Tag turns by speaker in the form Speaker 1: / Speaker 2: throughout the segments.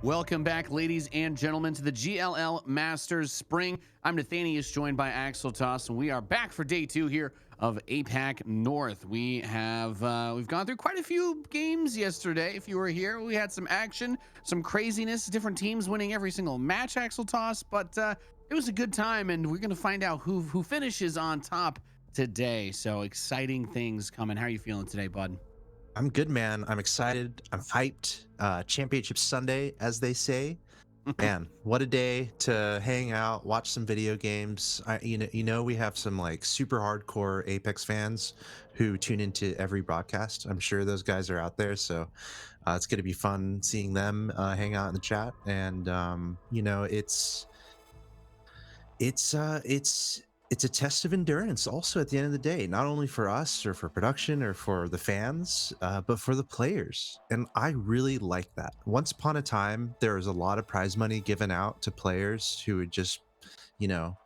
Speaker 1: Welcome back, ladies and gentlemen, to the GLL Masters Spring. I'm Nathanius, joined by Axel Toss, and we are back for day 2 here of APAC North. We've gone through quite a few games yesterday. If you were here, we had some action, some craziness, different teams winning every single match, Axel Toss, but it was a good time, and we're going to find out who finishes on top today. So exciting things coming. How are you feeling today, bud?
Speaker 2: I'm good, man. I'm excited. I'm hyped. Championship Sunday, as they say. Man, what a day to hang out, watch some video games. We have some like super hardcore Apex fans who tune into every broadcast. I'm sure those guys are out there, so it's going to be fun seeing them hang out in the chat. And it's a test of endurance also at the end of the day, not only for us or for production or for the fans, but for the players. And I really like that. Once upon a time, there was a lot of prize money given out to players who would just, you know,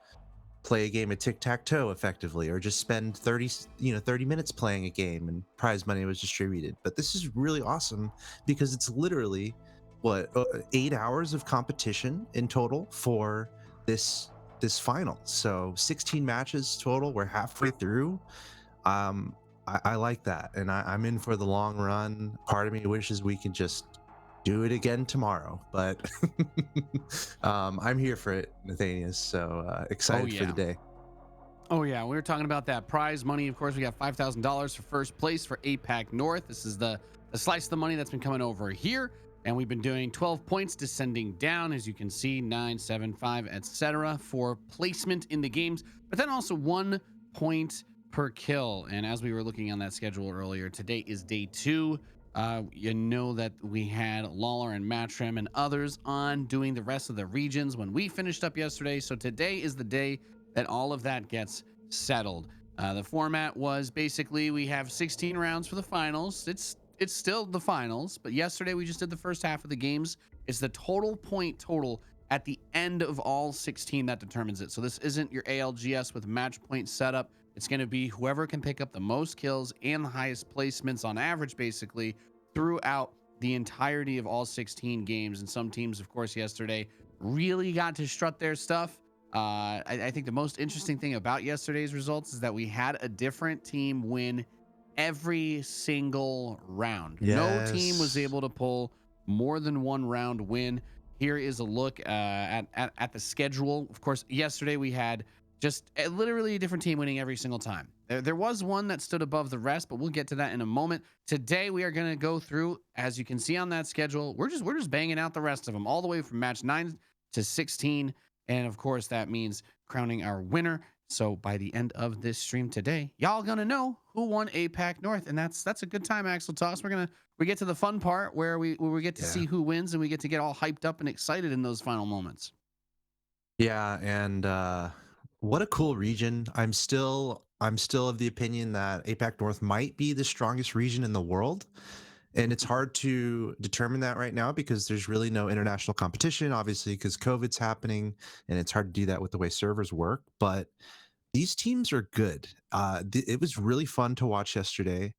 Speaker 2: play a game of tic-tac-toe effectively, or just spend 30 minutes playing a game and prize money was distributed. But this is really awesome because it's literally 8 hours of competition in total for this final. So 16 matches total. We're halfway through. I like that, and I'm in for the long run. Part of me wishes we could just do it again tomorrow, but I'm here for it, Nathanius. So
Speaker 1: Oh,
Speaker 2: excited for the
Speaker 1: yeah.
Speaker 2: day.
Speaker 1: Oh yeah, we were talking about that prize money. Of course, we got $5,000 for first place for APAC North. This is the slice of the money that's been coming over here, and we've been doing 12 points descending down, as you can see, 9, 7, 5, etc. for placement in the games, but then also 1 point per kill. And as we were looking on that schedule earlier, today is day 2. You know that we had Lawler and Matrim and others on doing the rest of the regions when we finished up yesterday. So today is the day that all of that gets settled. The format was basically we have 16 rounds for the finals. It's still the finals, but yesterday we just did the first half of the games. It's the total at the end of all 16 that determines it. So this isn't your ALGS with match point setup. It's going to be whoever can pick up the most kills and the highest placements on average, basically, throughout the entirety of all 16 games. And some teams, of course, yesterday really got to strut their stuff. I think the most interesting thing about yesterday's results is that we had a different team win every single round. No team was
Speaker 2: Yes.
Speaker 1: able to pull more than one round win. Here is a look at the schedule. Of course, yesterday we had just literally a different team winning every single time. There was one that stood above the rest, but we'll get to that in a moment. Today we are going to go through, as you can see on that schedule, we're just banging out the rest of them all the way from match 9 to 16. And of course, that means crowning our winner. So by the end of this stream today, y'all gonna know who won APAC North, and that's a good time, Axel Toss. We get to the fun part where we get to
Speaker 2: Yeah.
Speaker 1: see who wins, and we get to get all hyped up and excited in those final moments.
Speaker 2: Yeah, and what a cool region. I'm still of the opinion that APAC North might be the strongest region in the world. And it's hard to determine that right now because there's really no international competition, obviously, because COVID's happening, and it's hard to do that with the way servers work. But these teams are good. It was really fun to watch yesterday.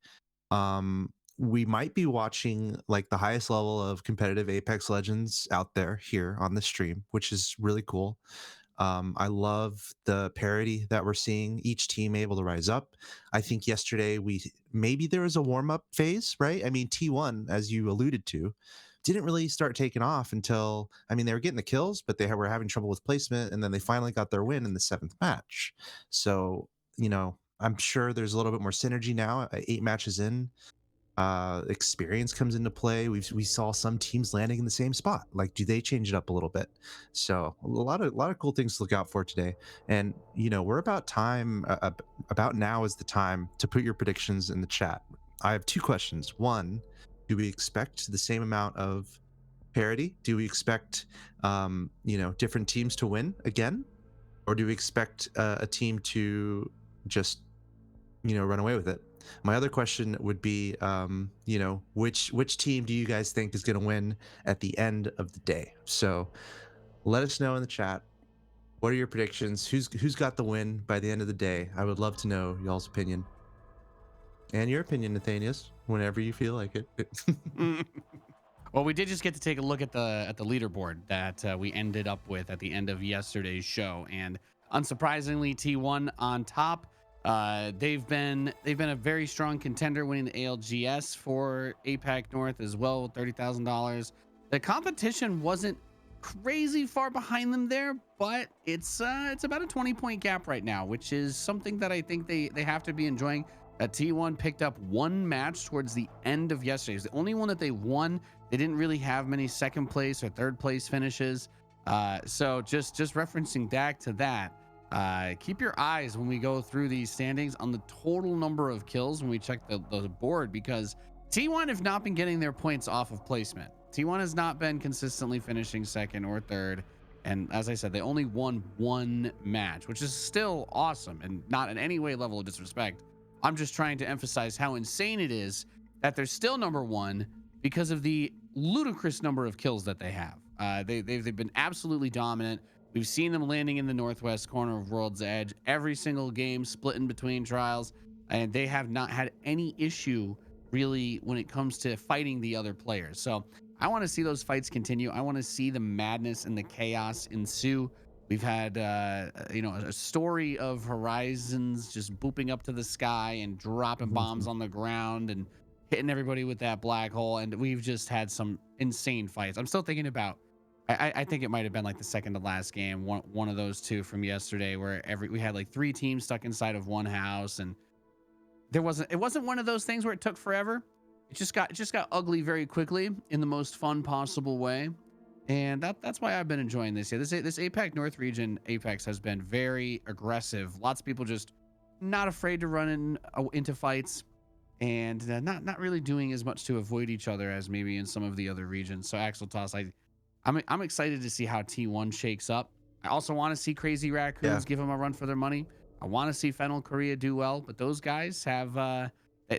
Speaker 2: We might be watching like the highest level of competitive Apex Legends out there here on the stream, which is really cool. I love the parity that we're seeing, each team able to rise up. I think yesterday maybe there was a warm up phase, right? I mean, T1, as you alluded to, didn't really start taking off until, I mean, they were getting the kills, but were having trouble with placement, and then they finally got their win in the 7th match. So, I'm sure there's a little bit more synergy now, 8 matches in. Experience comes into play. We saw some teams landing in the same spot. Like, do they change it up a little bit? So a lot of cool things to look out for today. And we're about time. About now is the time to put your predictions in the chat. I have 2 questions. One, do we expect the same amount of parity? Do we expect different teams to win again, or do we expect a team to just run away with it? My other question would be, which team do you guys think is going to win at the end of the day? So let us know in the chat. What are your predictions? Who's got the win by the end of the day? I would love to know y'all's opinion. And your opinion, Nathanius, whenever you feel like it.
Speaker 1: Well, we did just get to take a look at the leaderboard that we ended up with at the end of yesterday's show, and unsurprisingly, T1 on top. They've been a very strong contender, winning the ALGS for APAC North as well with $30,000. The competition wasn't crazy far behind them there, but it's about a 20-point gap right now, which is something that I think they have to be enjoying. T1 picked up one match towards the end of yesterday. It's the only one that they won. They didn't really have many second place or third place finishes. So just referencing back to that, keep your eyes when we go through these standings on the total number of kills when we check the board, because T1 have not been getting their points off of placement. T1 has not been consistently finishing second or third. And as I said, they only won one match, which is still awesome and not in any way level of disrespect. I'm just trying to emphasize how insane it is that they're still number one because of the ludicrous number of kills that they have. They've been absolutely dominant. We've seen them landing in the northwest corner of World's Edge every single game, split in between trials, and they have not had any issue really when it comes to fighting the other players. So I want to see those fights continue. I want to see the madness and the chaos ensue. We've had, a story of Horizons just booping up to the sky and dropping bombs on the ground and hitting everybody with that black hole. And we've just had some insane fights. I'm still thinking about, I think it might have been like the second to last game, one of those two from yesterday, where we had like 3 teams stuck inside of one house, and it wasn't one of those things where it took forever. It just got ugly very quickly in the most fun possible way. And that's why I've been enjoying this. Yeah, this APAC North region Apex has been very aggressive. Lots of people just not afraid to run into fights, and not really doing as much to avoid each other as maybe in some of the other regions. So Axel Toss, I'm excited to see how T1 shakes up. I also want to see Crazy Raccoons give them a run for their money. I want to see Fennel Korea do well, but those guys have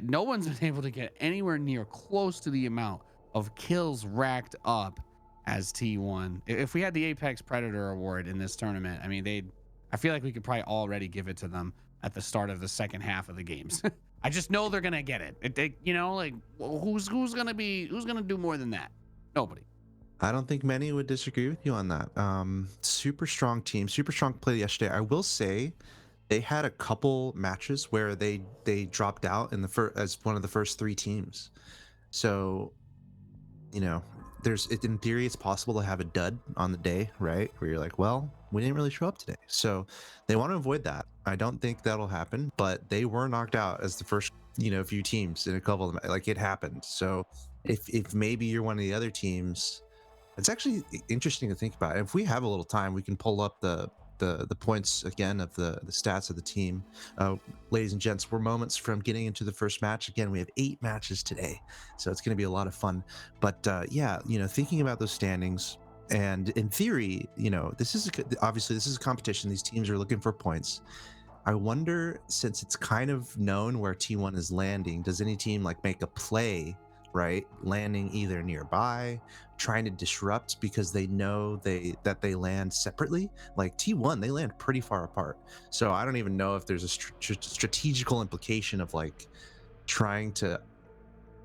Speaker 1: no one's been able to get anywhere near close to the amount of kills racked up as T1. If we had the Apex Predator Award in this tournament, I mean, I feel like we could probably already give it to them at the start of the second half of the games. I just know they're gonna get it. Who's gonna do more than that? Nobody.
Speaker 2: I don't think many would disagree with you on that. Super strong team, super strong play yesterday. I will say they had a couple matches where they dropped out in as one of the first 3 teams. So, in theory, it's possible to have a dud on the day, right? Where you're like, well, we didn't really show up today. So they want to avoid that. I don't think that'll happen, but they were knocked out as the first, few teams in a couple of them. Like, it happened. So if maybe you're one of the other teams, it's actually interesting to think about. If we have a little time, we can pull up the points again of the stats of the team. Ladies and gents, we're moments from getting into the first match. Again, we have 8 matches today, so it's going to be a lot of fun. But thinking about those standings, and in theory, this is a competition. These teams are looking for points. I wonder, since it's kind of known where T1 is landing, does any team make a play, right, landing either nearby, trying to disrupt because they know that they land separately? Like T1, they land pretty far apart. So I don't even know if there's a strategical implication of trying to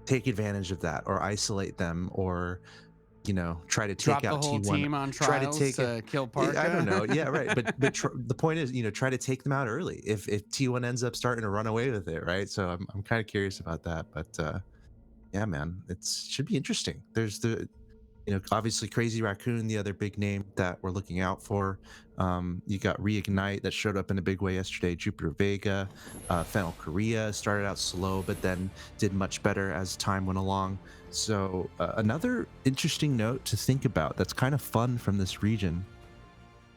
Speaker 2: take advantage of that or isolate them, or try to take
Speaker 1: Drop the
Speaker 2: out
Speaker 1: whole
Speaker 2: T1,
Speaker 1: team on
Speaker 2: try to
Speaker 1: trials
Speaker 2: take
Speaker 1: kill Park.
Speaker 2: I don't know. Yeah, right. But the point is, try to take them out early if T1 ends up starting to run away with it, right? So I'm kind of curious about that. But yeah, man, should be interesting. There's obviously Crazy Raccoon, the other big name that we're looking out for. You got Reignite that showed up in a big way yesterday. Jupiter Vega, Fennel Korea started out slow, but then did much better as time went along. So another interesting note to think about that's kind of fun from this region.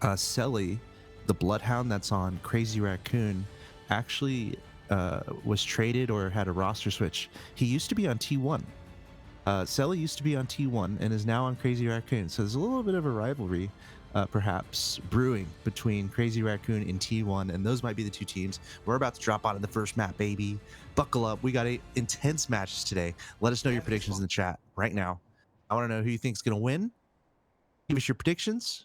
Speaker 2: Selly, the Bloodhound that's on Crazy Raccoon, actually was traded or had a roster switch. He used to be on T1. Selly used to be on T1 and is now on Crazy Raccoon. So there's a little bit of a rivalry perhaps brewing between Crazy Raccoon and T1, and those might be the 2 teams. We're about to drop on in the first map, baby. Buckle up. We got 8 intense matches today. Let us know your predictions in the chat right now. I want to know who you think's going to win. Give us your predictions.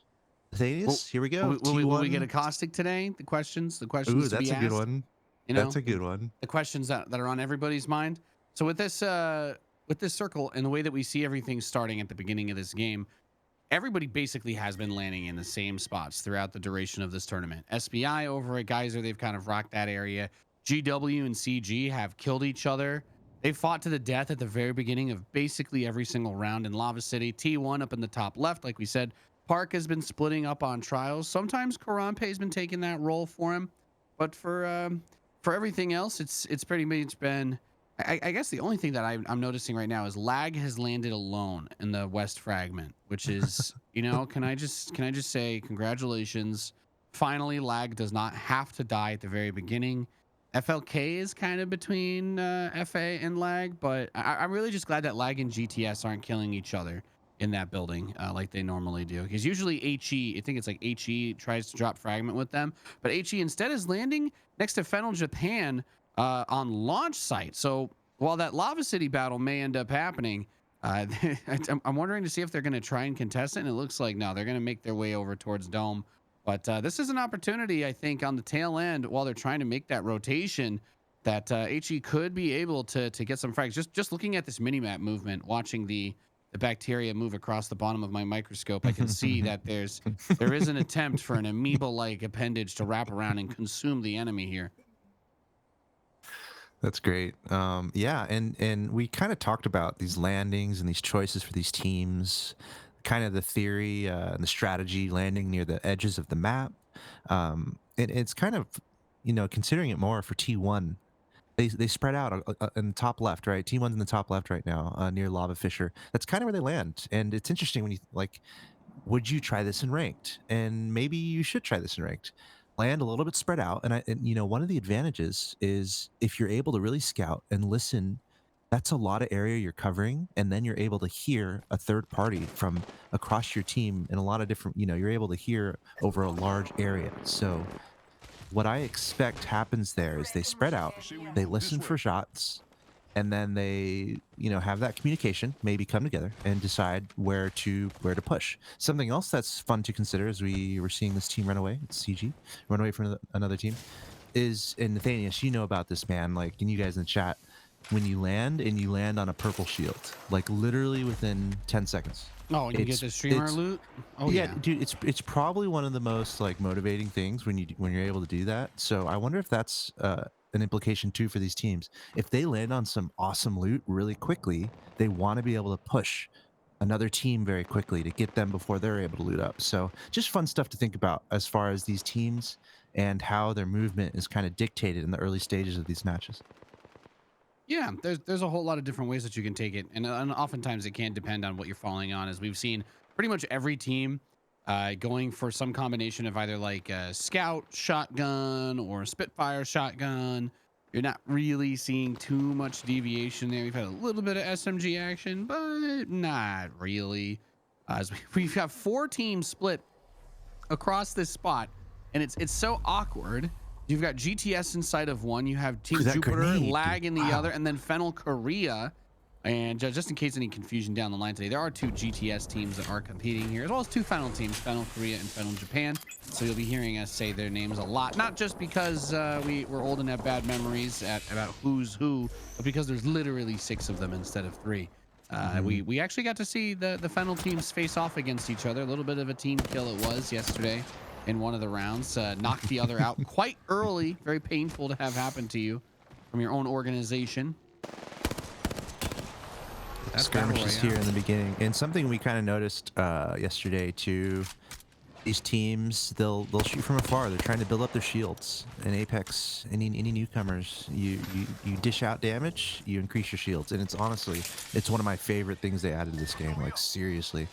Speaker 2: Nathanius, here we go.
Speaker 1: Will we get a caustic today? The questions
Speaker 2: Ooh,
Speaker 1: to
Speaker 2: that's
Speaker 1: be
Speaker 2: a
Speaker 1: asked.
Speaker 2: good one. That's a good one.
Speaker 1: The questions that are on everybody's mind. So with this with this circle and the way that we see everything starting at the beginning of this game, everybody basically has been landing in the same spots throughout the duration of this tournament. SBI over at Geyser, they've kind of rocked that area. GW and CG have killed each other. They fought to the death at the very beginning of basically every single round in Lava City. T1 up in the top left, like we said. Park has been splitting up on trials. Sometimes Karampe has been taking that role for him, but for everything else, it's pretty much been. I guess the only thing that I'm noticing right now is lag has landed alone in the West fragment, which is, can I just say congratulations. Finally, lag does not have to die at the very beginning. FLK is kind of between FA and lag, but I'm really just glad that lag and GTS aren't killing each other in that building like they normally do. Because usually HE, I think it's like HE tries to drop fragment with them, but HE instead is landing next to Fennel Japan on launch site. So while that Lava City battle may end up happening, I'm wondering to see if they're going to try and contest it. And it looks like no, they're going to make their way over towards Dome. But this is an opportunity, I think, on the tail end while they're trying to make that rotation that HE could be able to get some frags. Just looking at this mini map movement, watching the bacteria move across the bottom of my microscope, I can see that there is an attempt for an amoeba-like appendage to wrap around and consume the enemy here.
Speaker 2: That's great. Yeah, and we kind of talked about these landings and these choices for these teams, kind of the theory and the strategy landing near the edges of the map. And it's kind of, considering it more for T1. They spread out in the top left, right? T1's in the top left right now, near Lava Fisher. That's kind of where they land, and it's interesting when you like, would you try this in ranked? And maybe you should try this in ranked. Land a little bit spread out, and one of the advantages is if you're able to really scout and listen. That's a lot of area you're covering, and then you're able to hear a third party from across your team in a lot of different. You're able to hear over a large area. So what I expect happens there is they spread out, they listen for shots, and then they, have that communication, maybe come together and decide where to push. Something else that's fun to consider as we were seeing this team run away, it's CG, run away from another team, is, and Nathanius, you know about this, man, like, and you guys in the chat, when you land and you land on a purple shield, like literally within 10 seconds.
Speaker 1: Oh, and you get the streamer loot. Oh
Speaker 2: Yeah,
Speaker 1: yeah.
Speaker 2: dude, it's probably one of the most like motivating things when you're able to do that. So I wonder if that's an implication too for these teams. If they land on some awesome loot really quickly, they want to be able to push another team very quickly to get them before they're able to loot up. So just fun stuff to think about as far as these teams and how their movement is kind of dictated in the early stages of these matches.
Speaker 1: Yeah, there's a whole lot of different ways that you can take it, and oftentimes it can depend on what you're falling on. As we've seen, pretty much every team going for some combination of either like a scout shotgun or a Spitfire shotgun. You're not really seeing too much deviation there. We've had a little bit of SMG action, but not really. As we've got 4 teams split across this spot, and it's so awkward. You've got GTS inside of one, you have Team
Speaker 2: That
Speaker 1: Jupiter,
Speaker 2: grenade, dude.
Speaker 1: Lag in the
Speaker 2: Wow.
Speaker 1: other, and then Fennel Korea. And just in case any confusion down the line today, there are 2 GTS teams that are competing here, as well as 2 Fennel teams, Fennel Korea and Fennel Japan. So you'll be hearing us say their names a lot, not just because we're old and have bad memories about who's who, but because there's literally 6 of them instead of 3. We actually got to see the Fennel teams face off against each other. A little bit of a team kill it was yesterday in one of the rounds. Knocked the other out quite early. Very painful to have happen to you from your own organization. That's Battle
Speaker 2: Skirmishes
Speaker 1: Royale.
Speaker 2: here in the beginning, and something we kind of noticed yesterday too. These teams, they'll shoot from afar. They're trying to build up their shields. In Apex, any newcomers, you dish out damage, you increase your shields, and it's honestly, it's one of my favorite things they added to this game. Like seriously,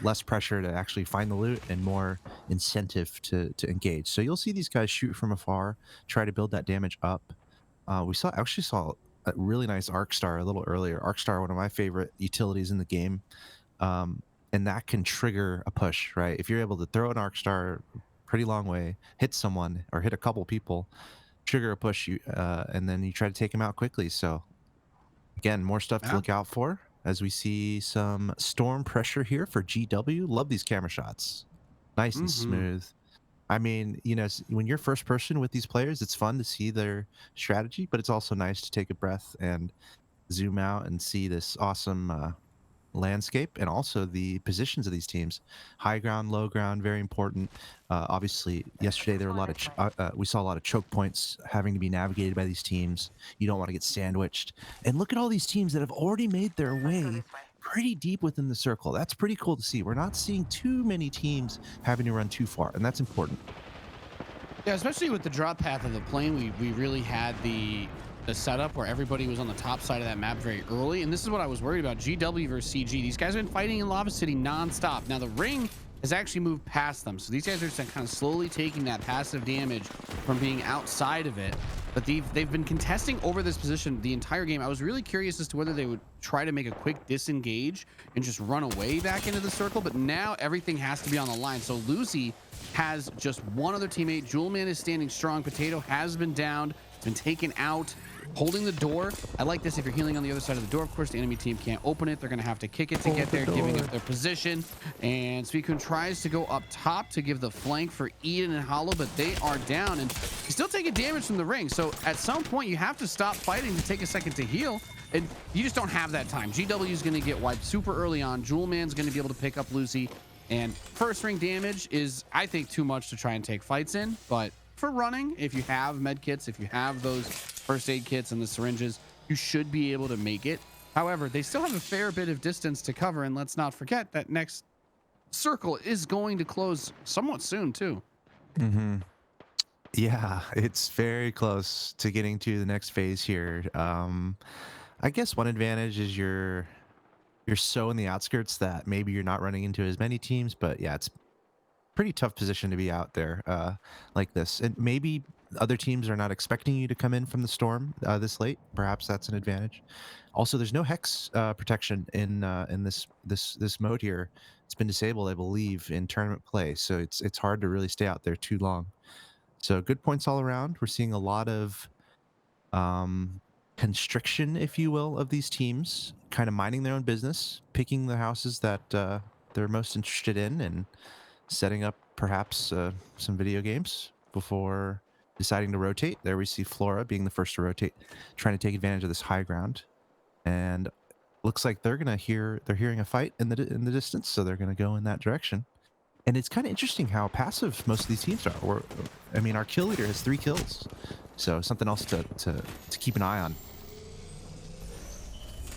Speaker 2: less pressure to actually find the loot and more incentive to engage. So you'll see these guys shoot from afar, try to build that damage up. We actually saw a really nice arc star a little earlier. Arc star, one of my favorite utilities in the game. And that can trigger a push, right? If you're able to throw an arc star a pretty long way, hit someone or hit a couple people, trigger a push, and then you try to take them out quickly. So again, more stuff to
Speaker 1: Yeah.
Speaker 2: look out for as we see some storm pressure here for GW. Love these camera shots, nice and smooth. I mean, when you're first person with these players, it's fun to see their strategy, but it's also nice to take a breath and zoom out and see this awesome landscape and also the positions of these teams. High ground, low ground, very important. Obviously, yesterday there were a lot of we saw a lot of choke points having to be navigated by these teams. You don't want to get sandwiched. And look at all these teams that have already made their way pretty deep within the circle. That's pretty cool to see. We're not seeing too many teams having to run too far, and that's important.
Speaker 1: Yeah, especially with the drop path of the plane, we really had the setup where everybody was on the top side of that map very early, and this is what I was worried about. GW versus CG. These guys have been fighting in Lava City nonstop. Now the ring has actually moved past them, so these guys are just kind of slowly taking that passive damage from being outside of it. But they've been contesting over this position the entire game. I was really curious as to whether they would try to make a quick disengage and just run away back into the circle, but now everything has to be on the line. So Lucy has just one other teammate. Jewelman is standing strong. Potato has been downed, been taken out, holding the door. I like this. If you're healing on the other side of the door, of course, the enemy team can't open it. They're going to have to kick it to get there, giving up their position. And Suicune tries to go up top to give the flank for Eden and Hollow, but they are down, and he's still taking damage from the ring. So at some point, you have to stop fighting to take a second to heal, and you just don't have that time. GW is going to get wiped super early on. Jewelman's going to be able to pick up Lucy, and first ring damage is, I think, too much to try and take fights in, but for running, if you have med kits, if you have those first aid kits and the syringes, you should be able to make it. However, they still have a fair bit of distance to cover, and let's not forget that next circle is going to close somewhat soon too.
Speaker 2: Hmm. Yeah, it's very close to getting to the next phase here. I guess one advantage is you're so in the outskirts that maybe you're not running into as many teams, but yeah, it's pretty tough position to be out there like this. And maybe other teams are not expecting you to come in from the storm this late. Perhaps that's an advantage. Also, there's no hex protection in this mode here. It's been disabled, I believe, in tournament play, so it's hard to really stay out there too long. So good points all around. We're seeing a lot of um, constriction, if you will, of these teams, kind of minding their own business, picking the houses that they're most interested in, and setting up perhaps some video games before deciding to rotate. There we see Flora being the first to rotate, trying to take advantage of this high ground, and looks like they're hearing a fight in the distance, so they're gonna go in that direction. And it's kind of interesting how passive most of these teams are. I mean, our kill leader has 3 kills, so something else to keep an eye on.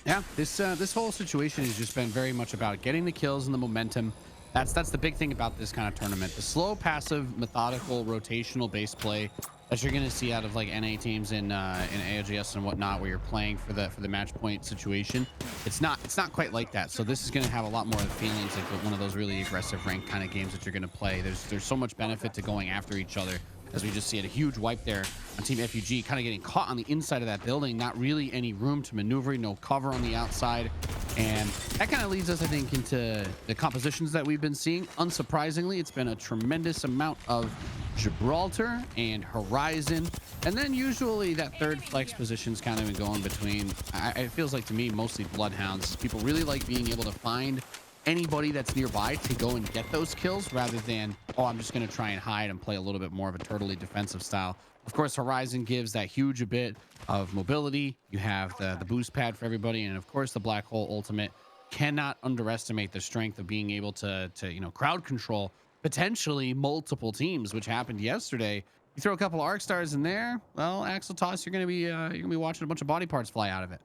Speaker 1: Yeah, this whole situation has just been very much about getting the kills and the momentum. That's the big thing about this kind of tournament. The slow, passive, methodical, rotational base play that you're going to see out of like NA teams in AOGS and whatnot, where you're playing for the match point situation. It's not quite like that. So this is going to have a lot more of the feelings like one of those really aggressive ranked kind of games that you're going to play. There's so much benefit to going after each other, as we just see it, a huge wipe there on Team FUG, kind of getting caught on the inside of that building. Not really any room to maneuver, no cover on the outside. And that kind of leads us, I think, into the compositions that we've been seeing. Unsurprisingly, it's been a tremendous amount of Gibraltar and Horizon. And then usually that third flex position's kind of been going between, it feels like to me, mostly Bloodhounds. People really like being able to find anybody that's nearby to go and get those kills rather than, oh, I'm just going to try and hide and play a little bit more of a turtley defensive style. Of course, Horizon gives that huge a bit of mobility. You have the boost pad for everybody, and of course the Black Hole ultimate. Cannot underestimate the strength of being able to crowd control potentially multiple teams, which happened yesterday. You throw a couple arc stars in there, well, Axel Toss, you're gonna be watching a bunch of body parts fly out of it.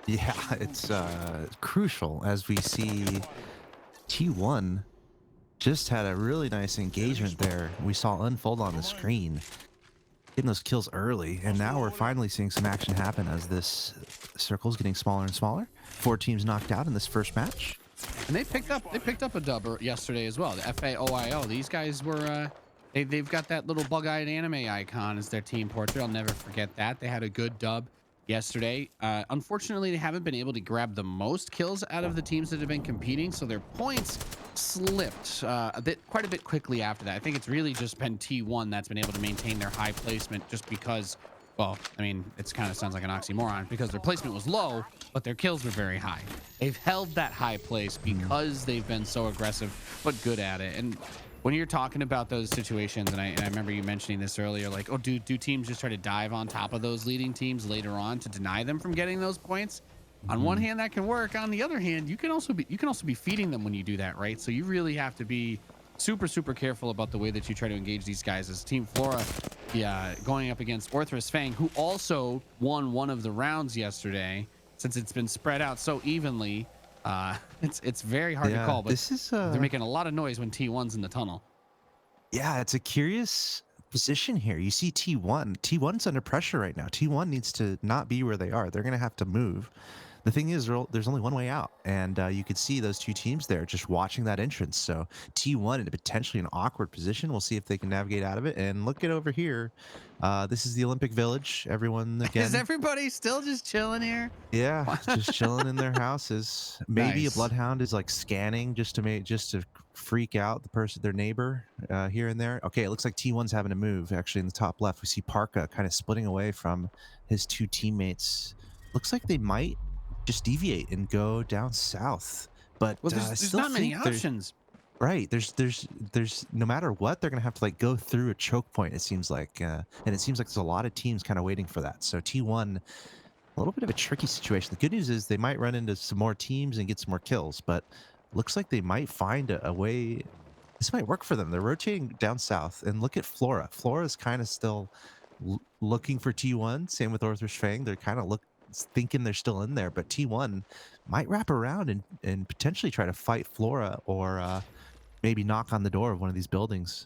Speaker 2: Yeah, it's crucial as we see T1 just had a really nice engagement there. We saw unfold on the screen, getting those kills early, and now we're finally seeing some action happen as this circle's getting smaller and smaller. 4 teams knocked out in this first match.
Speaker 1: And they picked up a dub yesterday as well. The FAOIO. These guys were they've got that little bug-eyed anime icon as their team portrait. I'll never forget that. They had a good dub yesterday. Unfortunately, they haven't been able to grab the most kills out of the teams that have been competing, so their points slipped quite a bit quickly after that. I think it's really just been T1 that's been able to maintain their high placement, just because, well, I mean, it kind of sounds like an oxymoron, because their placement was low, but their kills were very high. They've held that high place because they've been so aggressive, but good at it. And when you're talking about those situations, and I remember you mentioning this earlier, like, oh, do teams just try to dive on top of those leading teams later on to deny them from getting those points? On one
Speaker 2: Mhm.
Speaker 1: hand, that can work. On the other hand, you can also be feeding them when you do that, right? So you really have to be super careful about the way that you try to engage these guys. As Team Flora, yeah, going up against Orthrus Fang, who also won one of the rounds yesterday, since it's been spread out so evenly. It's very hard to
Speaker 2: Yeah,
Speaker 1: call, but
Speaker 2: this is
Speaker 1: they're making a lot of noise when T1's in the tunnel.
Speaker 2: yeah, it's a curious position here. You see T1. T1's under pressure right now. T1 needs to not be where they are. They're going to have to move. The thing is, there's only one way out, and you could see those two teams there just watching that entrance. So T1 in potentially an awkward position. We'll see if they can navigate out of it. And look at over here. This is the Olympic Village. Everyone
Speaker 1: Is
Speaker 2: again.
Speaker 1: everybody still just chilling here?
Speaker 2: Yeah, just chilling in their houses. Maybe a
Speaker 1: Nice.
Speaker 2: bloodhound is like scanning just to freak out the person, their neighbor, here and there. Okay, it looks like T1's having to move. Actually, in the top left, we see Parka kind of splitting away from his two teammates. Looks like they might just deviate and go down south. But
Speaker 1: Well,
Speaker 2: I
Speaker 1: there's
Speaker 2: still
Speaker 1: not many
Speaker 2: think there's
Speaker 1: options.
Speaker 2: right. There's no matter what, they're gonna have to like go through a choke point. It seems like, and it seems like there's a lot of teams kind of waiting for that. So T1 a little bit of a tricky situation. The good news is they might run into some more teams and get some more kills, but looks like they might find a way. This might work for them. They're rotating down south, and look at Flora. Flora's kind of still looking for T1. Same with Arthur's Fang. They're kind of thinking they're still in there, but T1 might wrap around and potentially try to fight Flora or maybe knock on the door of one of these buildings.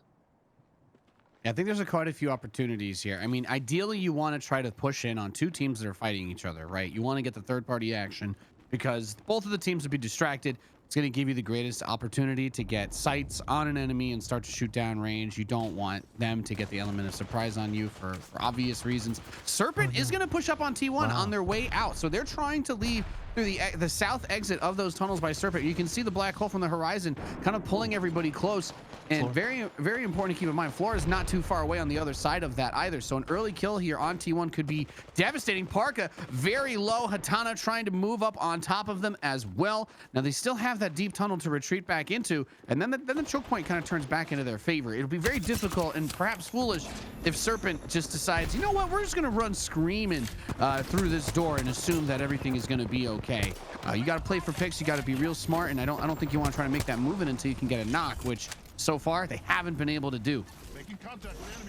Speaker 1: Yeah, I think there's quite a few opportunities here. I mean, ideally, you want to try to push in on two teams that are fighting each other, right? You want to get the third party action because both of the teams would be distracted. It's going to give you the greatest opportunity to get sights on an enemy and start to shoot down range. You don't want them to get the element of surprise on you for obvious reasons.
Speaker 2: Oh
Speaker 1: Serpent is
Speaker 2: no!
Speaker 1: going to push up on T1 on
Speaker 2: Wow.
Speaker 1: their way out. So they're trying to leave through the south exit of those tunnels by Serpent. You can see the black hole from the horizon kind of pulling everybody close. And
Speaker 2: Floor.
Speaker 1: very important to keep in mind, Flora is not too far away on the other side of that either. So an early kill here on T1 could be devastating. Parka very low. Hatana trying to move up on top of them as well. Now they still have that deep tunnel to retreat back into, and then the choke point kind of turns back into their favor. It'll be very difficult and perhaps foolish if Serpent just decides, you know what, we're just going to run screaming through this door and assume that everything is going to be okay. You got to play for picks. You got to be real smart, and I don't think you want to try to make that movement until you can get a knock, which so far they haven't been able to do.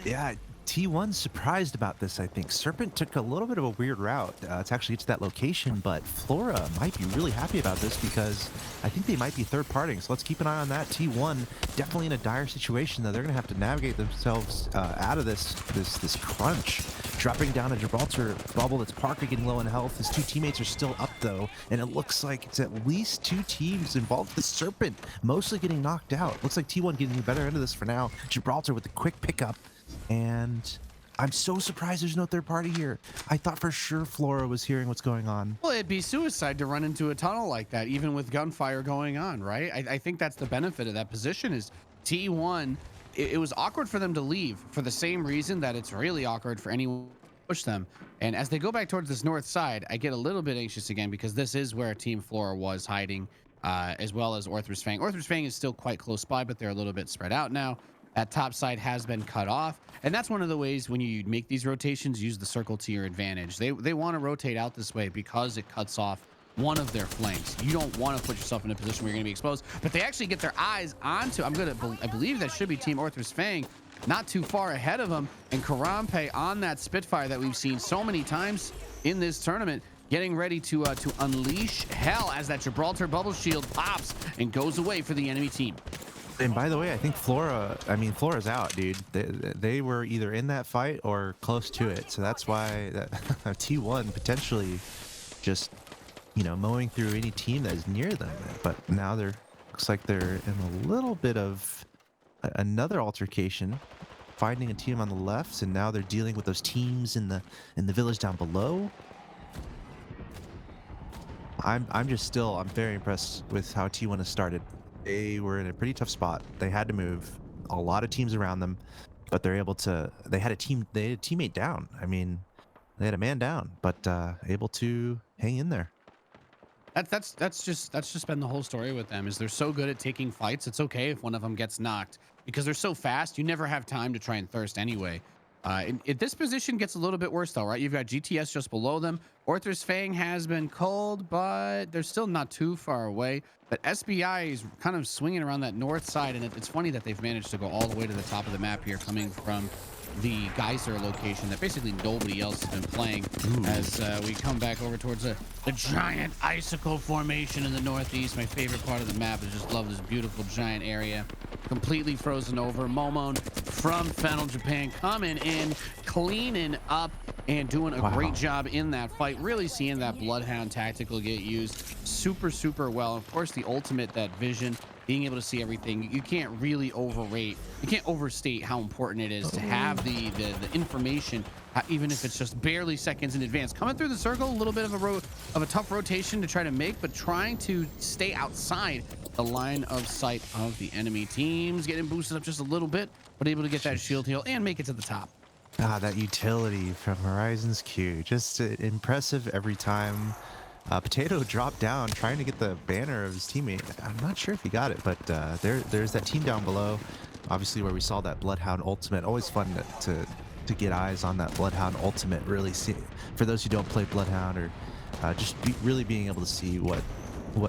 Speaker 2: Yeah, T1's surprised about this, I think. Serpent took a little bit of a weird route to actually get to that location, but Flora might be really happy about this because I think they might be third partying. So let's keep an eye on that. T1 definitely in a dire situation that they're going to have to navigate themselves out of this crunch. Dropping down a Gibraltar bubble. That's Parker getting low in health. His two teammates are still up though, and it looks like it's at least two teams involved. The Serpent mostly getting knocked out. Looks like T1 getting the better end of this for now. Gibraltar with a quick pickup. And I'm so surprised there's no third party here. I thought for sure Flora was hearing what's going on.
Speaker 1: Well, it'd be suicide to run into a tunnel like that, even with gunfire going on, right? I think that's the benefit of that position is T1. It was awkward for them to leave for the same reason that it's really awkward for anyone to push them. And as they go back towards this north side, I get a little bit anxious again because this is where Team Flora was hiding, as well as Orthrus Fang. Orthrus Fang is still quite close by, but they're a little bit spread out now. That top side has been cut off, and that's one of the ways when you make these rotations, use the circle to your advantage. They want to rotate out this way because it cuts off one of their flanks. You don't want to put yourself in a position where you're going to be exposed, but they actually get their eyes onto, I believe that should be Team Orthrus Fang, not too far ahead of them, and Karampe on that Spitfire that we've seen so many times in this tournament, getting ready to unleash hell as that Gibraltar bubble shield pops and goes away for the enemy team.
Speaker 2: And by the way, I think Flora's out, dude. They were either in that fight or close to it. So that's why that T1 potentially just, mowing through any team that is near them. But now looks like they're in a little bit of another altercation, finding a team on the left, and now they're dealing with those teams in the village down below. I'm very impressed with how T1 has started. They were in a pretty tough spot. They had to move. A lot of teams around them, but they had a teammate down. I mean, they had a man down, but able to hang in there.
Speaker 1: That's just been the whole story with them. Is they're so good at taking fights. It's okay if one of them gets knocked because they're so fast. You never have time to try and thirst anyway. This position gets a little bit worse though, right? You've got GTS just below them. Orther's Fang has been culled, but they're still not too far away. But SBI is kind of swinging around that north side, and it's funny that they've managed to go all the way to the top of the map here, coming from the geyser location that basically nobody else has been playing. As we come back over towards the giant icicle formation in the northeast. My favorite part of the map. I just love this beautiful giant area, completely frozen over. Momon from Fennel, Japan, coming in, cleaning up and doing a great job in that fight. Really seeing that Bloodhound tactical get used super well. Of course, the ultimate, that vision, being able to see everything. You can't really overstate how important it is to have the information, even if it's just barely seconds in advance. Coming through the circle, a little bit of a tough rotation to try to make, but trying to stay outside the line of sight of the enemy teams. Getting boosted up just a little bit, but able to get that shield heal and make it to the top.
Speaker 2: That utility from Horizon's Q, just impressive every time. Potato dropped down trying to get the banner of his teammate. I'm not sure if he got it, but there's that team down below, obviously, where we saw that Bloodhound ultimate. Always fun to get eyes on that Bloodhound ultimate. Really see, for those who don't play Bloodhound, or really being able to see what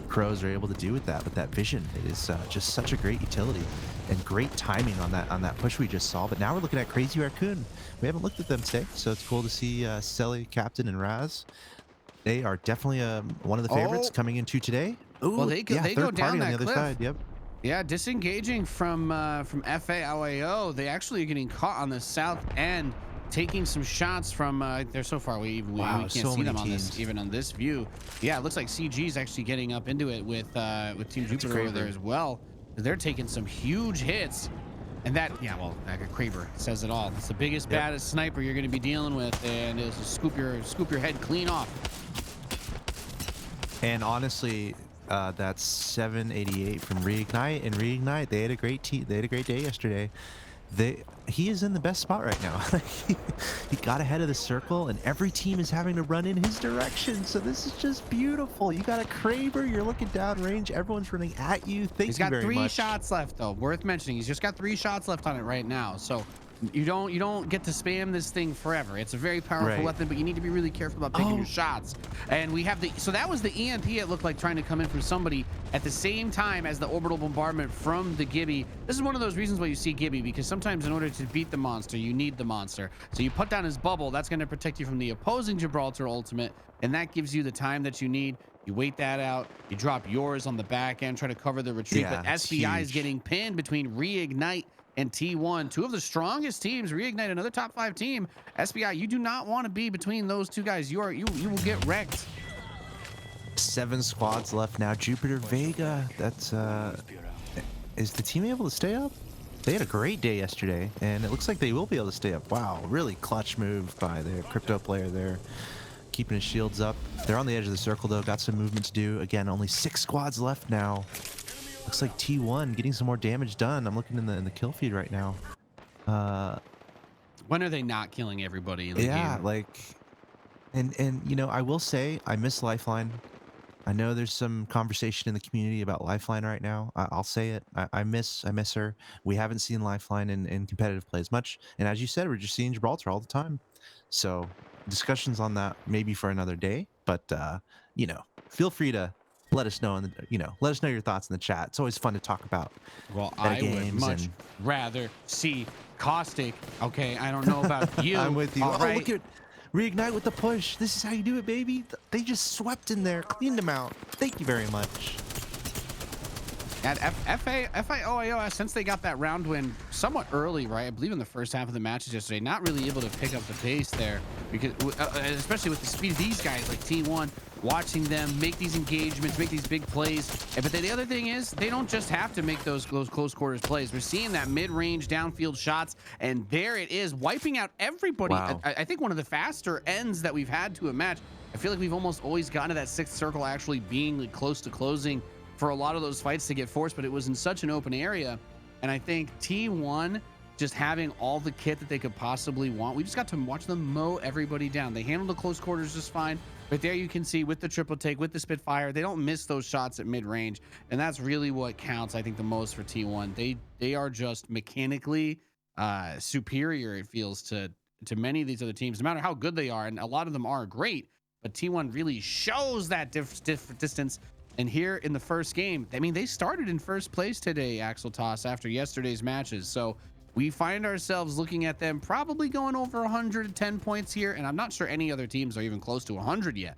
Speaker 2: crows are able to do with that vision. It is just such a great utility and great timing on that push we just saw. But now we're looking at Crazy Raccoon. We haven't looked at them today, so it's cool to see Selly, Captain, and Raz. They are definitely one of the favorites coming into today. Ooh,
Speaker 1: Well, they go down
Speaker 2: on
Speaker 1: that
Speaker 2: the other
Speaker 1: cliff.
Speaker 2: side. Yep.
Speaker 1: Yeah, disengaging from FAOAO. They actually are getting caught on the south end, taking some shots from. They're so far away, we can't
Speaker 2: so
Speaker 1: see
Speaker 2: many
Speaker 1: them on
Speaker 2: teams.
Speaker 1: this, even on this view. Yeah, it looks like CG is actually getting up into it with Team Jupiter over there as well. They're taking some huge hits. And that Kraber says it all. It's the biggest, baddest sniper you're going to be dealing with, and it'll scoop your head clean off.
Speaker 2: And honestly, that's 788 from Reignite. And Reignite, they had a great day yesterday. He is in the best spot right now. he got ahead of the circle, and every team is having to run in his direction. So this is just beautiful. You got a Kraber, you're looking downrange, everyone's running at you. He's
Speaker 1: got 3 shots left, though. Worth mentioning. He's just got 3 shots left on it right now. So you don't get to spam this thing forever. It's a very powerful weapon, but you need to be really careful about picking your shots. And we have so that was the EMP, it looked like, trying to come in from somebody at the same time as the orbital bombardment from the Gibby. This is one of those reasons why you see Gibby, because sometimes in order to beat the monster, you need the monster. So you put down his bubble. That's going to protect you from the opposing Gibraltar ultimate, and that gives you the time that you need. You wait that out. You drop yours on the back end, try to cover the retreat. But SBI is getting pinned between Reignite and T1, 2 of the strongest teams. Reignite, another top 5 team. SBI, you do not want to be between those 2 guys. You will get wrecked.
Speaker 2: 7 squads left now. Jupiter Vega. That's is the team able to stay up? They had a great day yesterday, and it looks like they will be able to stay up. Wow, really clutch move by their crypto player there, keeping his shields up. They're on the edge of the circle though. Got some movement to do. Again, only 6 squads left now. Looks like T1 getting some more damage done. I'm looking in the kill feed right now.
Speaker 1: When are they not killing everybody in the game?
Speaker 2: Yeah, like, and you know, I will say I miss Lifeline. I know there's some conversation in the community about Lifeline right now. I'll say it. I miss her. We haven't seen Lifeline in competitive play as much. And as you said, we're just seeing Gibraltar all the time. So discussions on that maybe for another day. But you know, feel free to let us know let us know your thoughts in the chat. It's always fun to talk about.
Speaker 1: Well, I would much rather see Caustic. Okay, I don't know about you.
Speaker 2: I'm with you.
Speaker 1: All right.
Speaker 2: Look at Reignite with the push. This is how you do it, baby. They just swept in there, cleaned them out. Thank you very much.
Speaker 1: At FAOAO, since they got that round win somewhat early, right? I believe in the first half of the matches yesterday, not really able to pick up the pace there, because especially with the speed of these guys like T1, watching them make these engagements, make these big plays. But the other thing is, they don't just have to make those close quarters plays. We're seeing that mid-range downfield shots, and there it is, wiping out everybody.
Speaker 2: Wow.
Speaker 1: I think one of the faster ends that we've had to a match. I feel like we've almost always gotten to that 6th circle actually being like close to closing for a lot of those fights to get forced, but it was in such an open area. And I think T1 just having all the kit that they could possibly want, we just got to watch them mow everybody down. They handled the close quarters just fine. But there you can see with the triple take, with the Spitfire, they don't miss those shots at mid range, and that's really what counts, I think, the most for T1. They are just mechanically superior. It feels to many of these other teams, no matter how good they are, and a lot of them are great. But T1 really shows that distance. And here in the first game, I mean, they started in first place today, Axel Toss, after yesterday's matches. So we find ourselves looking at them probably going over 110 points here, and I'm not sure any other teams are even close to 100 yet.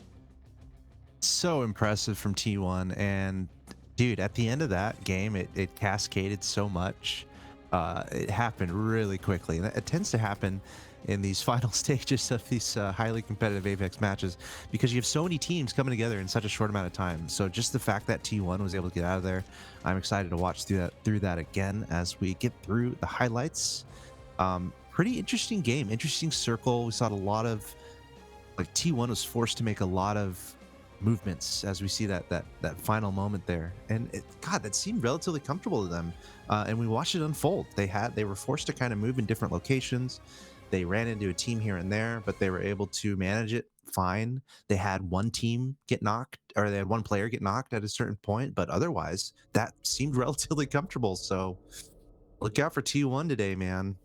Speaker 2: So impressive from T1, and dude, at the end of that game, it cascaded so much. It happened really quickly, and it tends to happen in these final stages of these highly competitive Apex matches because you have so many teams coming together in such a short amount of time. So just the fact that T1 was able to get out of there, I'm excited to watch through that again as we get through the highlights. Pretty interesting game, interesting circle. We saw a lot of, like, T1 was forced to make a lot of movements as we see that final moment there, and God, that seemed relatively comfortable to them, and we watched it unfold. They were forced to kind of move in different locations. They ran into a team here and there, but they were able to manage it fine. They had one team get knocked, or they had one player get knocked at a certain point, but otherwise that seemed relatively comfortable. So look out for T1 today, man.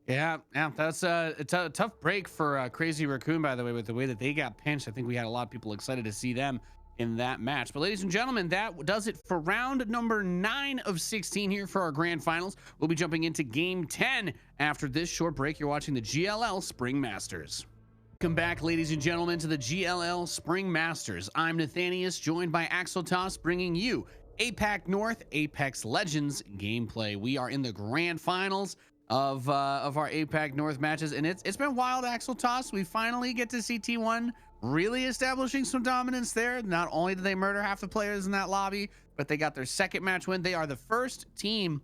Speaker 1: Yeah, that's a tough break for Crazy Raccoon, by the way, with the way that they got pinched. I think we had a lot of people excited to see them in that match. But ladies and gentlemen, that does it for round number 9 of 16 here for our grand finals. We'll be jumping into game 10 after this short break. You're watching the GLL Spring Masters. Welcome back, ladies and gentlemen, to the GLL Spring Masters. I'm Nathanius, joined by Axel Toss, bringing you APAC North Apex Legends gameplay. We are in the grand finals of our APAC North matches, and it's been wild, Axel Toss. We finally get to see T1 really establishing some dominance there. Not only did they murder half the players in that lobby, but they got their second match win. They are the first team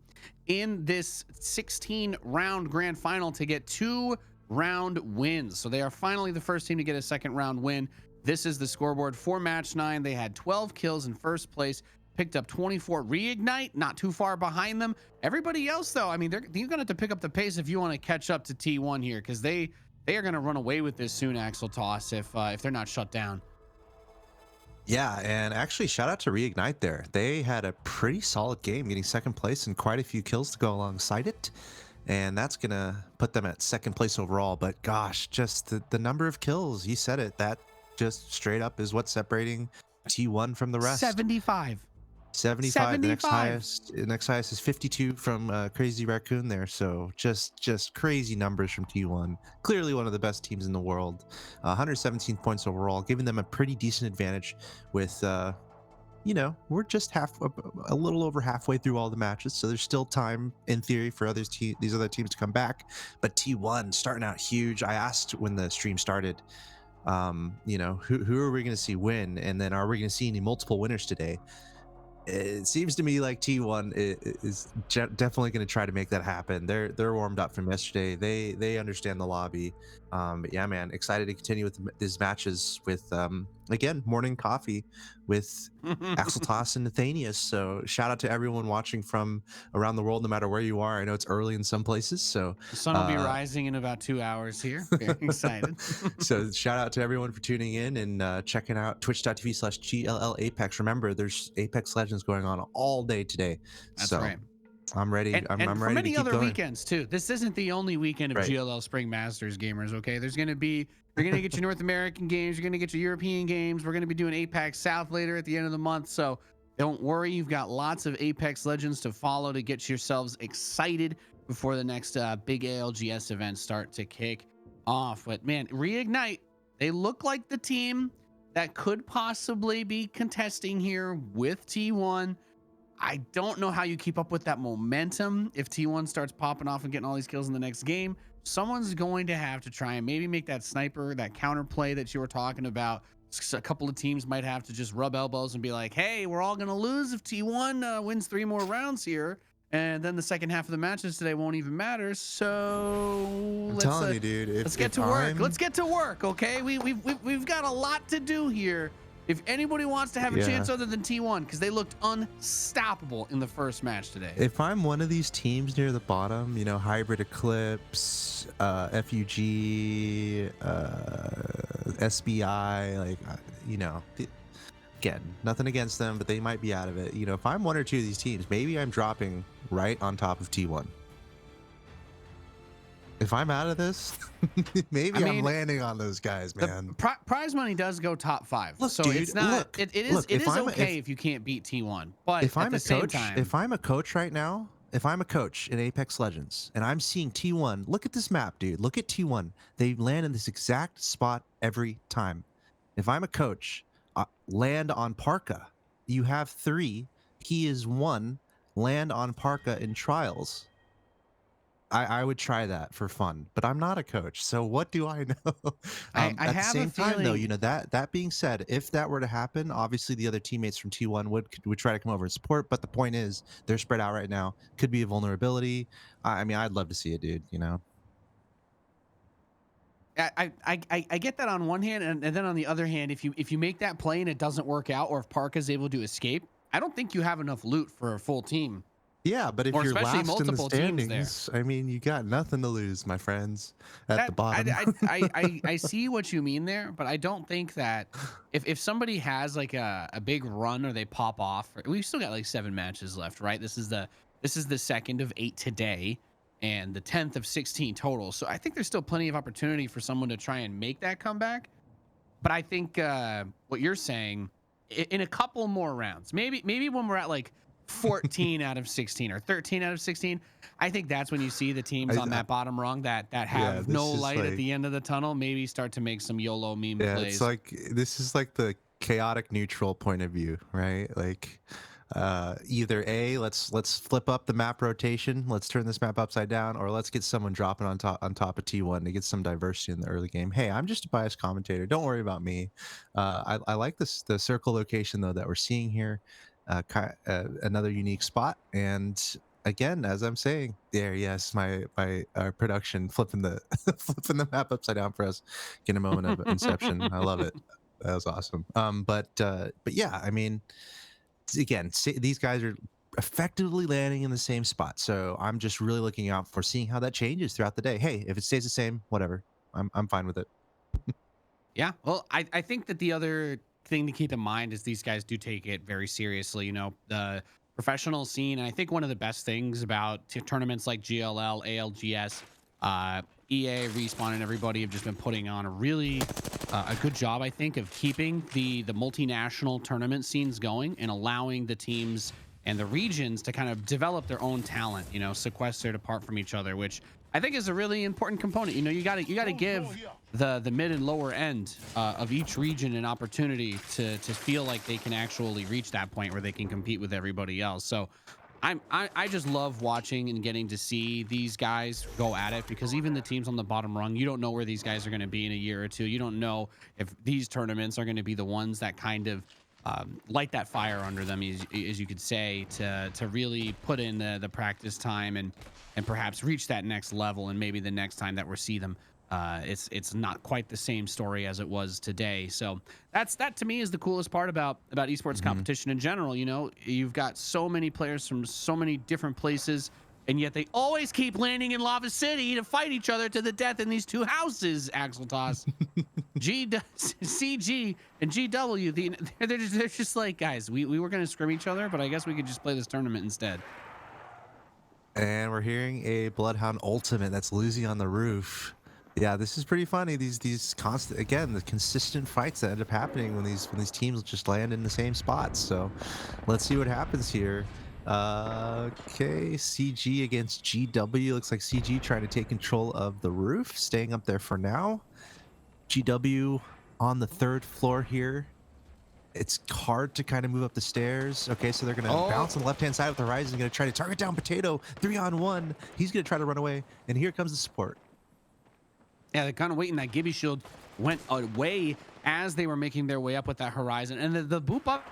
Speaker 1: in this 16 round grand final to get 2-round wins. So they are finally the first team to get a second round win. This is the scoreboard for match 9. They had 12 kills in first place, picked up 24. Reignite, not too far behind them. Everybody else, though, I mean, you're gonna have to pick up the pace if you want to catch up to T1 here, because they are gonna run away with this soon, Axel Toss, if they're not shut down.
Speaker 2: Yeah, and actually, shout out to Reignite there. They had a pretty solid game, getting second place and quite a few kills to go alongside it. And that's going to put them at second place overall. But gosh, just the number of kills, you said it, that just straight up is what's separating T1 from the rest.
Speaker 1: 75.
Speaker 2: 75. The next highest is 52 from Crazy Raccoon there. So just crazy numbers from T1. Clearly one of the best teams in the world. 117 points overall, giving them a pretty decent advantage with, we're just a little over halfway through all the matches. So there's still time in theory for these other teams to come back. But T1 starting out huge. I asked when the stream started, who are we going to see win? And then are we going to see any multiple winners today? It seems to me like T1 is definitely going to try to make that happen. They're warmed up from yesterday. They understand the lobby. But yeah, man, excited to continue with these matches with again, morning coffee with Axel Toss and Nathanius. So shout out to everyone watching from around the world, no matter where you are. I know it's early in some places, so
Speaker 1: The sun will be rising in about 2 hours here. Very excited.
Speaker 2: so shout out to everyone for tuning in and checking out twitch.tv/GLL Apex. Remember, there's Apex Legends going on all day today.
Speaker 1: That's
Speaker 2: so
Speaker 1: right.
Speaker 2: I'm ready.
Speaker 1: And
Speaker 2: I'm
Speaker 1: for
Speaker 2: ready
Speaker 1: many
Speaker 2: to keep
Speaker 1: other
Speaker 2: going.
Speaker 1: weekends too. This isn't the only weekend of
Speaker 2: Right.
Speaker 1: GLL Spring Masters gamers. Okay, you're gonna get your North American games. You're gonna get your European games. We're gonna be doing APAC South later at the end of the month. So don't worry, you've got lots of Apex Legends to follow to get yourselves excited before the next big ALGS events start to kick off. But man, Reignite, they look like the team that could possibly be contesting here with T1. I don't know how you keep up with that momentum if T1 starts popping off and getting all these kills in the next game. Someone's going to have to try and maybe make that sniper, that counter play that you were talking about. A couple of teams might have to just rub elbows and be like, hey, we're all going to lose if T1 wins 3 more rounds here. And then the second half of the matches today won't even matter. So
Speaker 2: I'm telling you, dude.
Speaker 1: Let's get to work. Let's get to work, okay? We've got a lot to do here. If anybody wants to have a chance other than T1, because they looked unstoppable in the first match today.
Speaker 2: If I'm one of these teams near the bottom, Hybrid Eclipse, FUG, SBI, like you know, again, nothing against them, but they might be out of it. You know, if I'm one or two of these teams, maybe I'm dropping right on top of T1. If I'm out of this,
Speaker 1: I
Speaker 2: maybe I'm
Speaker 1: mean,
Speaker 2: landing on those guys,
Speaker 1: the
Speaker 2: man.
Speaker 1: prize money does go top 5,
Speaker 2: Look,
Speaker 1: so
Speaker 2: dude,
Speaker 1: it's not.
Speaker 2: look,
Speaker 1: It is
Speaker 2: look.
Speaker 1: it is okay if you can't beat T1, but
Speaker 2: If
Speaker 1: at
Speaker 2: I'm
Speaker 1: the
Speaker 2: a
Speaker 1: same
Speaker 2: coach,
Speaker 1: time,
Speaker 2: if I'm a coach right now, if I'm a coach in Apex Legends and I'm seeing T1, look at this map, dude. Look at T1. They land in this exact spot every time. If I'm a coach, land on Parka. You have 3. He is 1. Land on Parka in trials. I would try that for fun, but I'm not a coach, so what do I know?
Speaker 1: I
Speaker 2: At the
Speaker 1: have a
Speaker 2: same time, though, you
Speaker 1: feeling.
Speaker 2: know, that being said, if that were to happen, obviously the other teammates from T1 would try to come over and support. But the point is, they're spread out right now. Could be a vulnerability. I mean, I'd love to see it, dude. You know.
Speaker 1: I get that on one hand, and then on the other hand, if you make that play and it doesn't work out, or if Parka's able to escape, I don't think you have enough loot for a full team,
Speaker 2: Yeah, but if
Speaker 1: or
Speaker 2: you're
Speaker 1: especially
Speaker 2: last in the
Speaker 1: multiple teams there.
Speaker 2: standings, I mean, you got nothing to lose, my friends, at the
Speaker 1: That
Speaker 2: bottom.
Speaker 1: I see what you mean there, but I don't think that if somebody has like a big run or they pop off, we've still got like 7 matches left, right? This is the second of 8 today, and the 10th of 16 total. So I think there's still plenty of opportunity for someone to try and make that comeback. But I think what you're saying, in a couple more rounds, maybe when we're at like 14 out of 16 or 13 out of 16, I think that's when you see the teams on
Speaker 2: I
Speaker 1: that bottom rung that
Speaker 2: yeah,
Speaker 1: have no
Speaker 2: this is
Speaker 1: light at
Speaker 2: like
Speaker 1: the end of the tunnel, maybe start to make some YOLO meme
Speaker 2: Yeah, it's
Speaker 1: plays.
Speaker 2: like this is like the chaotic neutral point of view, right? Like either A, let's flip up the map rotation, let's turn this map upside down, or let's get someone dropping on top of T1 to get some diversity in the early game. Hey, I'm just a biased commentator. Don't worry about me. I like the circle location though that we're seeing here. Another unique spot, and again, as I'm saying, there, yes, my production flipping the flipping the map upside down for us, get a moment of inception. I love it. That was awesome. But yeah, I mean, again, these guys are effectively landing in the same spot, so I'm just really looking out for seeing how that changes throughout the day. Hey, if it stays the same, whatever, I'm fine with it.
Speaker 1: Yeah. Well, I think that the other thing to keep in mind is these guys do take it very seriously. The professional scene. And I think one of the best things about tournaments like GLL, ALGS, EA, Respawn, and everybody have just been putting on a good job, I think, of keeping the multinational tournament scenes going and allowing the teams and the regions to kind of develop their own talent, sequestered apart from each other, which I think is a really important component. You gotta give the mid and lower end of each region an opportunity to feel like they can actually reach that point where they can compete with everybody else. So I just love watching and getting to see these guys go at it, because even the teams on the bottom rung, you don't know where these guys are going to be in a year or two. You don't know if these tournaments are going to be the ones that kind of light that fire under them, as you could say, to really put in the practice time and perhaps reach that next level. And maybe the next time that we see them, it's not quite the same story as it was today. So that to me is the coolest part about esports
Speaker 2: Hmm.
Speaker 1: competition in general. You've got so many players from so many different places, and yet they always keep landing in Lava City to fight each other to the death in these two houses. Axel Toss. CG and GW, they're just like, guys, we were gonna scrim each other, but I guess we could just play this tournament instead.
Speaker 2: And we're hearing a Bloodhound ultimate that's losing on the roof. Yeah, this is pretty funny. These constant, again, the consistent fights that end up happening when these teams just land in the same spots. So let's see what happens here. Okay, CG against GW. Looks like CG trying to take control of the roof, staying up there for now. GW on the 3rd floor here. It's hard to kind of move up the stairs. Okay, so they're gonna
Speaker 1: Oh,
Speaker 2: bounce on the left-hand side of the horizon, gonna try to target down Potato. 3-on-1. He's gonna try to run away, and here comes the support.
Speaker 1: yeah, they're kind of waiting. That Gibby shield went away as they were making their way up with that horizon, and the boop up.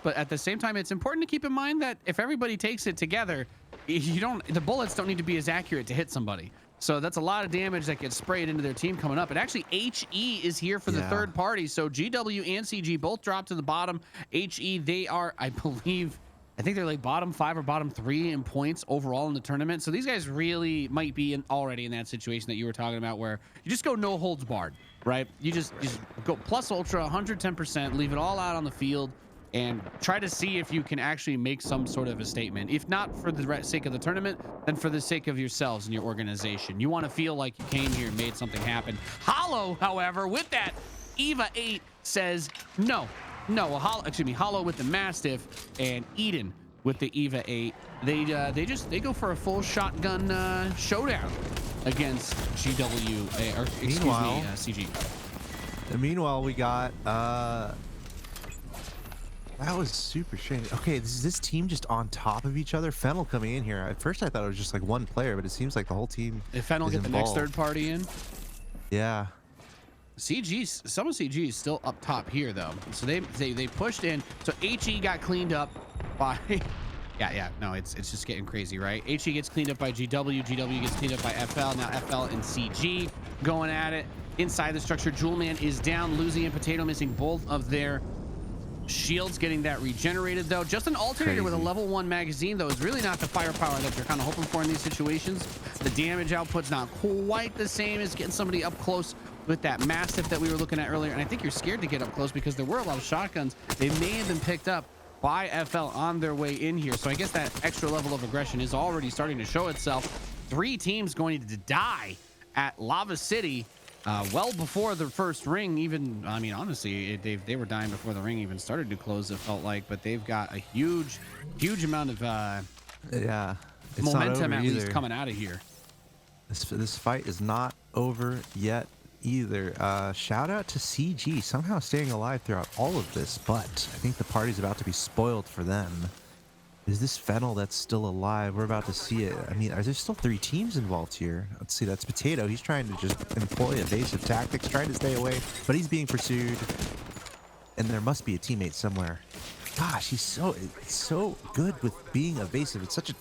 Speaker 1: But at the same time, it's important to keep in mind that if everybody takes it together, the bullets don't need to be as accurate to hit somebody. So that's a lot of damage that gets sprayed into their team coming up. And actually, HE is here for the
Speaker 2: Yeah.
Speaker 1: third party. So GW and CG both drop to the bottom. HE, they are, I believe, I think they're like bottom 5 or bottom 3 in points overall in the tournament. So these guys really might be already in that situation that you were talking about, where you just go no holds barred, right? You just go plus ultra 110%, leave it all out on the field, and try to see if you can actually make some sort of a statement. If not for the sake of the tournament, then for the sake of yourselves and your organization. You want to feel like you came here and made something happen. Hollow, however, with that Eva 8 says no. No, Hollow, excuse me, Hollow with the Mastiff and Eden with the Eva 8. They go for a full shotgun showdown against GW or excuse
Speaker 2: Meanwhile,
Speaker 1: me, CG.
Speaker 2: meanwhile, we got that was super strange. Okay, this team just on top of each other. Fennel coming in here. At first, I thought it was just like one player, but it seems like the whole team
Speaker 1: If Fennel
Speaker 2: is
Speaker 1: get the next
Speaker 2: involved.
Speaker 1: third party in,
Speaker 2: Yeah.
Speaker 1: some of CG is still up top here though. So they pushed in. So HE got cleaned up by yeah, no, it's just getting crazy, right? HE gets cleaned up by GW gets cleaned up by FL. Now FL and CG going at it. Inside the structure, Jewel Man is down. Lucy and Potato missing both of their shields, getting that regenerated though. Just an alternator with a level 1 magazine though is really not the firepower that you're kind of hoping for in these situations. The damage output's not quite the same as getting somebody up close with that Mastiff that we were looking at earlier. And I think you're scared to get up close because there were a lot of shotguns. They may have been picked up by FL on their way in here. So I guess that extra level of aggression is already starting to show itself. 3 teams going to die at Lava City well before the first ring even. I mean, honestly, they were dying before the ring even started to close, it felt like. But they've got a huge amount of
Speaker 2: Yeah. It's
Speaker 1: momentum
Speaker 2: not
Speaker 1: at
Speaker 2: over
Speaker 1: least
Speaker 2: either.
Speaker 1: coming out of here.
Speaker 2: This fight is not over yet either. Shout out to CG, somehow staying alive throughout all of this, but I think the party's about to be spoiled for them. Is this Fennel that's still alive? We're about to see it. I mean, are there still 3 teams involved here? Let's see, that's Potato. He's trying to just employ evasive tactics, trying to stay away, but he's being pursued. And there must be a teammate somewhere. Gosh, he's so good with being evasive. It's such a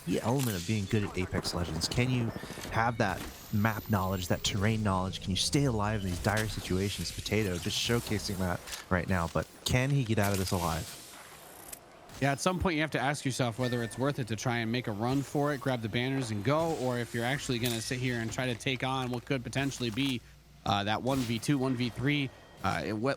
Speaker 2: key element of being good at Apex Legends. Can you have that map knowledge, that terrain knowledge? Can you stay alive in these dire situations? Potato just showcasing that right now, but can he get out of this alive?
Speaker 1: Yeah, at some point you have to ask yourself whether it's worth it to try and make a run for it, grab the banners and go, or if you're actually going to sit here and try to take on what could potentially be that 1v2, 1v3.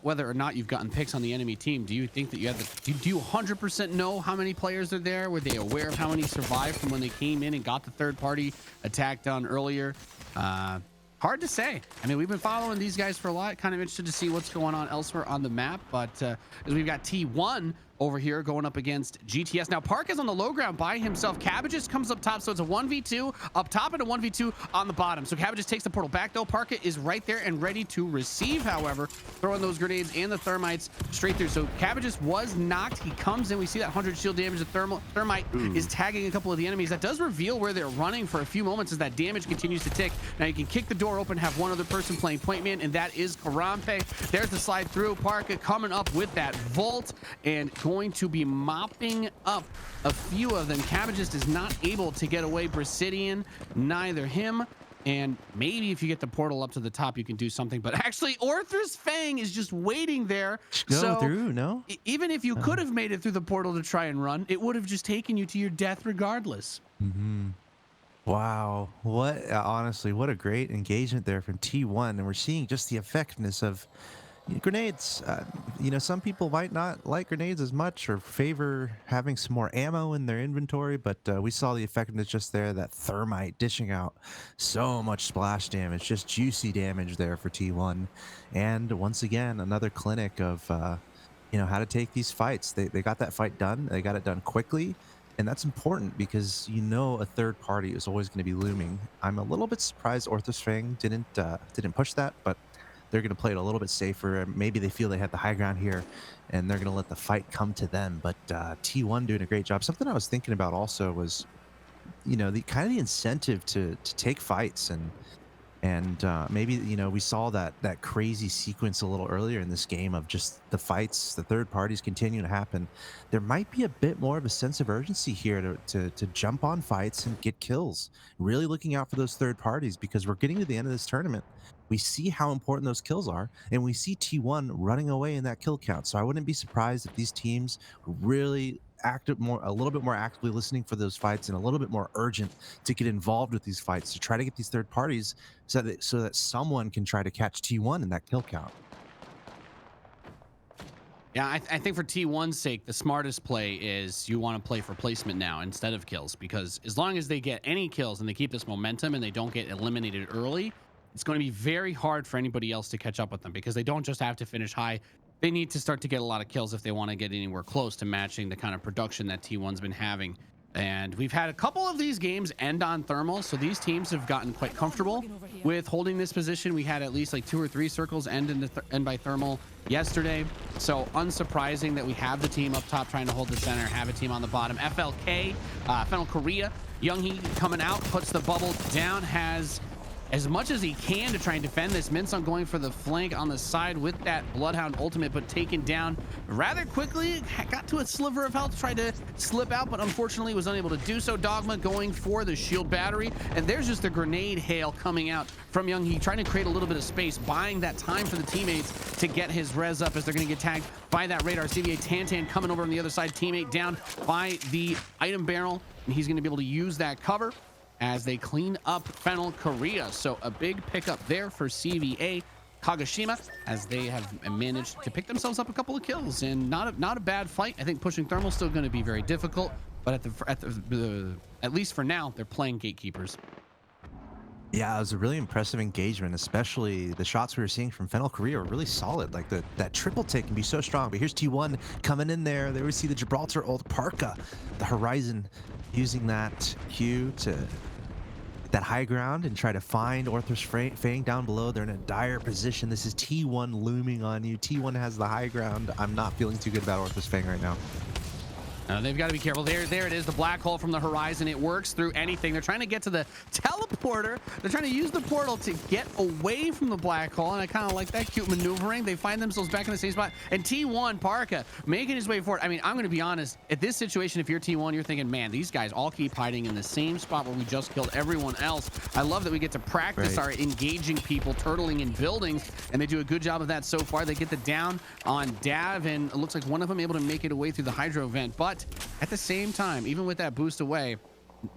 Speaker 1: Whether or not you've gotten picks on the enemy team, do you think that you have do you 100% know how many players are there? Were they aware of how many survived from when they came in and got the third party attack done earlier? Hard to say. I mean, we've been following these guys for a lot. Kind of interested to see what's going on elsewhere on the map. But as we've got T1 over here going up against GTS. Now, Park is on the low ground by himself. Cabbages comes up top, so it's a 1v2 up top and a 1v2 on the bottom. So Cabbages takes the portal back, though. Parka is right there and ready to receive, however, throwing those grenades and the thermites straight through. So Cabbages was knocked. He comes in. We see that 100 shield damage. The thermite is tagging a couple of the enemies. That does reveal where they're running for a few moments as that damage continues to tick. Now, you can kick the door open, have one other person playing point man, and that is Karampe. There's the slide through. Parka coming up with that vault and going to be mopping up a few of them. Cabbages is not able to get away. Brasidian, neither him. And maybe if you get the portal up to the top, you can do something. But actually, Orthur's Fang is just waiting there.
Speaker 2: Go through, no?
Speaker 1: Even if you could have made it through the portal to try and run, it would have just taken you to your death regardless.
Speaker 2: Wow, what honestly, what a great engagement there from T1, and we're seeing just the effectiveness of grenades. You know, some people might not like grenades as much or favor having some more ammo in their inventory, but we saw the effectiveness just there. That thermite dishing out so much splash damage, just juicy damage there for T1. And once again, another clinic of you know, how to take these fights. They got that fight done. They got it done quickly. And that's important because you know a third party is always going to be looming. I'm a little bit surprised Orthosfang didn't push that, but they're going to play it a little bit safer. Maybe they feel they have the high ground here, and they're going to let the fight come to them. But T1 doing a great job. Something I was thinking about also was, you know, the kind of the incentive to take fights and maybe, you know, we saw that crazy sequence a little earlier in this game of just the fights, the third parties continuing to happen. There might be a bit more of a sense of urgency here to jump on fights and get kills. Really looking out for those third parties because we're getting to the end of this tournament. We see how important those kills are, and we see T1 running away in that kill count. So I wouldn't be surprised if these teams really a little bit more actively listening for those fights and a little bit more urgent to get involved with these fights to try to get these third parties so that someone can try to catch T1 in that kill count.
Speaker 1: Yeah, I think for T1's sake, the smartest play is you want to play for placement now instead of kills, because as long as they get any kills and they keep this momentum and they don't get eliminated early, it's going to be very hard for anybody else to catch up with them, because they don't just have to finish high. They need to start to get a lot of kills if they want to get anywhere close to matching the kind of production that T1's been having. And we've had a couple of these games end on thermal, so these teams have gotten quite comfortable with holding this position. We had at least like 2 or 3 circles end by thermal yesterday, so unsurprising that we have the team up top trying to hold the center, have a team on the bottom. FLK, Fennel Korea, Younghee coming out, puts the bubble down, has as much as he can to try and defend this. Minsun going for the flank on the side with that Bloodhound ultimate, but taken down rather quickly. Got to a sliver of health, tried to slip out, but unfortunately was unable to do so. Dogma going for the shield battery, and there's just a grenade hail coming out from Younghee, trying to create a little bit of space, buying that time for the teammates to get his res up as they're going to get tagged by that radar. CVA Tantan coming over on the other side, teammate down by the item barrel, and he's going to be able to use that cover as they clean up Fennel Korea. So a big pickup there for CVA Kagoshima, as they have managed to pick themselves up a couple of kills, and not a bad fight. I think pushing thermal still going to be very difficult, but at least for now, they're playing gatekeepers.
Speaker 2: Yeah, it was a really impressive engagement, especially the shots we were seeing from Fennel Korea were really solid. Like that triple take can be so strong, but here's T1 coming in there. There we see the Gibraltar ult, Parka, the Horizon, using that Q to that high ground and try to find Orthros Fang down below. They're in a dire position. This is T1 looming on you. T1 has the high ground. I'm not feeling too good about Orthros Fang right now.
Speaker 1: They've got to be careful. There it is, the black hole from the Horizon. It works through anything. They're trying to get to the teleporter. They're trying to use the portal to get away from the black hole, and I kind of like that cute maneuvering. They find themselves back in the same spot, and T1 Parka making his way forward. I mean, I'm going to be honest. At this situation, if you're T1, you're thinking, man, these guys all keep hiding in the same spot where we just killed everyone else. I love that we get to practice our engaging people, turtling in buildings, and they do a good job of that so far. They get the down on Dav, and it looks like one of them able to make it away through the hydro vent, but at the same time, even with that boost away,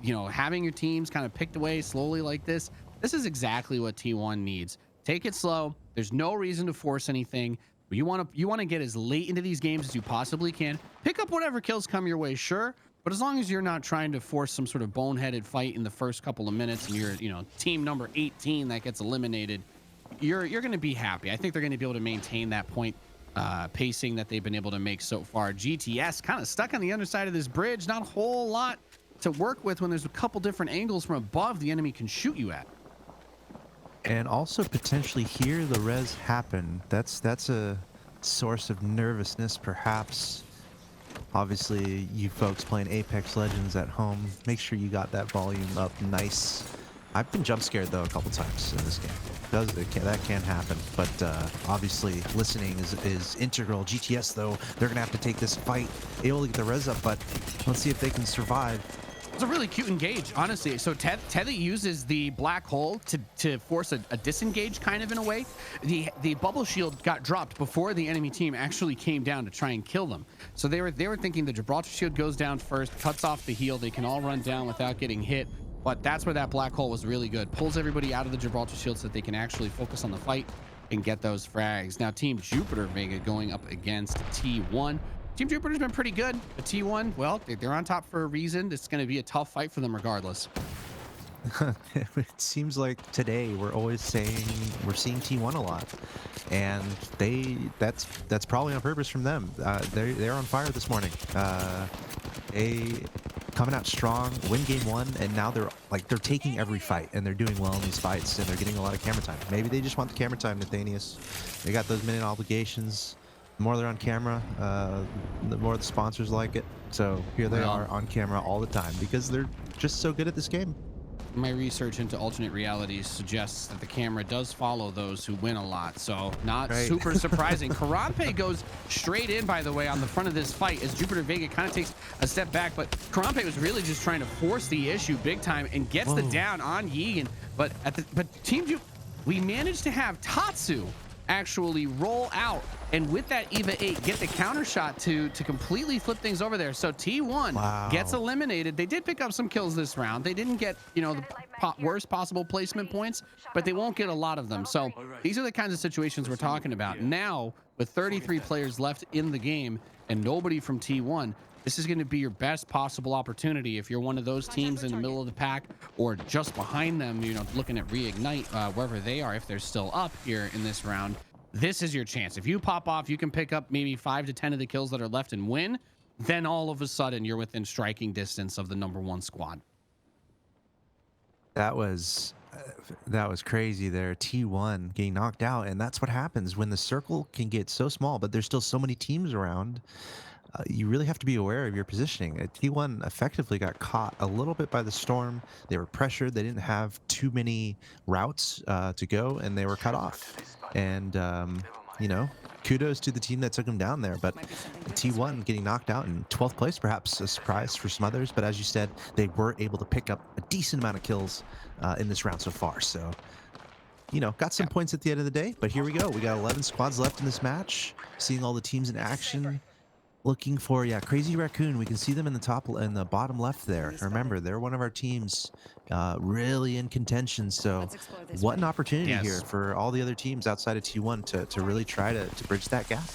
Speaker 1: you know, having your teams kind of picked away slowly like this is exactly what T1 needs. Take it slow. There's no reason to force anything. You want to get as late into these games as you possibly can. Pick up whatever kills come your way, sure, but as long as you're not trying to force some sort of boneheaded fight in the first couple of minutes and you're, you know, team number 18 that gets eliminated, you're going to be happy. I think they're going to be able to maintain that point pacing that they've been able to make so far. GTS kind of stuck on the underside of this bridge. Not a whole lot to work with when there's a couple different angles from above the enemy can shoot you at.
Speaker 2: And also potentially hear the res happen. That's a source of nervousness, perhaps. Obviously, you folks playing Apex Legends at home, make sure you got that volume up nice. I've been jump scared though a couple times in this game. That can happen, but obviously listening is integral. GTS though, they're gonna have to take this fight, able to get the res up, but let's see if they can survive.
Speaker 1: It's a really cute engage, honestly. So Tethy uses the black hole to force a disengage, kind of in a way. The bubble shield got dropped before the enemy team actually came down to try and kill them. So they were thinking the Gibraltar shield goes down first, cuts off the heal. They can all run down without getting hit. But that's where that black hole was really good. Pulls everybody out of the Gibraltar shield so that they can actually focus on the fight and get those frags. Now, Team Jupiter Vega going up against T1. Team Jupiter's been pretty good, but T1, well, they're on top for a reason. It's going to be a tough fight for them regardless.
Speaker 2: It seems like today we're always saying we're seeing T1 a lot, and that's probably on purpose from them. They're on fire this morning. They coming out strong, win game 1, and now they're taking every fight and they're doing well in these fights and they're getting a lot of camera time. Maybe they just want the camera time, Nathanius. They got those minute obligations. The more they're on camera, the more the sponsors like it. So here they are on camera all the time because they're just so good at this game.
Speaker 1: My research into alternate realities suggests that the camera does follow those who win a lot, so not super surprising. Karampe goes straight in, by the way, on the front of this fight as Jupiter Vega kind of takes a step back, but Karampe was really just trying to force the issue big time and gets the down on Yegan. But Team Jupe, we managed to have Tatsu actually roll out, and with that EVA 8 get the counter shot to completely flip things over there. So T1 gets
Speaker 2: Wow.
Speaker 1: eliminated. They did pick up some kills this round. They didn't get, you know, the worst possible placement points, but they won't get a lot of them. So these are the kinds of situations we're talking about now. With 33 players left in the game and nobody from T1, this is going to be your best possible opportunity if you're one of those teams in the middle of the pack or just behind them, you know, looking at Reignite wherever they are, if they're still up here in this round. This is your chance. If you pop off, you can pick up maybe 5 to 10 of the kills that are left and win. Then all of a sudden you're within striking distance of the #1 squad.
Speaker 2: That was crazy there. T1 getting knocked out, and that's what happens when the circle can get so small, but there's still so many teams around. You really have to be aware of your positioning. T1 effectively got caught a little bit by the storm. They were pressured. They didn't have too many routes to go, and they were cut off. And you know, kudos to the team that took them down there. But T1 getting knocked out in 12th place, perhaps a surprise for some others. But as you said, they were able to pick up a decent amount of kills in this round so far. So, you know, got some points at the end of the day. But here we go. We got 11 squads left in this match. Seeing all the teams in action. Looking for, yeah, Crazy Raccoon. We can see them in the bottom left there. Remember, they're one of our teams really in contention. So what an opportunity here for all the other teams outside of T1 to really try to bridge that gap.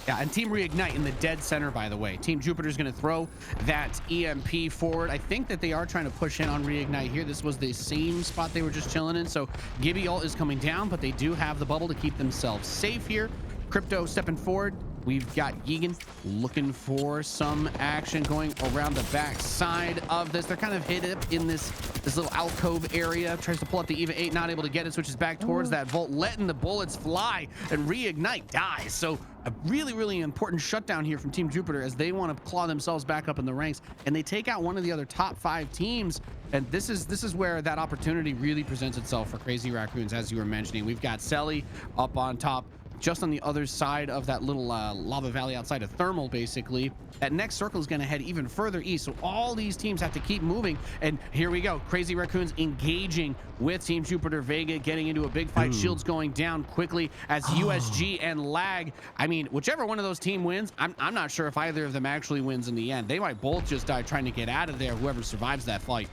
Speaker 1: Yeah, and Team Reignite in the dead center, by the way. Team Jupiter's going to throw that EMP forward. I think that they are trying to push in on Reignite here. This was the same spot they were just chilling in. So Gibby ult is coming down, but they do have the bubble to keep themselves safe here. Crypto stepping forward. We've got Yegan looking for some action going around the back side of this. They're kind of hid up in this little alcove area. Tries to pull up the EVA 8, not able to get it. Switches back towards that vault, letting the bullets fly, and Reignite dies. So a really, really important shutdown here from Team Jupiter as they want to claw themselves back up in the ranks, and they take out one of the other top 5 teams. And this is where that opportunity really presents itself for Crazy Raccoons, as you were mentioning. We've got Selly up on top, just on the other side of that little lava valley outside of Thermal, basically. That next circle is going to head even further east, so all these teams have to keep moving. And here we go, Crazy Raccoons engaging with Team Jupiter Vega, getting into a big fight. Shields going down quickly as USG and Lag, I mean, whichever one of those team wins, I'm not sure if either of them actually wins in the end. They might both just die trying to get out of there, whoever survives that fight.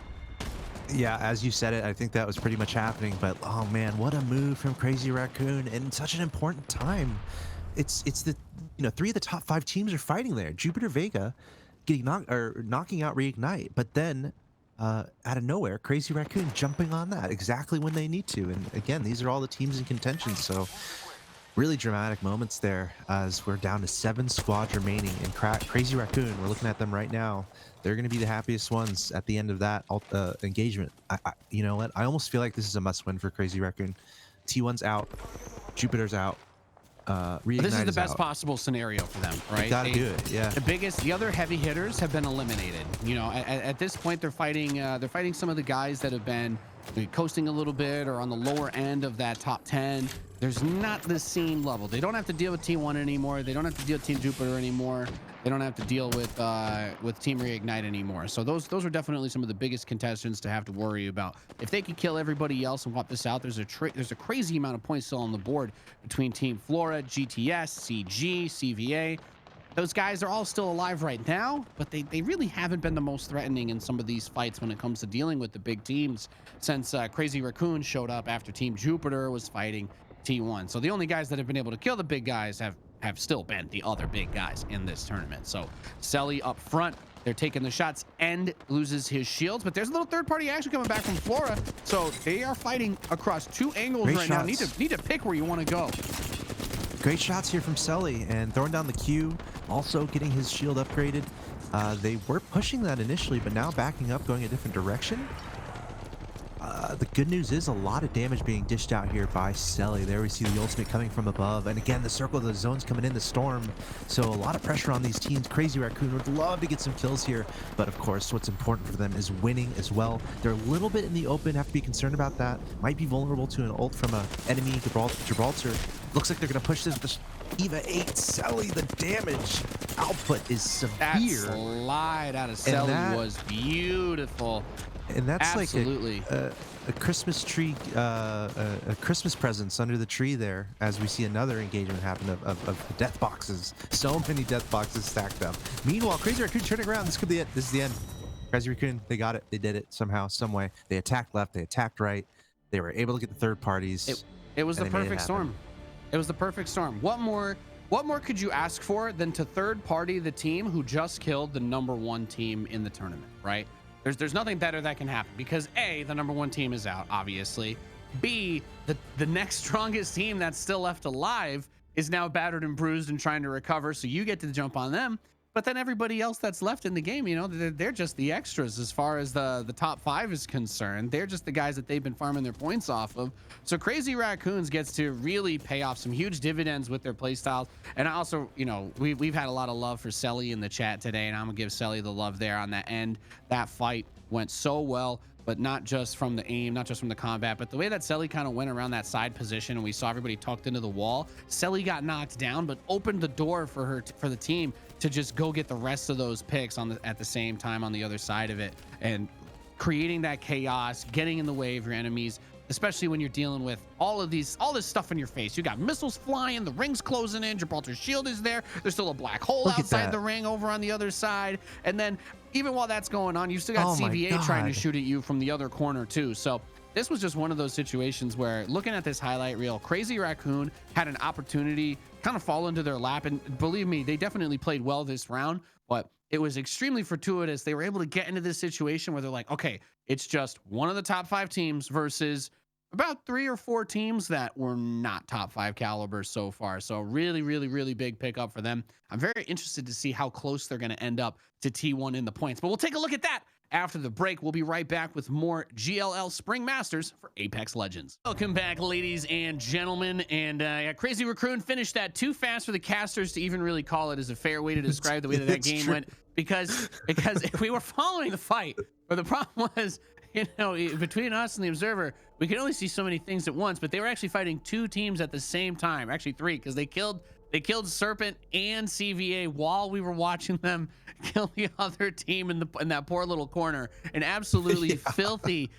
Speaker 2: Yeah, as you said it, I think that was pretty much happening. But oh man, what a move from Crazy Raccoon in such an important time. It's the, you know, 3 of the top 5 teams are fighting there. Jupiter Vega getting knocking out Reignite, but then out of nowhere, Crazy Raccoon jumping on that exactly when they need to. And again, these are all the teams in contention. So really dramatic moments there as we're down to 7 squads remaining. And Crazy Raccoon, we're looking at them right now. They're going to be the happiest ones at the end of that engagement. You know what? I almost feel like this is a must-win for Crazy Raccoon. T1's out. Jupiter's out.
Speaker 1: This is the best possible scenario for them, right?
Speaker 2: They gotta do it, yeah.
Speaker 1: The other heavy hitters have been eliminated. You know, at this point, they're fighting some of the guys that have been coasting a little bit or on the lower end of that top 10. There's not the same level. They don't have to deal with T1 anymore. They don't have to deal with Team Jupiter anymore. They don't have to deal with Team Reignite anymore. So those are definitely some of the biggest contestants to have to worry about. If they could kill everybody else and wipe this out, there's a crazy amount of points still on the board between Team Flora, GTS, CG, CVA. Those guys are all still alive right now, but they really haven't been the most threatening in some of these fights when it comes to dealing with the big teams since Crazy Raccoon showed up after Team Jupiter was fighting T1. So the only guys that have been able to kill the big guys have still been the other big guys in this tournament. So Selly up front, they're taking the shots, and loses his shields, but there's a little third-party action coming back from Flora. So they are fighting across 2 angles right now. Need to pick where you want to go.
Speaker 2: Great shots here from Selly, and throwing down the Q, also getting his shield upgraded. They were pushing that initially, but now backing up, going a different direction. The good news is a lot of damage being dished out here by Selly. There we see the ultimate coming from above. And again, the circle of the zone's coming in, the storm. So a lot of pressure on these teams. Crazy Raccoon would love to get some kills here. But of course, what's important for them is winning as well. They're a little bit in the open, have to be concerned about that. Might be vulnerable to an ult from an enemy Gibraltar. Looks like they're going to push this. EVA 8, Selly, the damage output is severe.
Speaker 1: That slide out of Selly was beautiful.
Speaker 2: And that's like
Speaker 1: Absolutely.
Speaker 2: a Christmas tree, a Christmas presents under the tree there, as we see another engagement happen of death boxes. So many death boxes stacked up. Meanwhile, Crazy Raccoon turning around. This could be it. This is the end. Crazy Raccoon, they got it. They did it somehow, some way. They attacked left. They attacked right. They were able to get the third
Speaker 1: It
Speaker 2: parties,
Speaker 1: it was
Speaker 2: and
Speaker 1: the
Speaker 2: they made it
Speaker 1: perfect
Speaker 2: happen.
Speaker 1: storm. It was the perfect storm. What more could you ask for than to third party the team who just killed the number one team in the tournament, right? There's nothing better that can happen because A, the number one team is out, obviously. B, the next strongest team that's still left alive is now battered and bruised and trying to recover. So you get to jump on them. But then everybody else that's left in the game, they're just the extras as far as the top five is concerned. They're just the guys that they've been farming their points off of. So Crazy Raccoons gets to really pay off some huge dividends with their playstyles. And I also, we've had a lot of love for Selly in the chat today, and I'm gonna give Selly the love there on that end. That fight went so well, but not just from the aim, not just from the combat, but the way that Selly kind of went around that side position and we saw everybody tucked into the wall. Selly got knocked down, but opened the door for the team to just go get the rest of those picks at the same time on the other side of it, and creating that chaos, getting in the way of your enemies, especially when you're dealing with all this stuff in your face. You got missiles flying, the ring's closing in, Gibraltar's shield is there, there's still a black hole
Speaker 2: Look at
Speaker 1: outside
Speaker 2: that.
Speaker 1: the ring over on the other side, and then even while that's going on, you still got
Speaker 2: Oh my
Speaker 1: CVA trying to
Speaker 2: God.
Speaker 1: shoot at you from the other corner too. So this was just one of those situations where, looking at this highlight reel, Crazy Raccoon had an opportunity kind of fall into their lap, and believe me, they definitely played well this round, but it was extremely fortuitous. They were able to get into this situation where they're like, okay, it's just one of the top five teams versus about 3 or 4 teams that were not top 5 caliber so far. So really, really, really big pickup for them. I'm very interested to see how close they're going to end up to T1 in the points, but we'll take a look at that after the break. We'll be right back with more GLL Spring Masters for Apex Legends. Welcome back, ladies and gentlemen. And Crazy Raccoon finished that too fast for the casters to even really call it as a fair way to describe the way that
Speaker 2: It's
Speaker 1: game
Speaker 2: true.
Speaker 1: went, because if we were following the fight, but the problem was, between us and the observer, we could only see so many things at once, but they were actually fighting 2 teams at the same time, actually 3, because they killed Serpent and CVA while we were watching them kill the other team in that poor little corner. An absolutely filthy,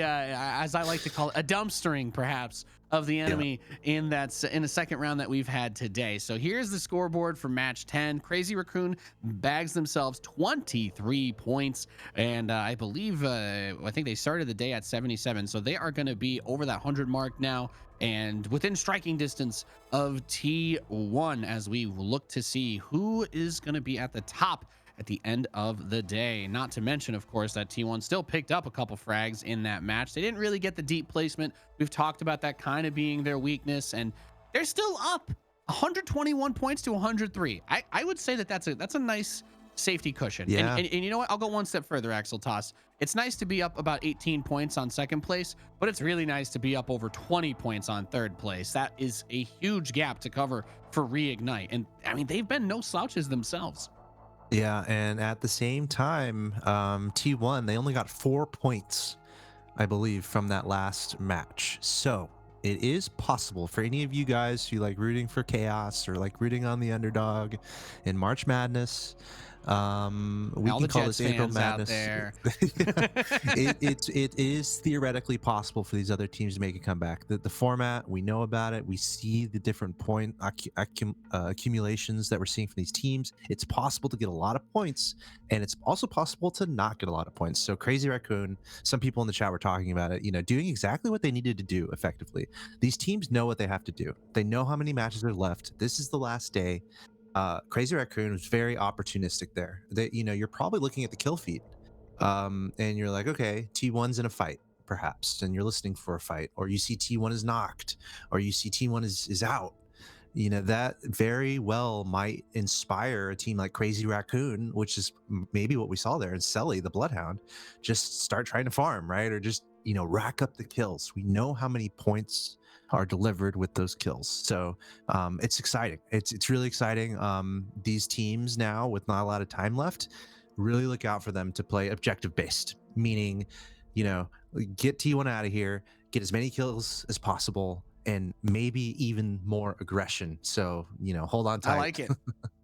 Speaker 1: as I like to call it, a dumpstering perhaps of the
Speaker 2: Yeah.
Speaker 1: enemy in the second round that we've had today. So here's the scoreboard for match 10. Crazy Raccoon bags themselves 23 points, and I think they started the day at 77, so they are going to be over that 100 mark now and within striking distance of T1 as we look to see who is going to be at the top at the end of the day. Not to mention, of course, that T1 still picked up a couple frags in that match. They didn't really get the deep placement. We've talked about that kind of being their weakness, and they're still up 121 points to 103. I would say that's a nice safety cushion.
Speaker 2: Yeah.
Speaker 1: And you know what? I'll go one step further, Axel Toss. It's nice to be up about 18 points on second place, but it's really nice to be up over 20 points on third place. That is a huge gap to cover for Reignite. And I mean, they've been no slouches themselves.
Speaker 2: Yeah, and at the same time, T1, they only got 4 points, I believe, from that last match. So it is possible for any of you guys who like rooting for chaos or like rooting on the underdog in March Madness. We
Speaker 1: All
Speaker 2: can
Speaker 1: the
Speaker 2: call
Speaker 1: Jets
Speaker 2: this April
Speaker 1: fans out
Speaker 2: Madness.
Speaker 1: there.
Speaker 2: It is theoretically possible for these other teams to make a comeback. The format, we know about it. We see the different point accumulations that we're seeing from these teams. It's possible to get a lot of points, and it's also possible to not get a lot of points. So Crazy Raccoon, some people in the chat were talking about it, doing exactly what they needed to do effectively. These teams know what they have to do. They know how many matches are left. This is the last day. Crazy Raccoon was very opportunistic there. You're probably looking at the kill feed, and you're like, okay, T1's in a fight, perhaps, and you're listening for a fight, or you see T1 is knocked, or you see T1 is out. That very well might inspire a team like Crazy Raccoon, which is maybe what we saw there in Selly, the Bloodhound, just start trying to farm, right? Or just, rack up the kills. We know how many points are delivered with those kills. So it's exciting. It's really exciting. These teams now, with not a lot of time left, really look out for them to play objective based, meaning, get T1 out of here, get as many kills as possible, and maybe even more aggression. So, hold on tight.
Speaker 1: I like it.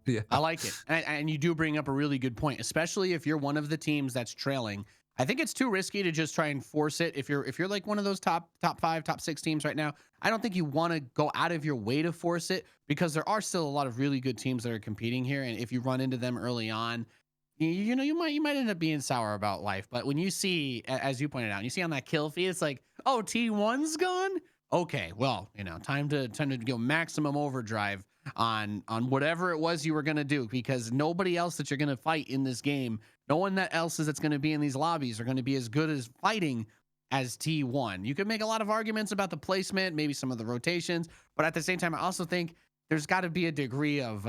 Speaker 2: Yeah.
Speaker 1: I like it. And you do bring up a really good point, especially if you're one of the teams that's trailing I think it's too risky to just try and force it. If you're like one of those top 5, top 6 teams right now, I don't think you want to go out of your way to force it because there are still a lot of really good teams that are competing here. And if you run into them early on, you know you might end up being sour about life. But when you see, as you pointed out, you see on that kill feed, it's like, oh, T1's gone. Okay, well, time to go maximum overdrive on whatever it was you were gonna do because nobody else that you're gonna fight in this game, no one that else is that's gonna be in these lobbies are gonna be as good as fighting as T1. You could make a lot of arguments about the placement, maybe some of the rotations, but at the same time, I also think there's got to be a degree of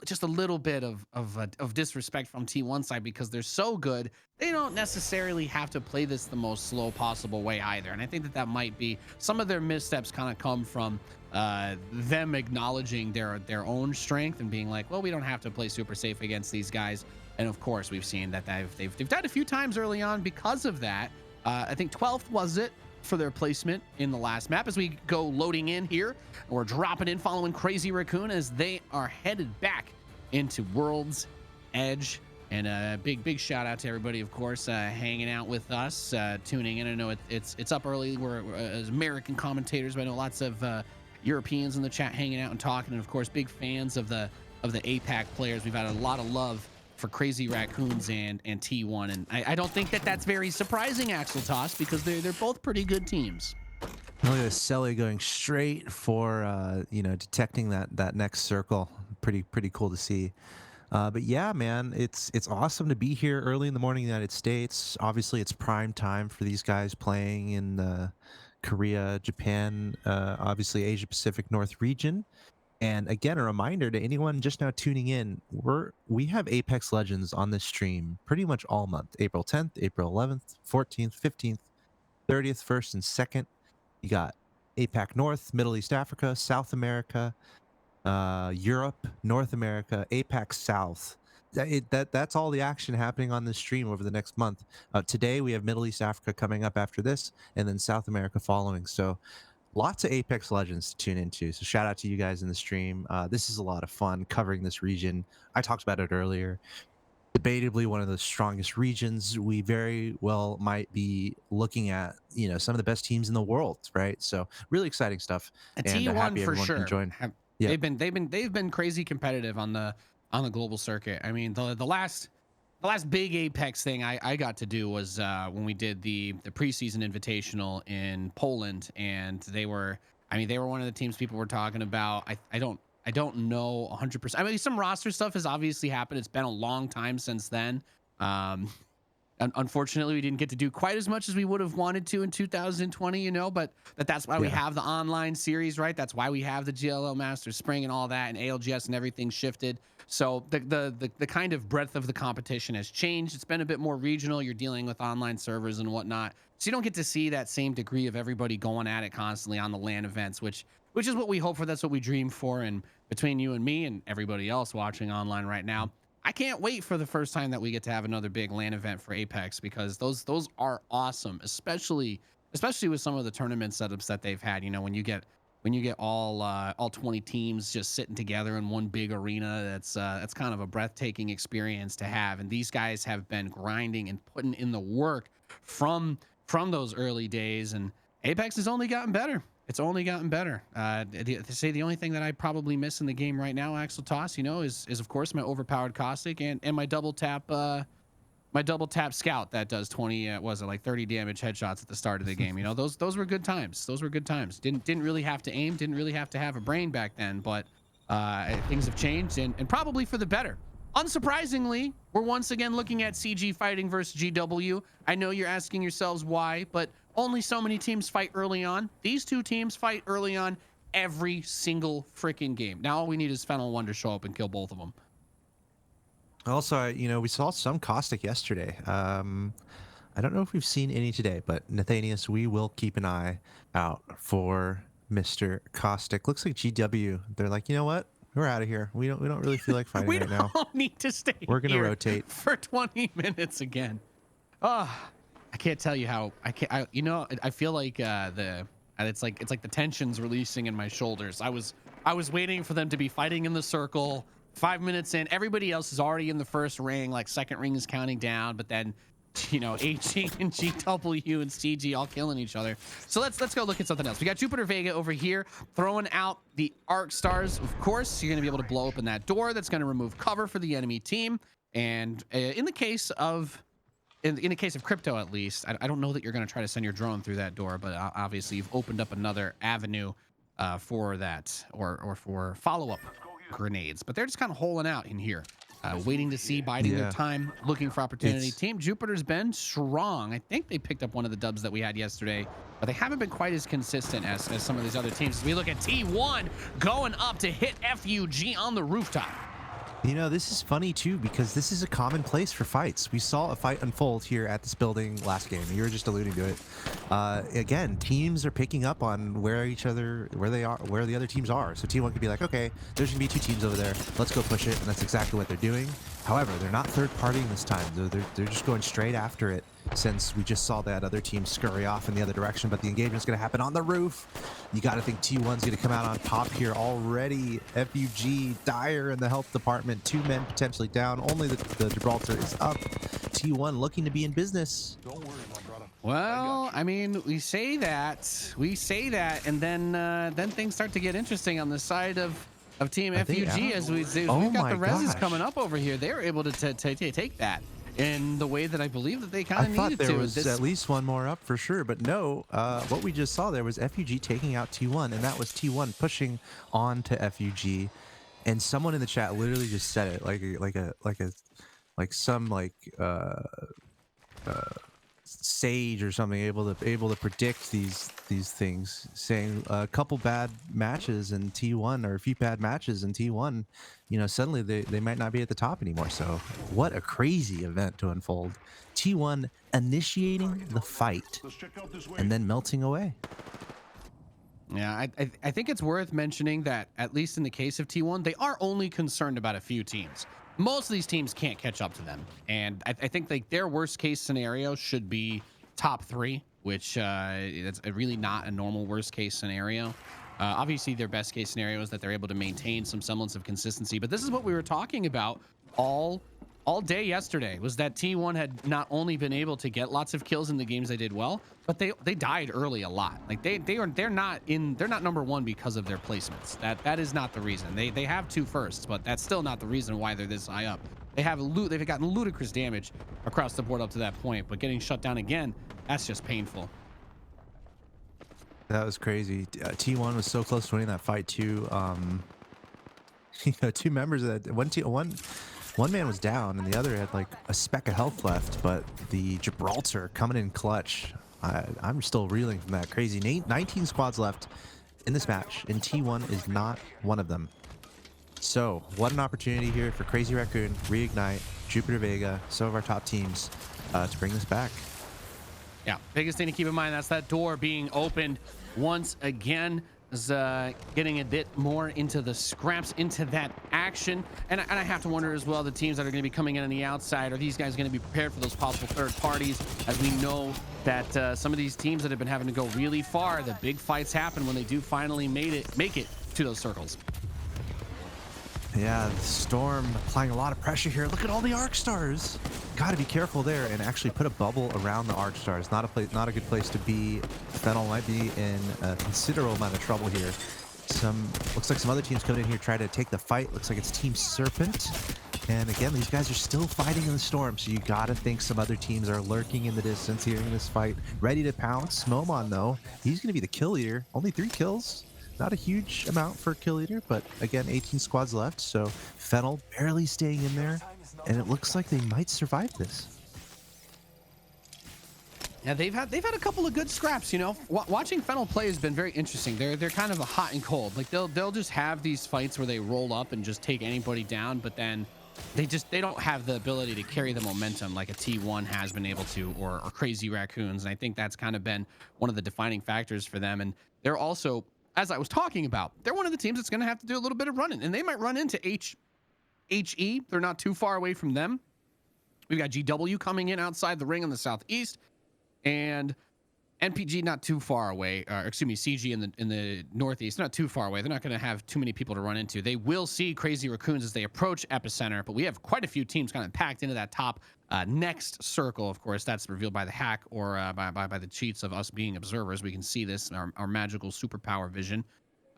Speaker 1: just a little bit of disrespect from T1 side because they're so good. They don't necessarily have to play this the most slow possible way either. And I think that might be some of their missteps kind of come from them acknowledging their own strength and being like, well, we don't have to play super safe against these guys. And of course, we've seen that they've died a few times early on because of that. I think 12th was it for their placement in the last map. As we go loading in here, we're dropping in following Crazy Raccoon as they are headed back into World's Edge. And a big shout out to everybody, of course, hanging out with us, tuning in. I know it's up early. We're as American commentators, but I know lots of Europeans in the chat hanging out and talking. And of course, big fans of the APAC players. We've had a lot of love for Crazy Raccoons and T1, and I don't think that that's very surprising, Axel Toss, because they're both pretty good teams.
Speaker 2: Look at Selly going straight for detecting that next circle. Pretty cool to see. But yeah, man, it's awesome to be here early in the morning in the United States. Obviously, it's prime time for these guys playing in Korea, Japan, obviously Asia Pacific North region. And again, a reminder to anyone just now tuning in, we have Apex Legends on this stream pretty much all month. April 10th, April 11th, 14th, 15th, 30th, 1st, and 2nd. You got APAC North, Middle East Africa, South America, Europe, North America, APAC South. That's all the action happening on this stream over the next month. Today we have Middle East Africa coming up after this, and then South America following. So lots of Apex Legends to tune into. So shout out to you guys in the stream. This is a lot of fun covering this region. I talked about it earlier. Debatably one of the strongest regions. We very well might be looking at, some of the best teams in the world, right? So really exciting stuff.
Speaker 1: A
Speaker 2: And
Speaker 1: T1
Speaker 2: happy
Speaker 1: for
Speaker 2: everyone
Speaker 1: sure.
Speaker 2: can join.
Speaker 1: They've been crazy competitive on the global circuit. I mean, the last big Apex thing I got to do was when we did the preseason invitational in Poland, and they were one of the teams people were talking about. I don't know 100%. I mean, some roster stuff has obviously happened. It's been a long time since then. Unfortunately, we didn't get to do quite as much as we would have wanted to in 2020, but that's why we have the online series, right? That's why we have the GLL Masters Spring and all that, and ALGS and everything shifted. So the kind of breadth of the competition has changed. It's been a bit more regional. You're dealing with online servers and whatnot. So you don't get to see that same degree of everybody going at it constantly on the LAN events, which is what we hope for. That's what we dream for. And between you and me and everybody else watching online right now, I can't wait for the first time that we get to have another big LAN event for Apex, because those are awesome, especially with some of the tournament setups that they've had. When you get all 20 teams just sitting together in one big arena, that's kind of a breathtaking experience to have. And these guys have been grinding and putting in the work from those early days, and Apex has only gotten better. It's only gotten better. To say the only thing that I probably miss in the game right now, Axel Toss, is of course my overpowered caustic and my double tap scout that does 20 like 30 damage headshots at the start of the game. Those were good times. Those were good times. Didn't really have to aim, didn't really have to have a brain back then, but things have changed and probably for the better. Unsurprisingly, we're once again looking at CG fighting versus GW. I know you're asking yourselves why, but only so many teams fight early on. These two teams fight early on every single freaking game. Now all we need is Fennel 1 to show up and kill both of them.
Speaker 2: Also, we saw some caustic yesterday. I don't know if we've seen any today, but Nathanius, we will keep an eye out for Mr. Caustic. Looks like GW. They're like, you know what? We're out of here. We don't really feel like fighting right now.
Speaker 1: We don't need to stay.
Speaker 2: We're gonna rotate
Speaker 1: for 20 minutes again. I can't tell you how I feel like it's like the tensions releasing in my shoulders. I was waiting for them to be fighting in the circle, 5 minutes in, everybody else is already in the first ring, like second ring is counting down, but then HG and GW and CG all killing each other. So let's go look at something else. We got Jupiter Vega over here throwing out the arc stars. Of course, you're going to be able to blow open that door. That's going to remove cover for the enemy team. And in the case of crypto, at least, I don't know that you're going to try to send your drone through that door, but obviously you've opened up another avenue for that, or for follow-up grenades. But they're just kind of holing out in here, waiting to see, biding their time, looking for opportunity. Team Jupiter's been strong. I think they picked up one of the dubs that we had yesterday, but they haven't been quite as consistent as some of these other teams. As we look at T1 going up to hit FUG on the rooftop.
Speaker 2: This is funny too, because this is a common place for fights. We saw a fight unfold here at this building last game. You were just alluding to it. Again, teams are picking up on where the other teams are. So T1 could be like, okay, there's gonna be 2 teams over there. Let's go push it, and that's exactly what they're doing. However, they're not third partying this time. They're just going straight after it, since we just saw that other team scurry off in the other direction. But the engagement's going to happen on the roof. You got to think T1's going to come out on top here already. FUG, dire in the health department. 2 men potentially down. Only the Gibraltar is up. T1 looking to be in business.
Speaker 3: Don't worry, my brother.
Speaker 1: Well, I mean, we say that, and then things start to get interesting on the side of Team FUG, as we've got the reses coming up over here. They were able to take that in the way that I believe that they kind of needed to.
Speaker 2: I thought there was at least one more up for sure, but no. What we just saw there was FUG taking out T1, and that was T1 pushing on to FUG. And someone in the chat literally just said it like some sage or something, able to predict these things, saying a couple bad matches in T1, or a few bad matches in T1, suddenly they might not be at the top anymore. So what a crazy event to unfold. T1 initiating the fight and then melting away.
Speaker 1: Yeah, I think it's worth mentioning that, at least in the case of T1, they are only concerned about a few teams. Most of these teams can't catch up to them, and I think like their worst case scenario should be top 3, which that's really not a normal worst case scenario. Obviously, their best case scenario is that they're able to maintain some semblance of consistency. But this is what we were talking about all day yesterday, was that T1 had not only been able to get lots of kills in the games they did well, but they died early a lot. Like they're not number 1 because of their placements. That is not the reason. They have 2 firsts, but that's still not the reason why they're this high up. They've gotten ludicrous damage across the board up to that point, but getting shut down again, that's just painful.
Speaker 2: That was crazy. T1 was so close to winning that fight too. 2 members of that one man was down, and the other had like a speck of health left, but the Gibraltar coming in clutch. I'm still reeling from that. Crazy. 19 squads left in this match, and T1 is not one of them. So what an opportunity here for Crazy Raccoon, Reignite, Jupiter Vega, some of our top teams to bring this back.
Speaker 1: Yeah, biggest thing to keep in mind, that's that door being opened once again. Is getting a bit more into the scraps, into that action. And I have to wonder as well, the teams that are going to be coming in on the outside, are these guys going to be prepared for those possible third parties? As we know that some of these teams that have been having to go really far, the big fights happen when they do finally make it to those circles.
Speaker 2: Yeah, the Storm applying a lot of pressure here. Look at all the arc stars. Got to be careful there and actually put a bubble around the arc stars. Not a good place to be. Fennel might be in a considerable amount of trouble here. Looks like some other teams coming in here try to take the fight. Looks like it's Team Serpent. And again, these guys are still fighting in the storm, so you gotta think some other teams are lurking in the distance here in this fight, ready to pounce. Momon, though, he's gonna be the kill leader. Only 3 kills. Not a huge amount for a kill leader, but again, 18 squads left, so Fennel barely staying in there, and it looks like they might survive this.
Speaker 1: Yeah, they've had a couple of good scraps. Watching Fennel play has been very interesting. They're kind of a hot and cold. Like they'll just have these fights where they roll up and just take anybody down, but then they don't have the ability to carry the momentum like a T1 has been able to, or Crazy Raccoons. And I think that's kind of been one of the defining factors for them. And they're also, as I was talking about, they're one of the teams that's going to have to do a little bit of running, and they might run into HE. They're not too far away from them. We've got GW coming in outside the ring on the southeast, and NPG not too far away, or excuse me, CG in the northeast, not too far away. They're not going to have too many people to run into. They will see Crazy Raccoons as they approach Epicenter, but we have quite a few teams kind of packed into that top next circle. Of course, that's revealed by the hack or by the cheats of us being observers. We can see this in our magical superpower vision.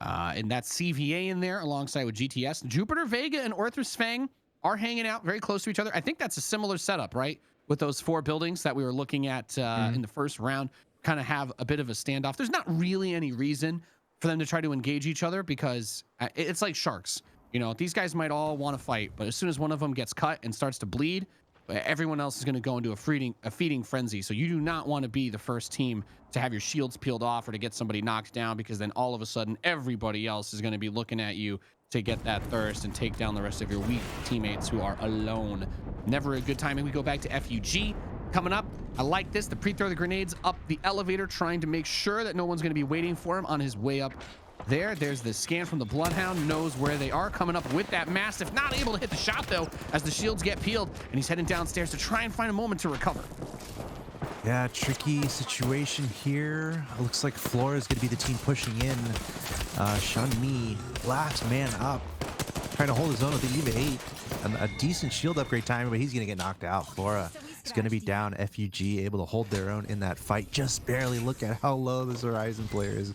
Speaker 1: And that's CVA in there alongside with GTS. Jupiter, Vega, and Orthrus Fang are hanging out very close to each other. I think that's a similar setup, right? With those 4 buildings that we were looking at in the first round, kind of have a bit of a standoff. There's not really any reason for them to try to engage each other because it's like sharks. You know, these guys might all want to fight, but as soon as one of them gets cut and starts to bleed, everyone else is going to go into a feeding frenzy. So you do not want to be the first team to have your shields peeled off or to get somebody knocked down, because then all of a sudden everybody else is going to be looking at you to get that thirst and take down the rest of your weak teammates who are alone. Never a good time. And we go back to FUG coming up. I like this. The pre-throw the grenades up the elevator, trying to make sure that no one's going to be waiting for him on his way up there. There's the scan from the Bloodhound, knows where they are, coming up with that Mastiff. Not able to hit the shot though, as the shields get peeled, and he's heading downstairs to try and find a moment to recover.
Speaker 2: Yeah, tricky situation here. It looks like Flora is going to be the team pushing in. Shun Mi, last man up, trying to hold his own with the EVA 8. And a decent shield upgrade time, but he's going to get knocked out. Flora is going to be down. FUG able to hold their own in that fight. Just barely. Look at how low this Horizon player is.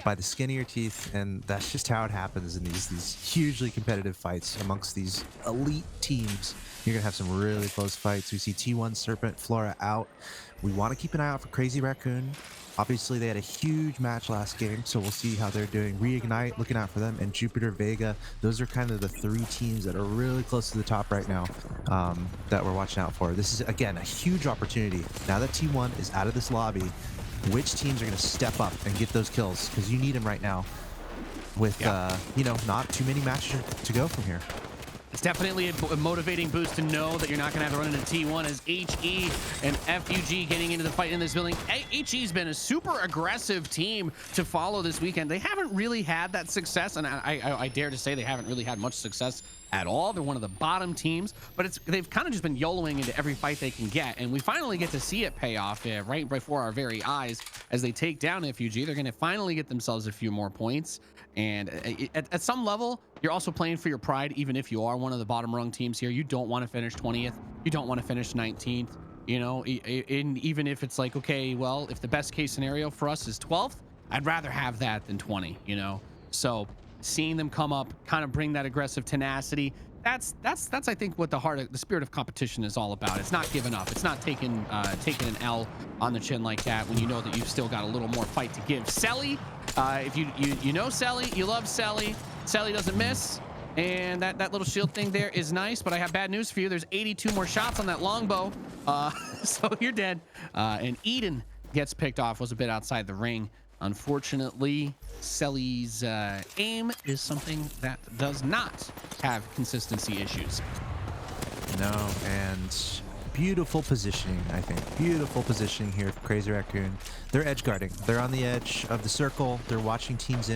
Speaker 2: By the skin of your teeth, and that's just how it happens in these hugely competitive fights amongst these elite teams. You're gonna have some really close fights. We see T1 Serpent, Flora out. We want to keep an eye out for Crazy Raccoon. Obviously, they had a huge match last game, so we'll see how they're doing. Reignite, looking out for them, and Jupiter, Vega. Those are kind of the 3 teams that are really close to the top right now that we're watching out for. This is, again, a huge opportunity. Now that T1 is out of this lobby, which teams are going to step up and get those kills? Because you need them right now with, you know, not too many matches to go from here.
Speaker 1: It's definitely a motivating boost to know that you're not going to have to run into T1 as HE and FUG getting into the fight in this building. HE's been a super aggressive team to follow this weekend. They haven't really had that success, and I dare to say they haven't really had much success at all. They're one of the bottom teams, but they've kind of just been YOLOing into every fight they can get, and we finally get to see it pay off right before our very eyes as they take down FUG. They're going to finally get themselves a few more points, and at some level, you're also playing for your pride. Even if you are one of the bottom rung teams here, you don't want to finish 20th. You don't want to finish 19th. You know, even if it's like, okay, well, if the best case scenario for us is 12th, I'd rather have that than 20, you know? So seeing them come up, kind of bring that aggressive tenacity, that's I think what the spirit of competition is all about. It's not giving up. It's not taking an L on the chin like that when you know that you've still got a little more fight to give. Selly, if you know Selly, you love Selly. Selly doesn't miss, and that little shield thing there is nice, but I have bad news for you. There's 82 more shots on that longbow, so you're dead. And Eden gets picked off, was a bit outside the ring. Unfortunately, Selly's aim is something that does not have consistency issues.
Speaker 2: No, and beautiful positioning, I think. Beautiful positioning here for Crazy Raccoon. They're edge guarding. They're on the edge of the circle. They're watching teams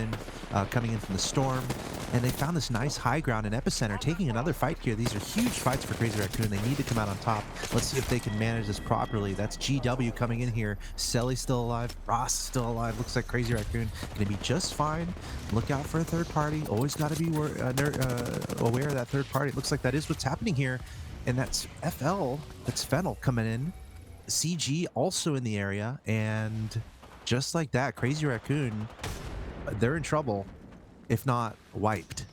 Speaker 2: coming in from the storm. And they found this nice high ground in Epicenter, taking another fight here. These are huge fights for Crazy Raccoon. They need to come out on top. Let's see if they can manage this properly. That's GW coming in here. Selly's still alive. Ross still alive. Looks like Crazy Raccoon going to be just fine. Look out for a third party. Always got to be aware of that third party. It looks like that is what's happening here. And that's FL, that's Fennel coming in. CG also in the area. And just like that, Crazy Raccoon, they're in trouble, if not wiped.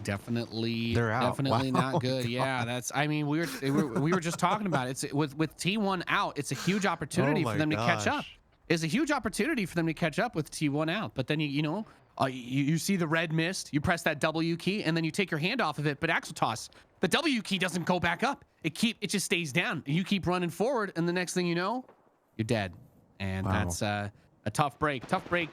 Speaker 1: Definitely,
Speaker 2: they're out.
Speaker 1: definitely
Speaker 2: Wow.
Speaker 1: not good. Yeah, that's, I mean, we were just talking about it. It's with T1 out, it's a huge opportunity for them to catch up. It's a huge opportunity for them to catch up with T1 out. But then you see the red mist, you press that W key, and then you take your hand off of it. But Axel Toss, the W key doesn't go back up. It just stays down. You keep running forward, and the next thing you know, you're dead. And that's a tough break.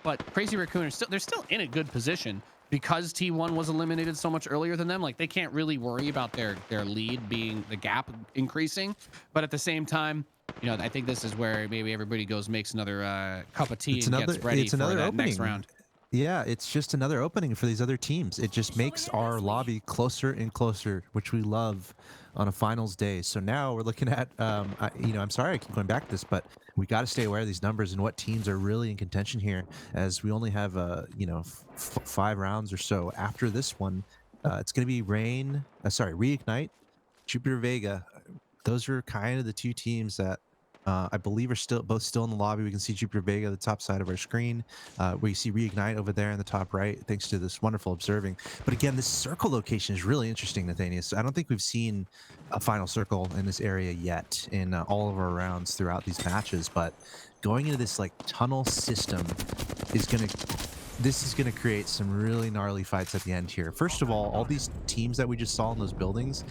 Speaker 1: But Crazy Raccoon are they're still in a good position because T1 was eliminated so much earlier than them. Like, they can't really worry about their lead being, the gap increasing. But at the same time, I think this is where maybe everybody makes another cup of tea and gets ready for that next round.
Speaker 2: Yeah, it's just another opening for these other teams. It just makes our lobby closer and closer, which we love on a finals day. So now we're looking at, I'm sorry I keep going back to this, but we got to stay aware of these numbers and what teams are really in contention here, as we only have, 5 rounds or so after this one. It's going to be Reignite, Jupiter Vega. Those are kind of the two teams that I believe are still in the lobby. We can see Jupiter Vega, the top side of our screen. We see Reignite over there in the top right, thanks to this wonderful observing. But again, this circle location is really interesting, Nathanius. I don't think we've seen a final circle in this area yet in all of our rounds throughout these matches. But going into this like tunnel system is going to this is going to create some really gnarly fights at the end here. First of all these teams that we just saw in those buildings,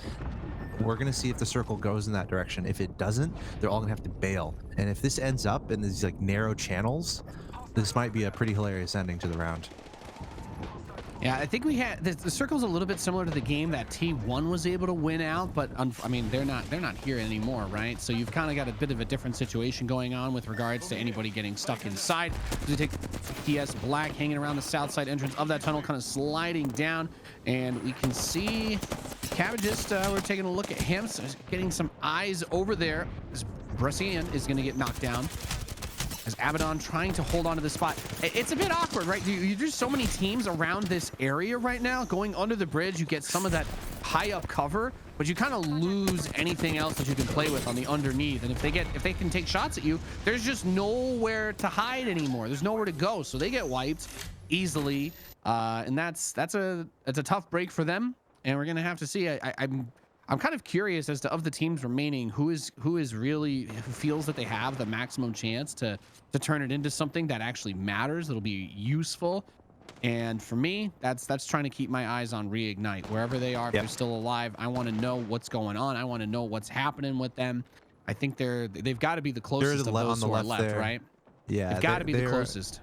Speaker 2: we're going to see if the circle goes in that direction. If it doesn't, they're all going to have to bail. And if this ends up in these like narrow channels, this might be a pretty hilarious ending to the round.
Speaker 1: Yeah, I think we had the circle's a little bit similar to the game that T1 was able to win out, but I mean they're not here anymore, right? So you've kind of got a bit of a different situation going on with regards to anybody getting stuck inside. You take PS Black hanging around the south side entrance of that tunnel, kind of sliding down, and we can see Cabbageist. We're taking a look at him, so getting some eyes over there. As Brescian is going to get knocked down. As Abaddon trying to hold on to the spot. It's a bit awkward, right? There's so many teams around this area right now. Going under the bridge, you get some of that high up cover, but you kind of lose anything else that you can play with on the underneath. And if they can take shots at you, there's just nowhere to hide anymore. There's nowhere to go, so they get wiped easily. And that's a tough break for them. And we're gonna have to see. I'm kind of curious as to of the teams remaining, who feels that they have the maximum chance to turn it into something that actually matters, that'll be useful. And for me, that's trying to keep my eyes on Reignite wherever they are. If they're still alive, I want to know what's going on. I want to know what's happening with them. I think they've got to be the closest of those who are left, right?
Speaker 2: Yeah,
Speaker 1: they've got to be the closest.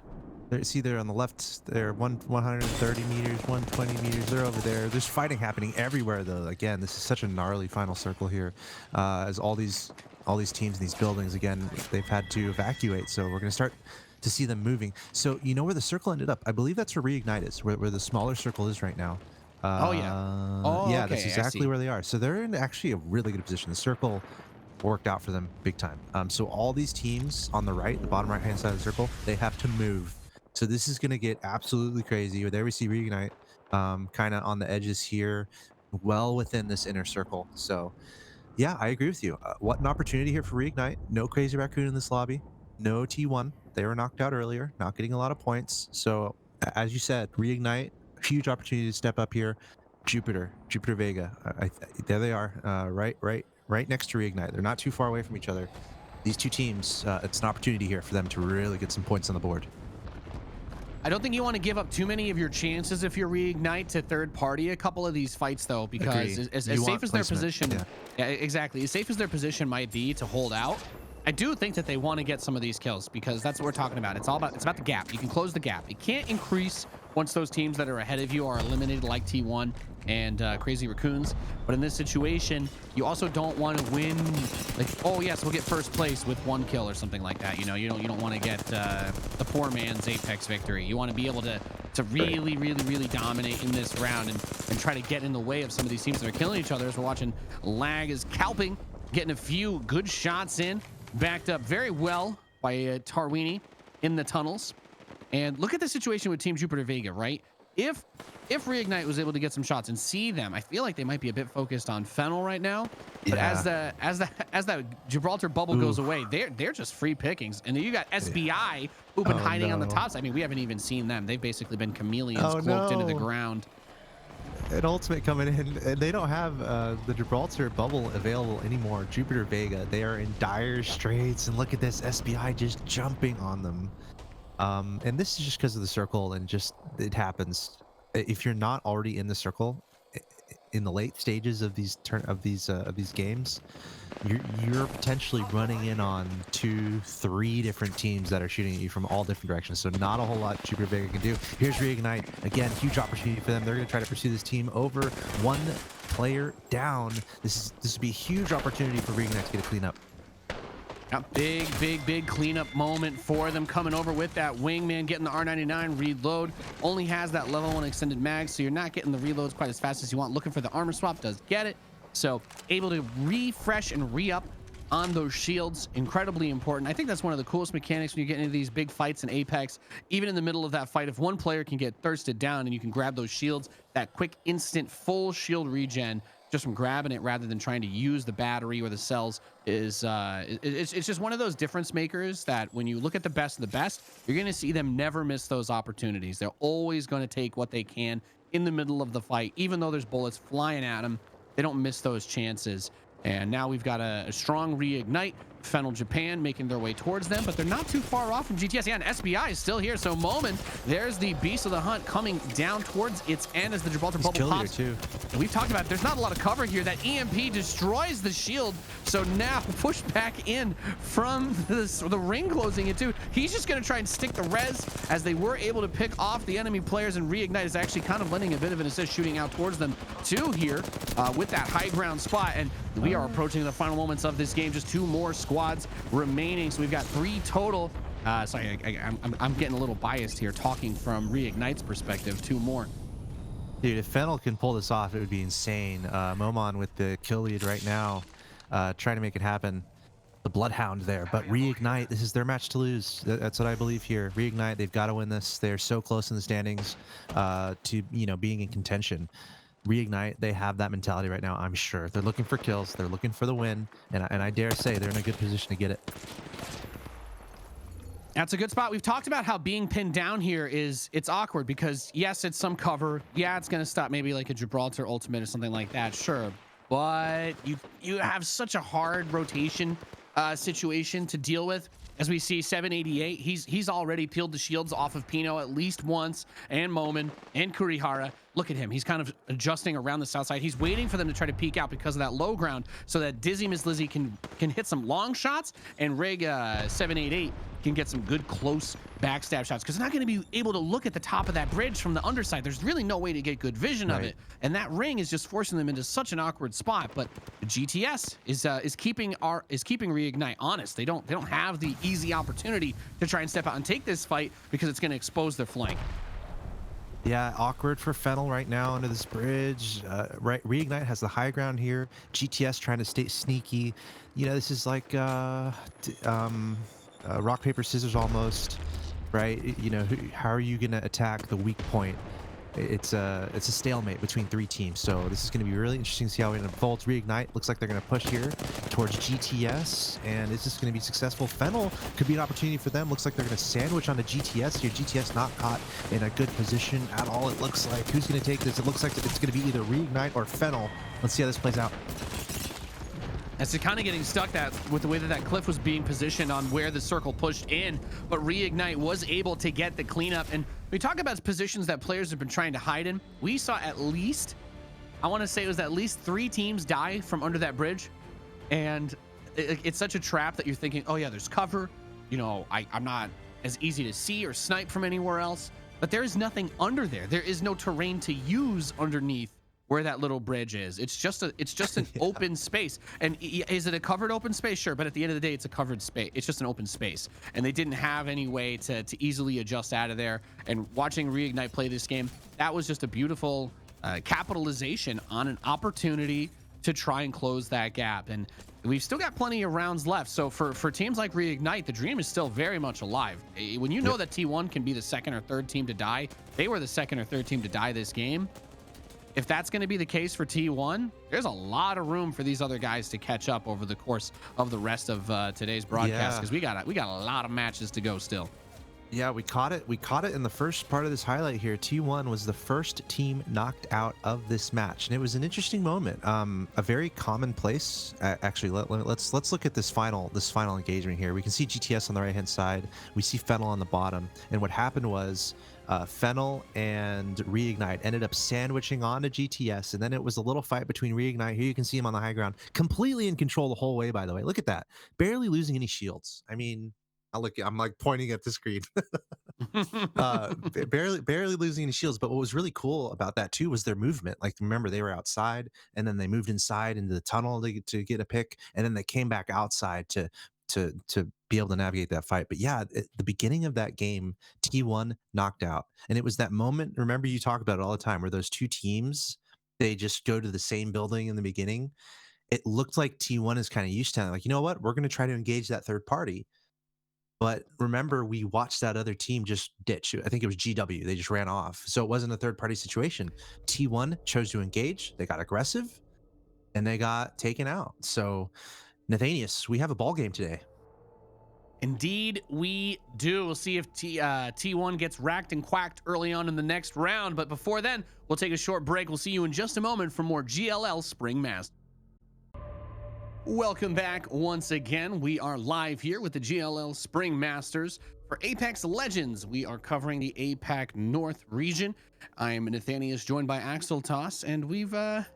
Speaker 2: See, they're on the left. They're 130 meters, 120 meters. They're over there. There's fighting happening everywhere, though. Again, this is such a gnarly final circle here, as all these teams in these buildings, again, they've had to evacuate. So we're gonna start to see them moving. So you know where the circle ended up? I believe that's where Reignite is, where the smaller circle is right now.
Speaker 1: Oh yeah. Oh
Speaker 2: yeah,
Speaker 1: okay,
Speaker 2: that's exactly where they are. So they're in actually a really good position. The circle worked out for them big time. So all these teams on the right, the bottom right hand side of the circle, they have to move. So this is going to get absolutely crazy. There we see Reignite kind of on the edges here, well within this inner circle. So yeah, I agree with you. What an opportunity here for Reignite. No Crazy Raccoon in this lobby. No T1. They were knocked out earlier, not getting a lot of points. So as you said, Reignite, huge opportunity to step up here. Jupiter Vega. There they are, right next to Reignite. They're not too far away from each other. These two teams, it's an opportunity here for them to really get some points on the board.
Speaker 1: I don't think you want to give up too many of your chances if you Reignite to third party a couple of these fights, though, because as safe as their position, yeah, exactly, as safe as their position might be to hold out, I do think that they want to get some of these kills, because that's what we're talking about. It's about the gap. You can close the gap. It can't increase once those teams that are ahead of you are eliminated, like T1 and Crazy Raccoons. But in this situation, you also don't want to win like, oh yes, we'll get first place with 1 kill or something like that. You know, you don't want to get the poor man's Apex victory. You want to be able to really dominate in this round and try to get in the way of some of these teams that are killing each other. As we're watching, Lag is calping, getting a few good shots in, backed up very well by Tarwini in the tunnels. And look at the situation with Team Jupiter Vega, right? If Reignite was able to get some shots and see them, I feel like they might be a bit focused on Fennel right now. But as that Gibraltar bubble goes away, they're just free pickings. And then you got SBI who've been hiding on the tops. I mean, we haven't even seen them. They've basically been chameleons cloaked into the ground.
Speaker 2: An ultimate coming in, and they don't have the Gibraltar bubble available anymore. Jupiter Vega, they are in dire straits, and look at this, SBI just jumping on them. And this is just because of the circle, and just it happens. If you're not already in the circle in the late stages of these games, you're potentially running in on 2-3 different teams that are shooting at you from all different directions. So not a whole lot Jupiter Vega can do. Here's Reignite again, huge opportunity for them. They're going to try to pursue this team over, 1 player down. This would be a huge opportunity for Reignite to get a clean up.
Speaker 1: A big cleanup moment for them, coming over with that wingman, getting the R99 reload. Only has that level 1 extended mag, so you're not getting the reloads quite as fast as you want. Looking for the armor swap, does get it. So able to refresh and re-up on those shields, incredibly important. I think that's one of the coolest mechanics when you get into these big fights in Apex. Even in the middle of that fight, if one player can get thirsted down and you can grab those shields, that quick instant full shield regen just from grabbing it rather than trying to use the battery or the cells is it's just one of those difference makers that when you look at the best of the best, you're going to see them never miss those opportunities. They're always going to take what they can in the middle of the fight, even though there's bullets flying at them. They don't miss those chances. And now we've got a strong reignite. Fennel Japan making their way towards them, but they're not too far off from GTS. Yeah, and SBI is still here. So Moment, there's the Beast of the Hunt coming down towards its end as the Gibraltar bubble pops.
Speaker 2: Too.
Speaker 1: And we've talked about it. There's not a lot of cover here. That EMP destroys the shield. So now push back in from the ring closing it too. He's just going to try and stick the res as they were able to pick off the enemy players, and reignite is actually kind of lending a bit of an assist, shooting out towards them too here with that high ground spot. And we are approaching the final moments of this game. Just 2 more squads remaining, so we've got 3 total. Sorry, I'm getting a little biased here talking from reignite's perspective. 2 more.
Speaker 2: Dude, if Fennel can pull this off, it would be insane. Momon with the kill lead right now, trying to make it happen. The Bloodhound there, but reignite, this is their match to lose. That's what I believe here. Reignite, they've got to win this. They're so close in the standings to being in contention. Reignite, they have that mentality right now. I'm sure they're looking for kills, they're looking for the win, and I dare say they're in a good position to get it.
Speaker 1: That's a good spot. We've talked about how being pinned down here it's awkward because yes, it's some cover. Yeah, it's gonna stop maybe like a Gibraltar ultimate or something like that, sure, but you have such a hard rotation situation to deal with. As we see 788, he's already peeled the shields off of Pino at least once, and Momin and Kurihara. Look at him. He's kind of adjusting around the south side. He's waiting for them to try to peek out because of that low ground so that Dizzy Miss Lizzie can hit some long shots, and Rig 788 can get some good close backstab shots because they're not going to be able to look at the top of that bridge from the underside. There's really no way to get good vision of it, and that ring is just forcing them into such an awkward spot. But the GTS is keeping reignite honest. They don't have the easy opportunity to try and step out and take this fight because it's going to expose their flank.
Speaker 2: Yeah, awkward for Fennel right now under this bridge. Reignite has the high ground here. GTS trying to stay sneaky. This is like rock, paper, scissors almost, right? How are you going to attack the weak point? It's a stalemate between 3 teams. So this is going to be really interesting to see how it unfolds. Reignite looks like they're going to push here towards GTS, and is this going to be successful? Fennel could be an opportunity for them. Looks like they're going to sandwich onto GTS here. GTS not caught in a good position at all, it looks like. Who's going to take this? It looks like it's going to be either Reignite or Fennel. Let's see how this plays out.
Speaker 1: As to kind of getting stuck with the way that cliff was being positioned on where the circle pushed in, but Reignite was able to get the cleanup. And we talk about positions that players have been trying to hide in. We saw at least, I want to say it was at least 3 teams die from under that bridge. And it's such a trap that you're thinking, oh yeah, there's cover. I'm not as easy to see or snipe from anywhere else, but there is nothing under there. There is no terrain to use underneath where that little bridge is. It's just an open space. And is it a covered open space? Sure, but at the end of the day, it's a covered space. It's just an open space, and they didn't have any way to easily adjust out of there. And watching Reignite play this game, that was just a beautiful capitalization on an opportunity to try and close that gap. And we've still got plenty of rounds left, so for teams like Reignite, the dream is still very much alive. When you know that T1 can be the 2nd or 3rd team to die, they were the 2nd or 3rd team to die this game. If that's going to be the case for T1, there's a lot of room for these other guys to catch up over the course of the rest of today's broadcast, because we got a lot of matches to go still.
Speaker 2: Yeah, we caught it in the first part of this highlight here. T1 was the first team knocked out of this match, and it was an interesting moment. A very commonplace. Actually, let's look at this final engagement here. We can see GTS on the right hand side. We see Fennel on the bottom, and what happened was Fennel and Reignite ended up sandwiching onto GTS, and then it was a little fight between Reignite. Here you can see him on the high ground, completely in control the whole way, by the way. Look at that, barely losing any shields. I mean, I'm like pointing at the screen. barely losing any shields. But what was really cool about that too was their movement. Like, remember, they were outside, and then they moved inside into the tunnel to get a pick, and then they came back outside to to be able to navigate that fight. But yeah, at the beginning of that game, T1 knocked out, and it was that moment. Remember, you talk about it all the time, where those two teams, they just go to the same building in the beginning. It looked like T1 is kind of used to it. Like, you know what? We're going to try to engage that third party. But remember, we watched that other team just ditch. I think it was GW. They just ran off. So it wasn't a third party situation. T1 chose to engage. They got aggressive and they got taken out. So, Nathanius, we have a ball game today.
Speaker 1: Indeed, we do. We'll see if T1 gets racked and quacked early on in the next round. But before then, we'll take a short break. We'll see you in just a moment for more GLL Spring Masters. Welcome back once again. We are live here with the GLL Spring Masters for Apex Legends. We are covering the APAC North region. I am Nathanius, joined by Axel Toss, and we've I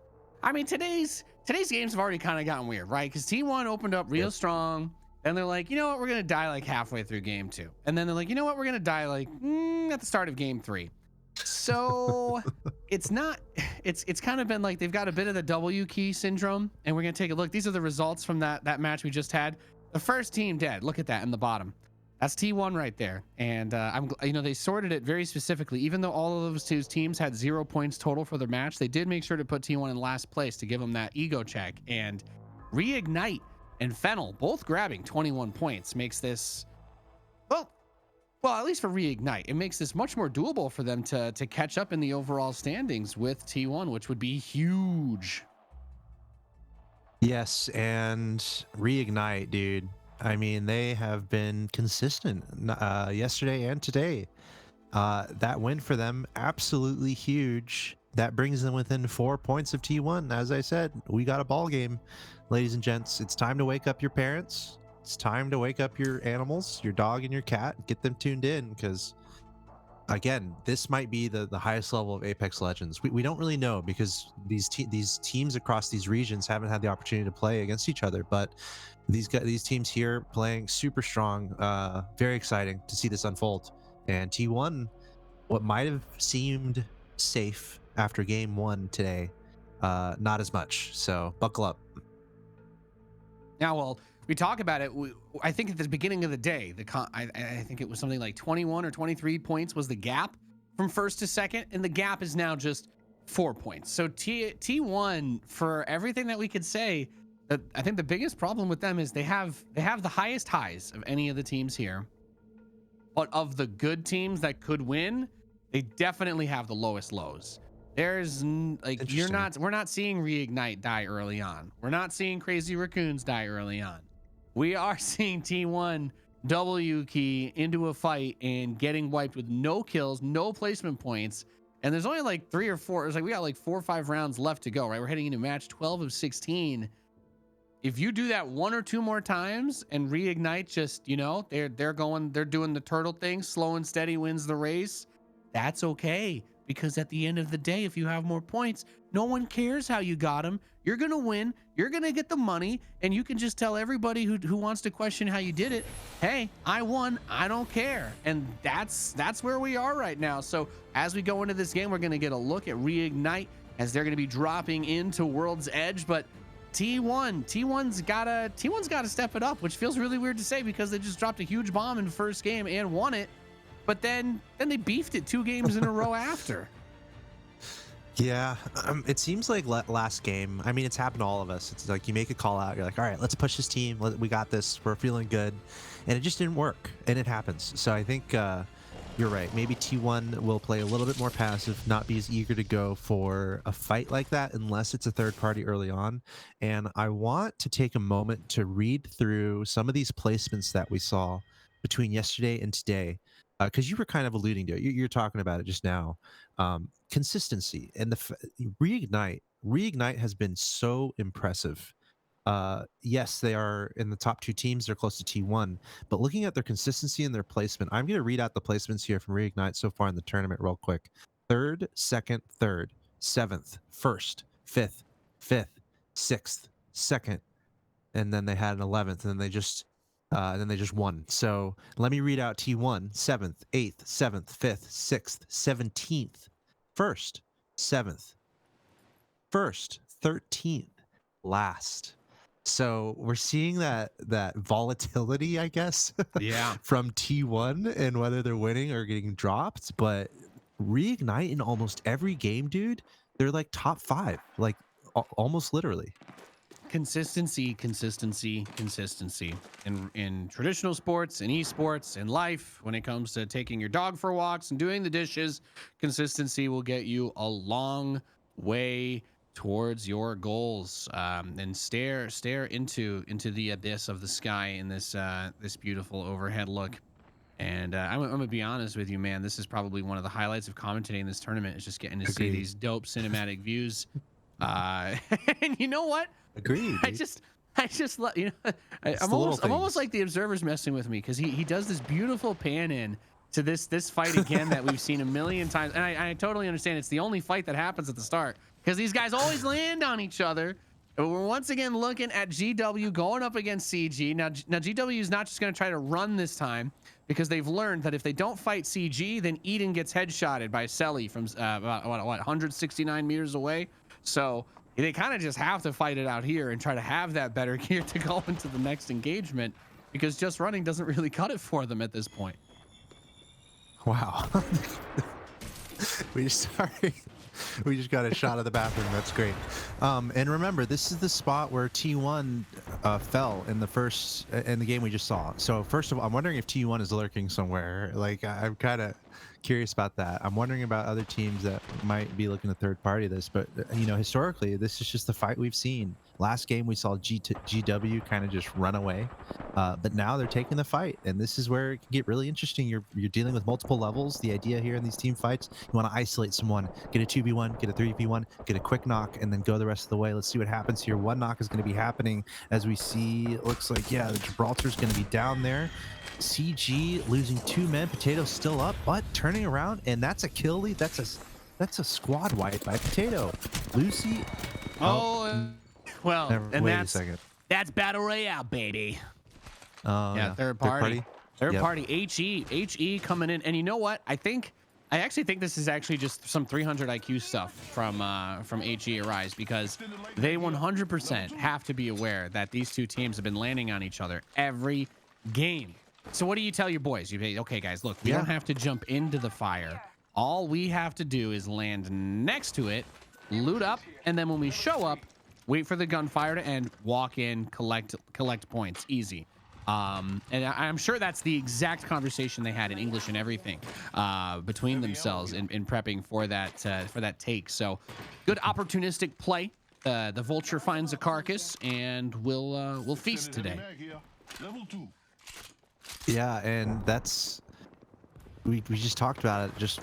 Speaker 1: mean today's games have already kind of gotten weird, right? Because T1 opened up real strong, and they're like, you know what, we're gonna die like halfway through game 2, and then they're like, you know what, we're gonna die like at the start of game 3. So it's kind of been like they've got a bit of the W key syndrome, and we're gonna take a look. These are the results from that match we just had. The first team dead. Look at that in the bottom. That's T1 right there. And they sorted it very specifically. Even though all of those two teams had 0 points total for their match, they did make sure to put T1 in last place to give them that ego check. And Reignite and Fennel both grabbing 21 points makes this, well, at least for Reignite, it makes this much more doable for them to catch up in the overall standings with T1, which would be huge.
Speaker 2: Yes, and Reignite, dude. I mean, they have been consistent yesterday and today. That win for them, absolutely huge. That brings them within 4 points of T1. As I said, we got a ball game, ladies and gents. It's time to wake up your parents. It's time to wake up your animals, your dog and your cat, get them tuned in, because again, this might be the highest level of Apex Legends. We don't really know, because these teams across these regions haven't had the opportunity to play against each other, but these teams here playing super strong. Very exciting to see this unfold. And T1, what might have seemed safe after game 1 today, not as much. So buckle up.
Speaker 1: Now, well, we talk about it. I think at the beginning of the day, I think it was something like 21 or 23 points was the gap from first to second, and the gap is now just 4 points. So T1, for everything that we could say, I think the biggest problem with them is they have the highest highs of any of the teams here, but of the good teams that could win, they definitely have the lowest lows. There's like we're not seeing Reignite die early on. We're not seeing Crazy Raccoons die early on. We are seeing T1 W key into a fight and getting wiped with no kills, no placement points. And there's only like 3 or 4. It's like we got like 4 or 5 rounds left to go, right? We're heading into match 12 of 16. If you do that 1 or 2 more times and Reignite just, they're doing the turtle thing, slow and steady wins the race. That's okay. Because at the end of the day, if you have more points, no one cares how you got them. You're going to win. You're going to get the money. And you can just tell everybody who wants to question how you did it, hey, I won. I don't care. And that's where we are right now. So as we go into this game, we're going to get a look at Reignite as they're going to be dropping into World's Edge. But T1's gotta step it up, which feels really weird to say because they just dropped a huge bomb in the first game and won it. But then they beefed it 2 games in a row after.
Speaker 2: Yeah, it seems like last game. I mean, it's happened to all of us. It's like you make a call out. You're like, all right, let's push this team. We got this. We're feeling good. And it just didn't work. And it happens. So I think you're right. Maybe T1 will play a little bit more passive, not be as eager to go for a fight like that unless it's a third party early on. And I want to take a moment to read through some of these placements that we saw between yesterday and today. Because you were kind of alluding to it. You're talking about it just now. Consistency and Reignite has been so impressive. Yes, they are in the top 2 teams. They're close to T1, but looking at their consistency and their placement, I'm going to read out the placements here from Reignite so far in the tournament real quick. 3rd, 2nd, 3rd, 7th, 1st, 5th, 5th, 6th, 2nd, and then they had an 11th, and then they just won. So let me read out T1: 7th, 8th, 7th, 5th, 6th, 17th, 1st, 7th, 1st, 13th, last. So we're seeing that volatility, I guess,
Speaker 1: Yeah.
Speaker 2: from T1 and whether they're winning or getting dropped. But Reignite in almost every game, dude, they're like top 5, like almost literally.
Speaker 1: Consistency, consistency, consistency. In traditional sports, in esports, in life, when it comes to taking your dog for walks and doing the dishes, consistency will get you a long way towards your goals. And stare into the abyss of the sky in this beautiful overhead look. And I'm gonna be honest with you, man. This is probably one of the highlights of commentating this tournament, is just getting to see
Speaker 2: Agreed.
Speaker 1: these dope cinematic views. Uh, and you know what?
Speaker 2: Agreed,
Speaker 1: I
Speaker 2: dude.
Speaker 1: just, I just love,
Speaker 2: It's
Speaker 1: I'm
Speaker 2: the little
Speaker 1: almost
Speaker 2: things.
Speaker 1: like the observer's messing with me, because he does this beautiful pan in to this fight again that we've seen a million times, and I totally understand it's the only fight that happens at the start, because these guys always land on each other. And we're once again looking at GW going up against CG. Now GW is not just going to try to run this time, because they've learned that if they don't fight CG, then Eden gets headshotted by Selly from about what 169 meters away. So they kind of just have to fight it out here and try to have that better gear to go into the next engagement, because just running doesn't really cut it for them at this point.
Speaker 2: Wow. Sorry. We just got a shot of the bathroom. That's great. And remember, this is the spot where T1 fell in the game we just saw. So first of all, I'm wondering if T1 is lurking somewhere. Like, I'm kind of curious about that. I'm wondering about other teams that might be looking to third party this, but historically, this is just the fight we've seen. Last game we saw GW kind of just run away, but now they're taking the fight, and this is where it can get really interesting. You're dealing with multiple levels. The idea here in these team fights, you want to isolate someone, get a 2v1, get a 3v1, get a quick knock, and then go the rest of the way. Let's see what happens here. One knock is going to be happening as we see. It looks like, yeah, the Gibraltar's going to be down there. CG losing 2 men. Potato still up, but turning around, and that's a kill lead. That's a squad wipe by Potato. Lucy.
Speaker 1: Oh, well, and
Speaker 2: wait a second.
Speaker 1: that's Battle Royale, baby.
Speaker 2: Oh
Speaker 1: Yeah, third party. Third
Speaker 2: Yep.
Speaker 1: party. HE coming in, and you know what? I actually think this is actually just some 300 IQ stuff from HE Arise, because they 100% have to be aware that these two teams have been landing on each other every game. So what do you tell your boys? You say, okay, guys, look, we don't have to jump into the fire. All we have to do is land next to it, loot up, and then when we show up, wait for the gunfire to end, walk in, collect points. Easy. And I'm sure that's the exact conversation they had in English and everything between themselves in prepping for that take. So good opportunistic play. The vulture finds a carcass, and we'll feast today.
Speaker 2: Yeah, and that's we just talked about it. Just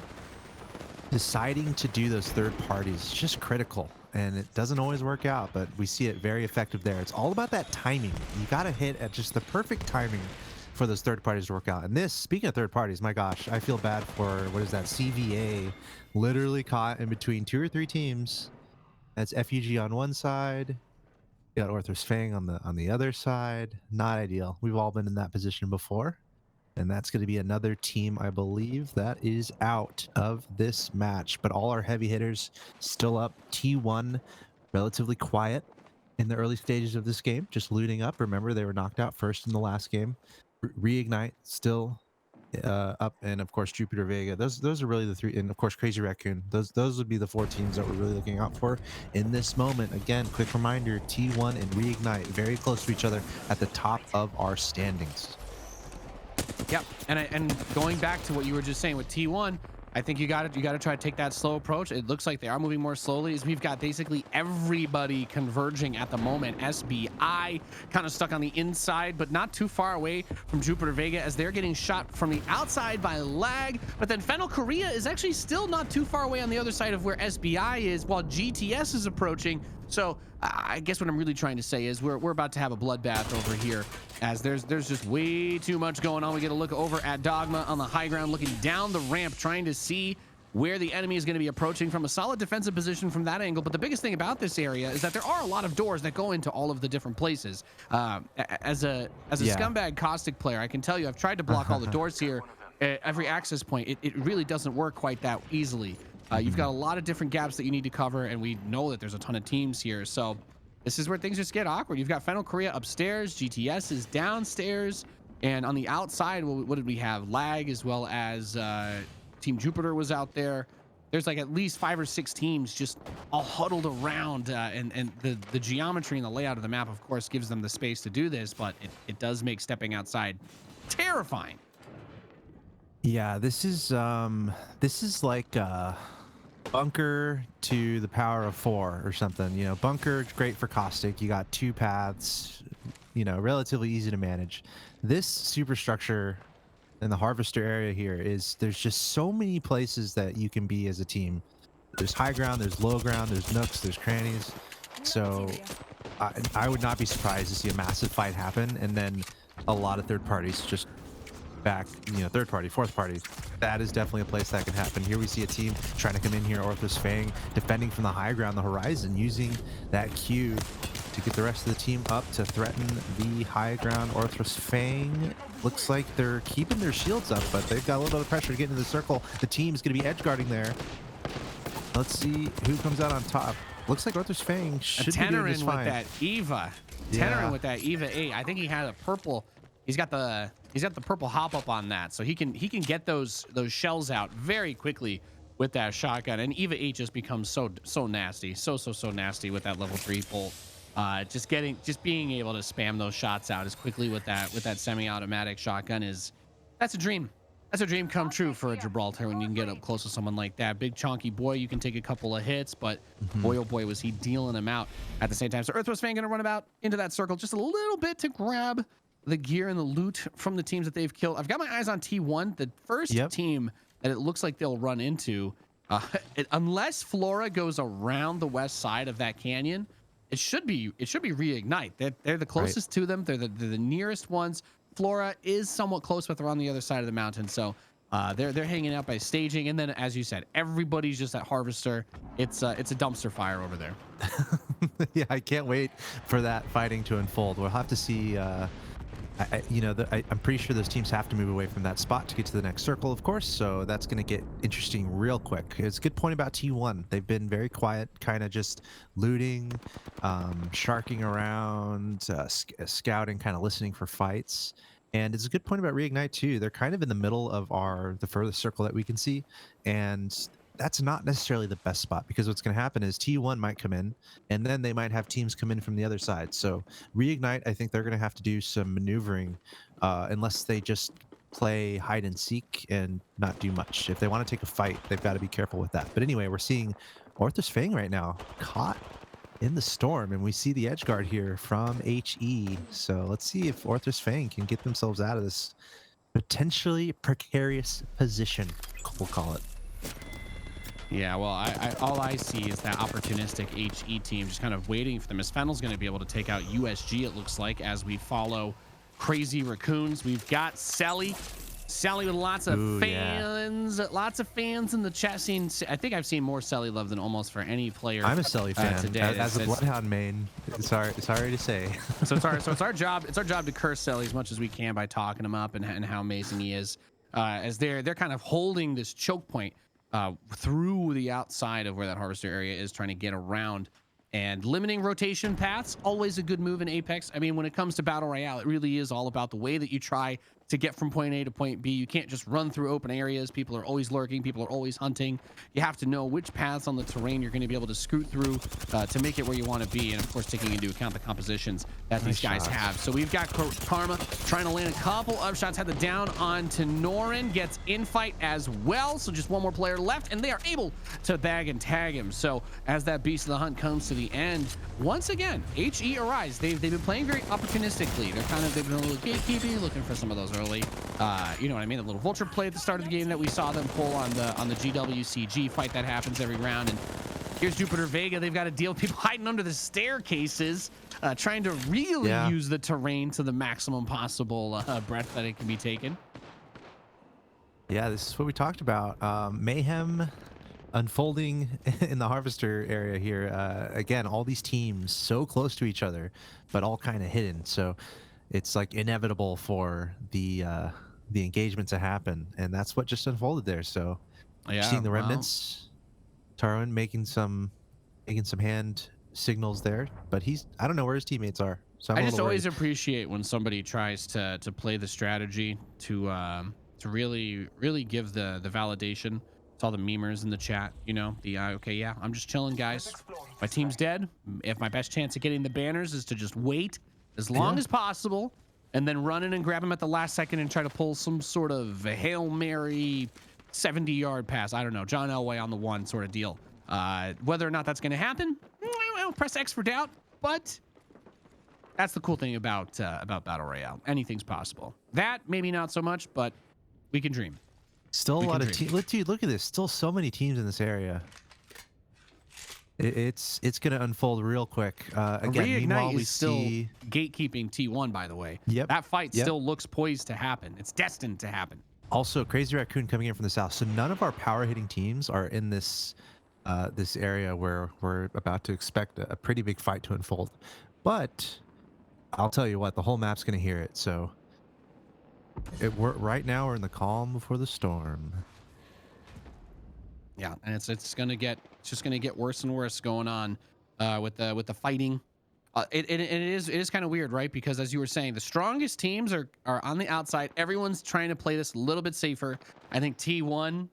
Speaker 2: deciding to do those third parties is just critical, and it doesn't always work out, but we see it very effective there. It's all about that timing. You got to hit at just the perfect timing for those third parties to work out. And this, speaking of third parties, my gosh, I feel bad for, what is that, CVA, literally caught in between 2 or 3 teams. That's FUG on one side, you got Orthros Fang on the other side. Not ideal. We've all been in that position before. And that's going to be another team, I believe, that is out of this match. But all our heavy hitters still up. T1 relatively quiet in the early stages of this game, just looting up. Remember, they were knocked out first in the last game. Reignite still up, and of course Jupiter Vega. Those are really the 3, and of course Crazy Raccoon. Those would be the 4 teams that we're really looking out for in this moment. Again, quick reminder: T1 and Reignite very close to each other at the top of our standings.
Speaker 1: Yep, and going back to what you were just saying with T1, I think you got to try to take that slow approach. It looks like they are moving more slowly, as we've got basically everybody converging at the moment. SBI kind of stuck on the inside, but not too far away from Jupiter Vega, as they're getting shot from the outside by Lag. But then Fennel Korea is actually still not too far away on the other side of where SBI is, while GTS is approaching. So I guess what I'm really trying to say is we're about to have a bloodbath over here, as there's just way too much going on. We get a look over at Dogma on the high ground, looking down the ramp, trying to see where the enemy is going to be approaching from a solid defensive position from that angle. But the biggest thing about this area is that there are a lot of doors that go into all of the different places. As a scumbag caustic player, I can tell you I've tried to block all the doors here at every access point. It really doesn't work quite that easily. You've got a lot of different gaps that you need to cover, and we know that there's a ton of teams here. So This is where things just get awkward. You've got Fennel Korea upstairs, GTS is downstairs, and on the outside, what did we have? Lag as well as Team Jupiter was out there. There's like at least 5 or 6 teams just all huddled around, and the geometry and the layout of the map, of course, gives them the space to do this, but it does make stepping outside terrifying.
Speaker 2: Yeah, this is like bunker to the power of 4 or something. You know, bunker great for caustic. You got 2 paths, you know, relatively easy to manage. This superstructure in the harvester area here is there's just so many places that you can be as a team. There's high ground, there's low ground, there's nooks, there's crannies. So I would not be surprised to see a massive fight happen, and then a lot of third parties just back, you know, third party, fourth party. That is definitely a place that can happen. Here we see a team trying to come in here, Orthros Fang defending from the high ground, the horizon, using that Q to get the rest of the team up to threaten the high ground. Orthros Fang looks like they're keeping their shields up, but they've got a little bit of pressure to get into the circle. The team's going to be edge guarding there. Let's see who comes out on top. Looks like Orthros Fang should be doing just fine.
Speaker 1: With that Eva.
Speaker 2: Yeah.
Speaker 1: With that Eva 8. I think he had a purple. He's got the purple hop up on that, so he can get those shells out very quickly with that shotgun. And Eva 8 just becomes so nasty, so nasty with that level 3 bolt. Just being able to spam those shots out as quickly with that semi-automatic shotgun that's a dream. That's a dream come true for a Gibraltar when you can get up close to someone like that. Big chonky boy, you can take a couple of hits, but boy oh boy was he dealing them out at the same time. So Earthworks Fan gonna run about into that circle just a little bit to grab the gear and the loot from the teams that they've killed. I've got my eyes on T1, the first team that it looks like they'll run into. Unless Flora goes around the west side of that canyon, it should be Reignite. They're the closest to them. They're the nearest ones. Flora is somewhat close, but they're on the other side of the mountain. So they're hanging out by staging. And then, as you said, everybody's just at Harvester. It's a dumpster fire over there.
Speaker 2: Yeah, I can't wait for that fighting to unfold. We'll have to see. I'm pretty sure those teams have to move away from that spot to get to the next circle, of course. So that's going to get interesting real quick. It's a good point about T1. They've been very quiet, kind of just looting, sharking around, scouting, kind of listening for fights. And it's a good point about Reignite too. They're kind of in the middle of the furthest circle that we can see, and that's not necessarily the best spot, because what's going to happen is T1 might come in, and then they might have teams come in from the other side. So Reignite, I think they're going to have to do some maneuvering, unless they just play hide and seek and not do much. If they want to take a fight, they've got to be careful with that. But anyway, we're seeing Orthros Fang right now caught in the storm, and we see the edge guard here from HE. So let's see if Orthros Fang can get themselves out of this potentially precarious position, we'll call it.
Speaker 1: Yeah, well, all I see is that opportunistic HE team just kind of waiting for them. As Fennel's going to be able to take out USG, it looks like, as we follow Crazy Raccoons. We've got Selly with lots of fans. Lots of fans in the chat scene. I think I've seen more Selly love than almost for any player.
Speaker 2: I'm a Selly fan
Speaker 1: today.
Speaker 2: as a Bloodhound main. Sorry to say.
Speaker 1: So it's our job to curse Selly as much as we can by talking him up and how amazing he is. As they're kind of holding this choke point through the outside of where that harvester area is, trying to get around, and limiting rotation paths, always a good move in Apex. I mean, when it comes to Battle Royale, it really is all about the way that you try to get from point A to point B. You can't just run through open areas. People are always lurking. People are always hunting. You have to know which paths on the terrain you're going to be able to scoot through to make it where you want to be. And of course, taking into account the compositions that these guys have. So we've got Karma trying to land a couple of shots. Had the down onto Norin. Gets in fight as well. So just one more player left, and they are able to bag and tag him. So as that beast of the hunt comes to the end, once again, HE Arise. They've been playing very opportunistically. They've been a little gatekeeping, looking for some of those early, you know what I mean, a little vulture play at the start of the game that we saw them pull on the GWCG fight that happens every round. And here's Jupiter Vega. They've got to deal with people hiding under the staircases, trying to really use the terrain to the maximum possible breadth that it can be taken.
Speaker 2: Yeah, this is what we talked about. Mayhem unfolding in the harvester area here. Again, all these teams so close to each other, but all kind of hidden. So it's like inevitable for the engagement to happen, and that's what just unfolded there. So seeing the remnants, Tarwin making some hand signals there, but I don't know where his teammates are, so I'm
Speaker 1: I
Speaker 2: a
Speaker 1: just
Speaker 2: little
Speaker 1: always
Speaker 2: worried.
Speaker 1: appreciate when somebody tries to play the strategy to really give the validation to all the memers in the chat. You know, the okay, yeah, I'm just chilling, guys. My team's dead. If my best chance of getting the banners is to just wait as long
Speaker 2: Yeah.
Speaker 1: as possible and then run in and grab him at the last second and try to pull some sort of Hail Mary 70-yard pass. I don't know, John Elway on the one sort of deal. Whether or not that's going to happen, I'll press X for doubt, but that's the cool thing about Battle Royale. Anything's possible. That maybe not so much, but we can dream.
Speaker 2: Still a
Speaker 1: We can
Speaker 2: lot of
Speaker 1: dream.
Speaker 2: teams. Dude, look at this. Still so many teams in this area. It's gonna unfold real quick. Again,
Speaker 1: Reignite
Speaker 2: meanwhile, we
Speaker 1: is still
Speaker 2: see.
Speaker 1: gatekeeping T1, by the way.
Speaker 2: Yep.
Speaker 1: That fight
Speaker 2: Yep.
Speaker 1: still looks poised to happen. It's destined to happen.
Speaker 2: Also, Crazy Raccoon coming in from the south. So none of our power hitting teams are in this area where we're about to expect a pretty big fight to unfold. But I'll tell you what, the whole map's gonna hear it. So right now we're in the calm before the storm.
Speaker 1: Yeah, and it's just gonna get worse and worse going on with the fighting. It is kind of weird, right? Because as you were saying, the strongest teams are on the outside. Everyone's trying to play this a little bit safer. I think T1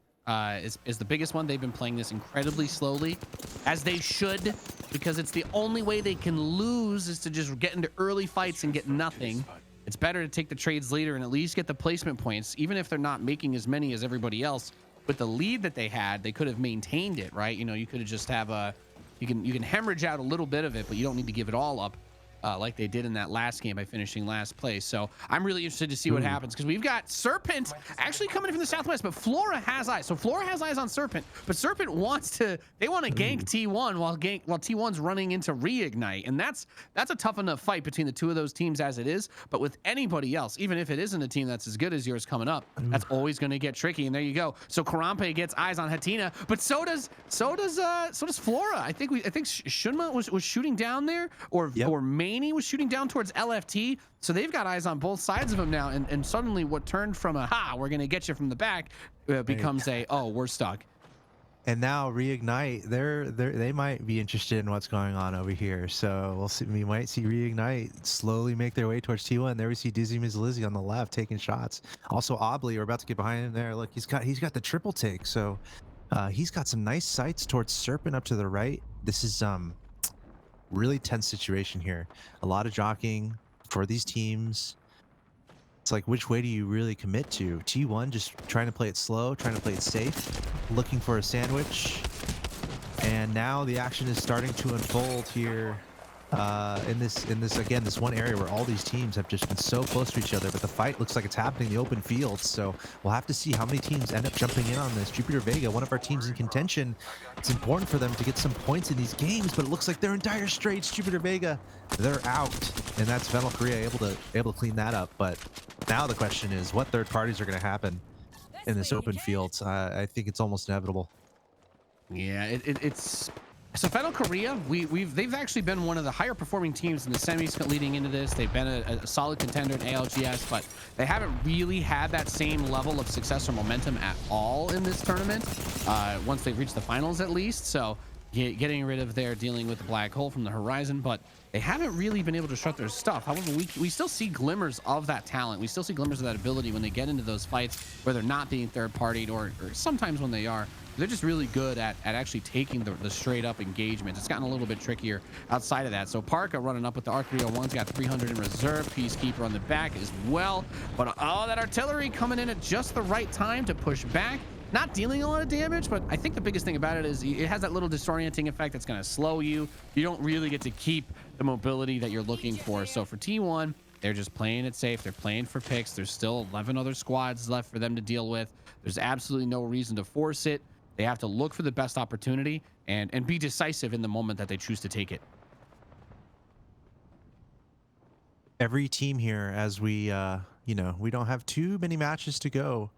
Speaker 1: is the biggest one. They've been playing this incredibly slowly, as they should, because it's the only way they can lose is to just get into early fights and get nothing. It's better to take the trades later and at least get the placement points, even if they're not making as many as everybody else. With the lead that they had, they could have maintained it, right? You know, you could have just have a you can hemorrhage out a little bit of it, but you don't need to give it all up like they did in that last game by finishing last place. So I'm really interested to see what happens, because we've got Serpent actually coming in from the southwest, but Flora has eyes. So Flora has eyes on Serpent, but Serpent they want to gank T1 while T1's running into Reignite, and that's a tough enough fight between the two of those teams as it is. But with anybody else, even if it isn't a team that's as good as yours coming up, that's always going to get tricky. And there you go. So Karampe gets eyes on Hatina, but so does Flora. I think Shunma was shooting down there, or Maney was shooting down towards LFT. So they've got eyes on both sides of him now, and suddenly what turned from we're gonna get you from the back becomes we're stuck.
Speaker 2: And now Reignite, they might be interested in what's going on over here. So we'll see. We might see Reignite slowly make their way towards T1. There we see Dizzy Ms. Lizzy on the left taking shots. Also Obley, we're about to get behind him there. Look, he's got the triple take. So he's got some nice sights towards Serpent up to the right. This is really tense situation here. A lot of jockeying for these teams. It's like, which way do you really commit to? T1 just trying to play it slow, trying to play it safe, looking for a sandwich. And now the action is starting to unfold here in this one area where all these teams have just been so close to each other, but the fight looks like it's happening in the open field. So we'll have to see how many teams end up jumping in on this. Jupiter Vega, one of our teams in contention. It's important for them to get some points in these games, but it looks like they're in dire straits. Jupiter Vega, they're out, and that's Venal Korea able to clean that up. But now the question is, what third parties are going to happen in this open field? I think it's almost inevitable.
Speaker 1: Yeah, it's so Fennel Korea. They've actually been one of the higher performing teams in the semis leading into this. They've been a solid contender in ALGS, but they haven't really had that same level of success or momentum at all in this tournament. Once they've reached the finals, at least. So getting rid of their dealing with the black hole from the horizon, but they haven't really been able to shut their stuff. However, we still see glimmers of that talent. We still see glimmers of that ability when they get into those fights where they're not being third-partied, or sometimes when they are. They're just really good at actually taking the straight up engagement. It's gotten a little bit trickier outside of that. So Parka running up with the R301's got 300 in reserve. Peacekeeper on the back as well. But that artillery coming in at just the right time to push back. Not dealing a lot of damage, but I think the biggest thing about it is it has that little disorienting effect that's going to slow you. You don't really get to keep the mobility that you're looking for. So for T1, they're just playing it safe. They're playing for picks. There's still 11 other squads left for them to deal with. There's absolutely no reason to force it. They have to look for the best opportunity and be decisive in the moment that they choose to take it.
Speaker 2: Every team here, as we we don't have too many matches to go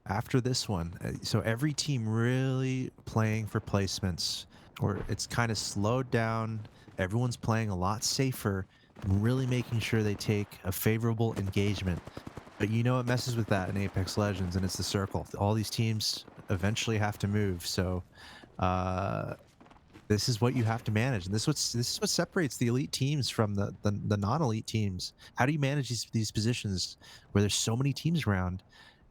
Speaker 2: after this one. So every team really playing for placements, or it's kind of slowed down. Everyone's playing a lot safer, really making sure they take a favorable engagement. But you know it messes with that in Apex Legends, and it's the circle. All these teams eventually have to move. So This is what you have to manage, and this is what separates the elite teams from the non-elite teams. How do you manage these positions where there's so many teams around,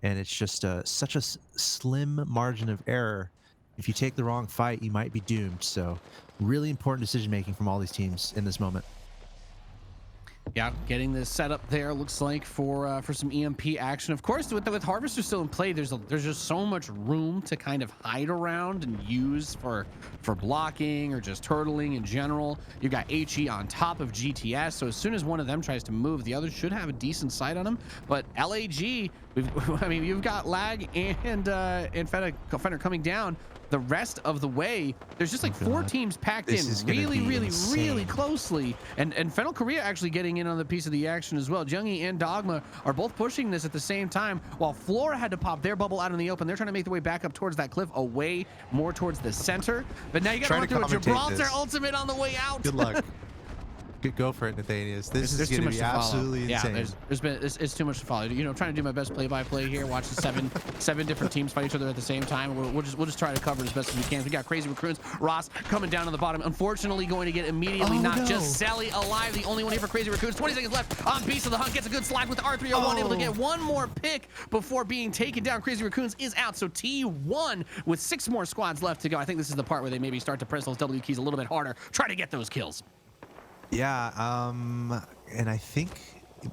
Speaker 2: and it's just such a slim margin of error? If you take the wrong fight, you might be doomed. So, really important decision making from all these teams in this moment.
Speaker 1: Yeah, getting this set up there looks like for some EMP action. Of course, with Harvester still in play, there's just so much room to kind of hide around and use for blocking or just turtling in general. You've got HE on top of GTS, so as soon as one of them tries to move, the other should have a decent sight on him. But LAG, I mean, you've got Lag and Fenner coming down. The rest of the way, there's just like four teams packed
Speaker 2: This
Speaker 1: in
Speaker 2: is gonna be
Speaker 1: really
Speaker 2: insane.
Speaker 1: closely, and Fennel Korea actually getting in on the piece of the action as well. Junggi and Dogma are both pushing this at the same time, while Flora had to pop their bubble out in the open. They're trying to make their way back up towards that cliff, away more towards the center. But now you got to run through a Gibraltar ultimate on the way out.
Speaker 2: Good luck. Go for it, Nathanius. This is going to be absolutely insane.
Speaker 1: Yeah, it's too much to follow. You know, I'm trying to do my best play-by-play here. Watch the seven different teams fight each other at the same time. We'll just try to cover it as best as we can. We got Crazy Raccoons, Ross coming down to the bottom. Unfortunately, going to get immediately knocked. Just Sally alive, the only one here for Crazy Raccoons. 20 seconds left on Beast of the Hunt. Gets a good slide with the R301, able to get one more pick before being taken down. Crazy Raccoons is out, so T1 with 6 more squads left to go. I think this is the part where they maybe start to press those W keys a little bit harder. Try to get those kills.
Speaker 2: Yeah, and I think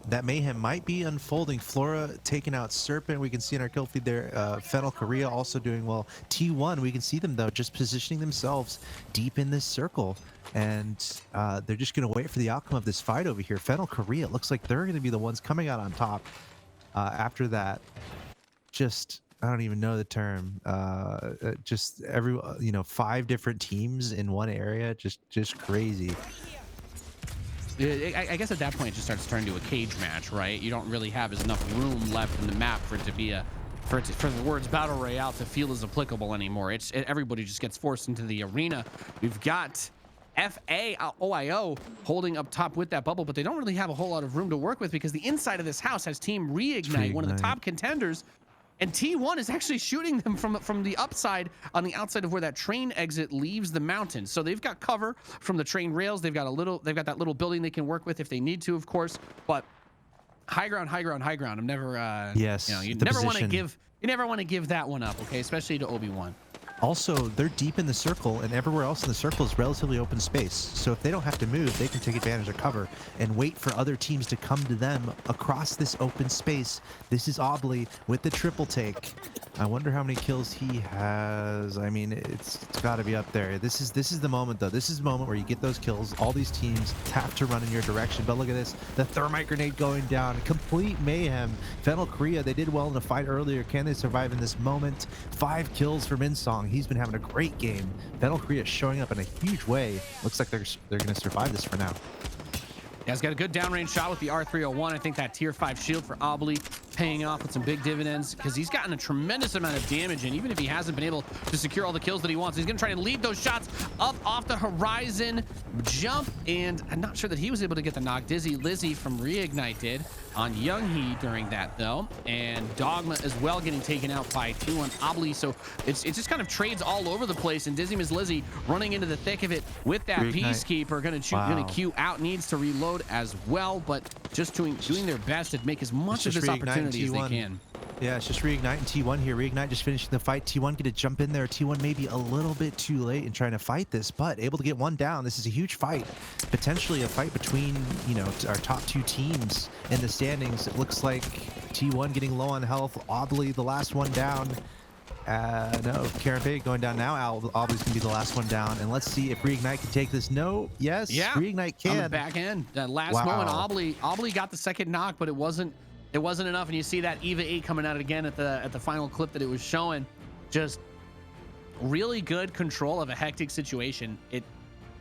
Speaker 2: that mayhem might be unfolding. Flora taking out Serpent. We can see in our kill feed there. Fennel Korea also doing well. T1, we can see them though, just positioning themselves deep in this circle. And they're just going to wait for the outcome of this fight over here. Fennel Korea, looks like they're going to be the ones coming out on top after that. Just, I don't even know the term. Just 5 different teams in one area. Just crazy.
Speaker 1: I guess at that point it just starts turning to a cage match, right? You don't really have enough room left in the map for it to be for the words Battle Royale to feel as applicable anymore. Everybody just gets forced into the arena. We've got FA OIO holding up top with that bubble, but they don't really have a whole lot of room to work with because the inside of this house has Team Reignite, one of the top contenders. And T1 is actually shooting them from the upside on the outside of where that train exit leaves the mountain. So they've got cover from the train rails. They've got that little building they can work with if they need to, of course. But high ground. I'm never
Speaker 2: yes.
Speaker 1: You never want to give that one up, okay? Especially to Obi-Wan.
Speaker 2: Also, they're deep in the circle, and everywhere else in the circle is relatively open space. So if they don't have to move, they can take advantage of cover and wait for other teams to come to them across this open space. This is Obley with the triple take. I wonder how many kills he has. I mean, it's got to be up there. This is the moment, though. This is the moment where you get those kills. All these teams have to run in your direction. But look at this. The thermite grenade going down. Complete mayhem. Fennel Korea, they did well in the fight earlier. Can they survive in this moment? 5 kills for Minsong. He's been having a great game. Battle Korea showing up in a huge way. Looks like they're going to survive this for now.
Speaker 1: Yeah, he's got a good downrange shot with the R301. I think that tier 5 shield for Obley paying off with some big dividends because he's gotten a tremendous amount of damage, and even if he hasn't been able to secure all the kills that he wants, he's going to try to lead those shots up off the horizon. Jump, and I'm not sure that he was able to get the knock. Dizzy Lizzy from Reignite did on Younghee during that, though, and Dogma as well getting taken out by 2 on Obley. So it's just kind of trades all over the place, and Dizzy Miss Lizzy running into the thick of it with that Peacekeeper. Going to queue out, needs to reload as well, but just doing their best to make as much of this opportunity as they can.
Speaker 2: Yeah, it's just Reignite and T1 here. Reignite just finishing the fight. T1 get to jump in there. T1 maybe a little bit too late in trying to fight this, but able to get one down. This is a huge fight. Potentially a fight between, our top 2 teams in the standings. It looks like T1 getting low on health. Obley, the last one down. No, Karen Pay going down now. Obley's going to be the last one down. And let's see if Reignite can take this. No. Yes. Yeah. Reignite can.
Speaker 1: On the back end. That last moment, Obley got the second knock, but it wasn't enough. And you see that EVA 8 coming out again at the final clip that it was showing. Just really good control of a hectic situation.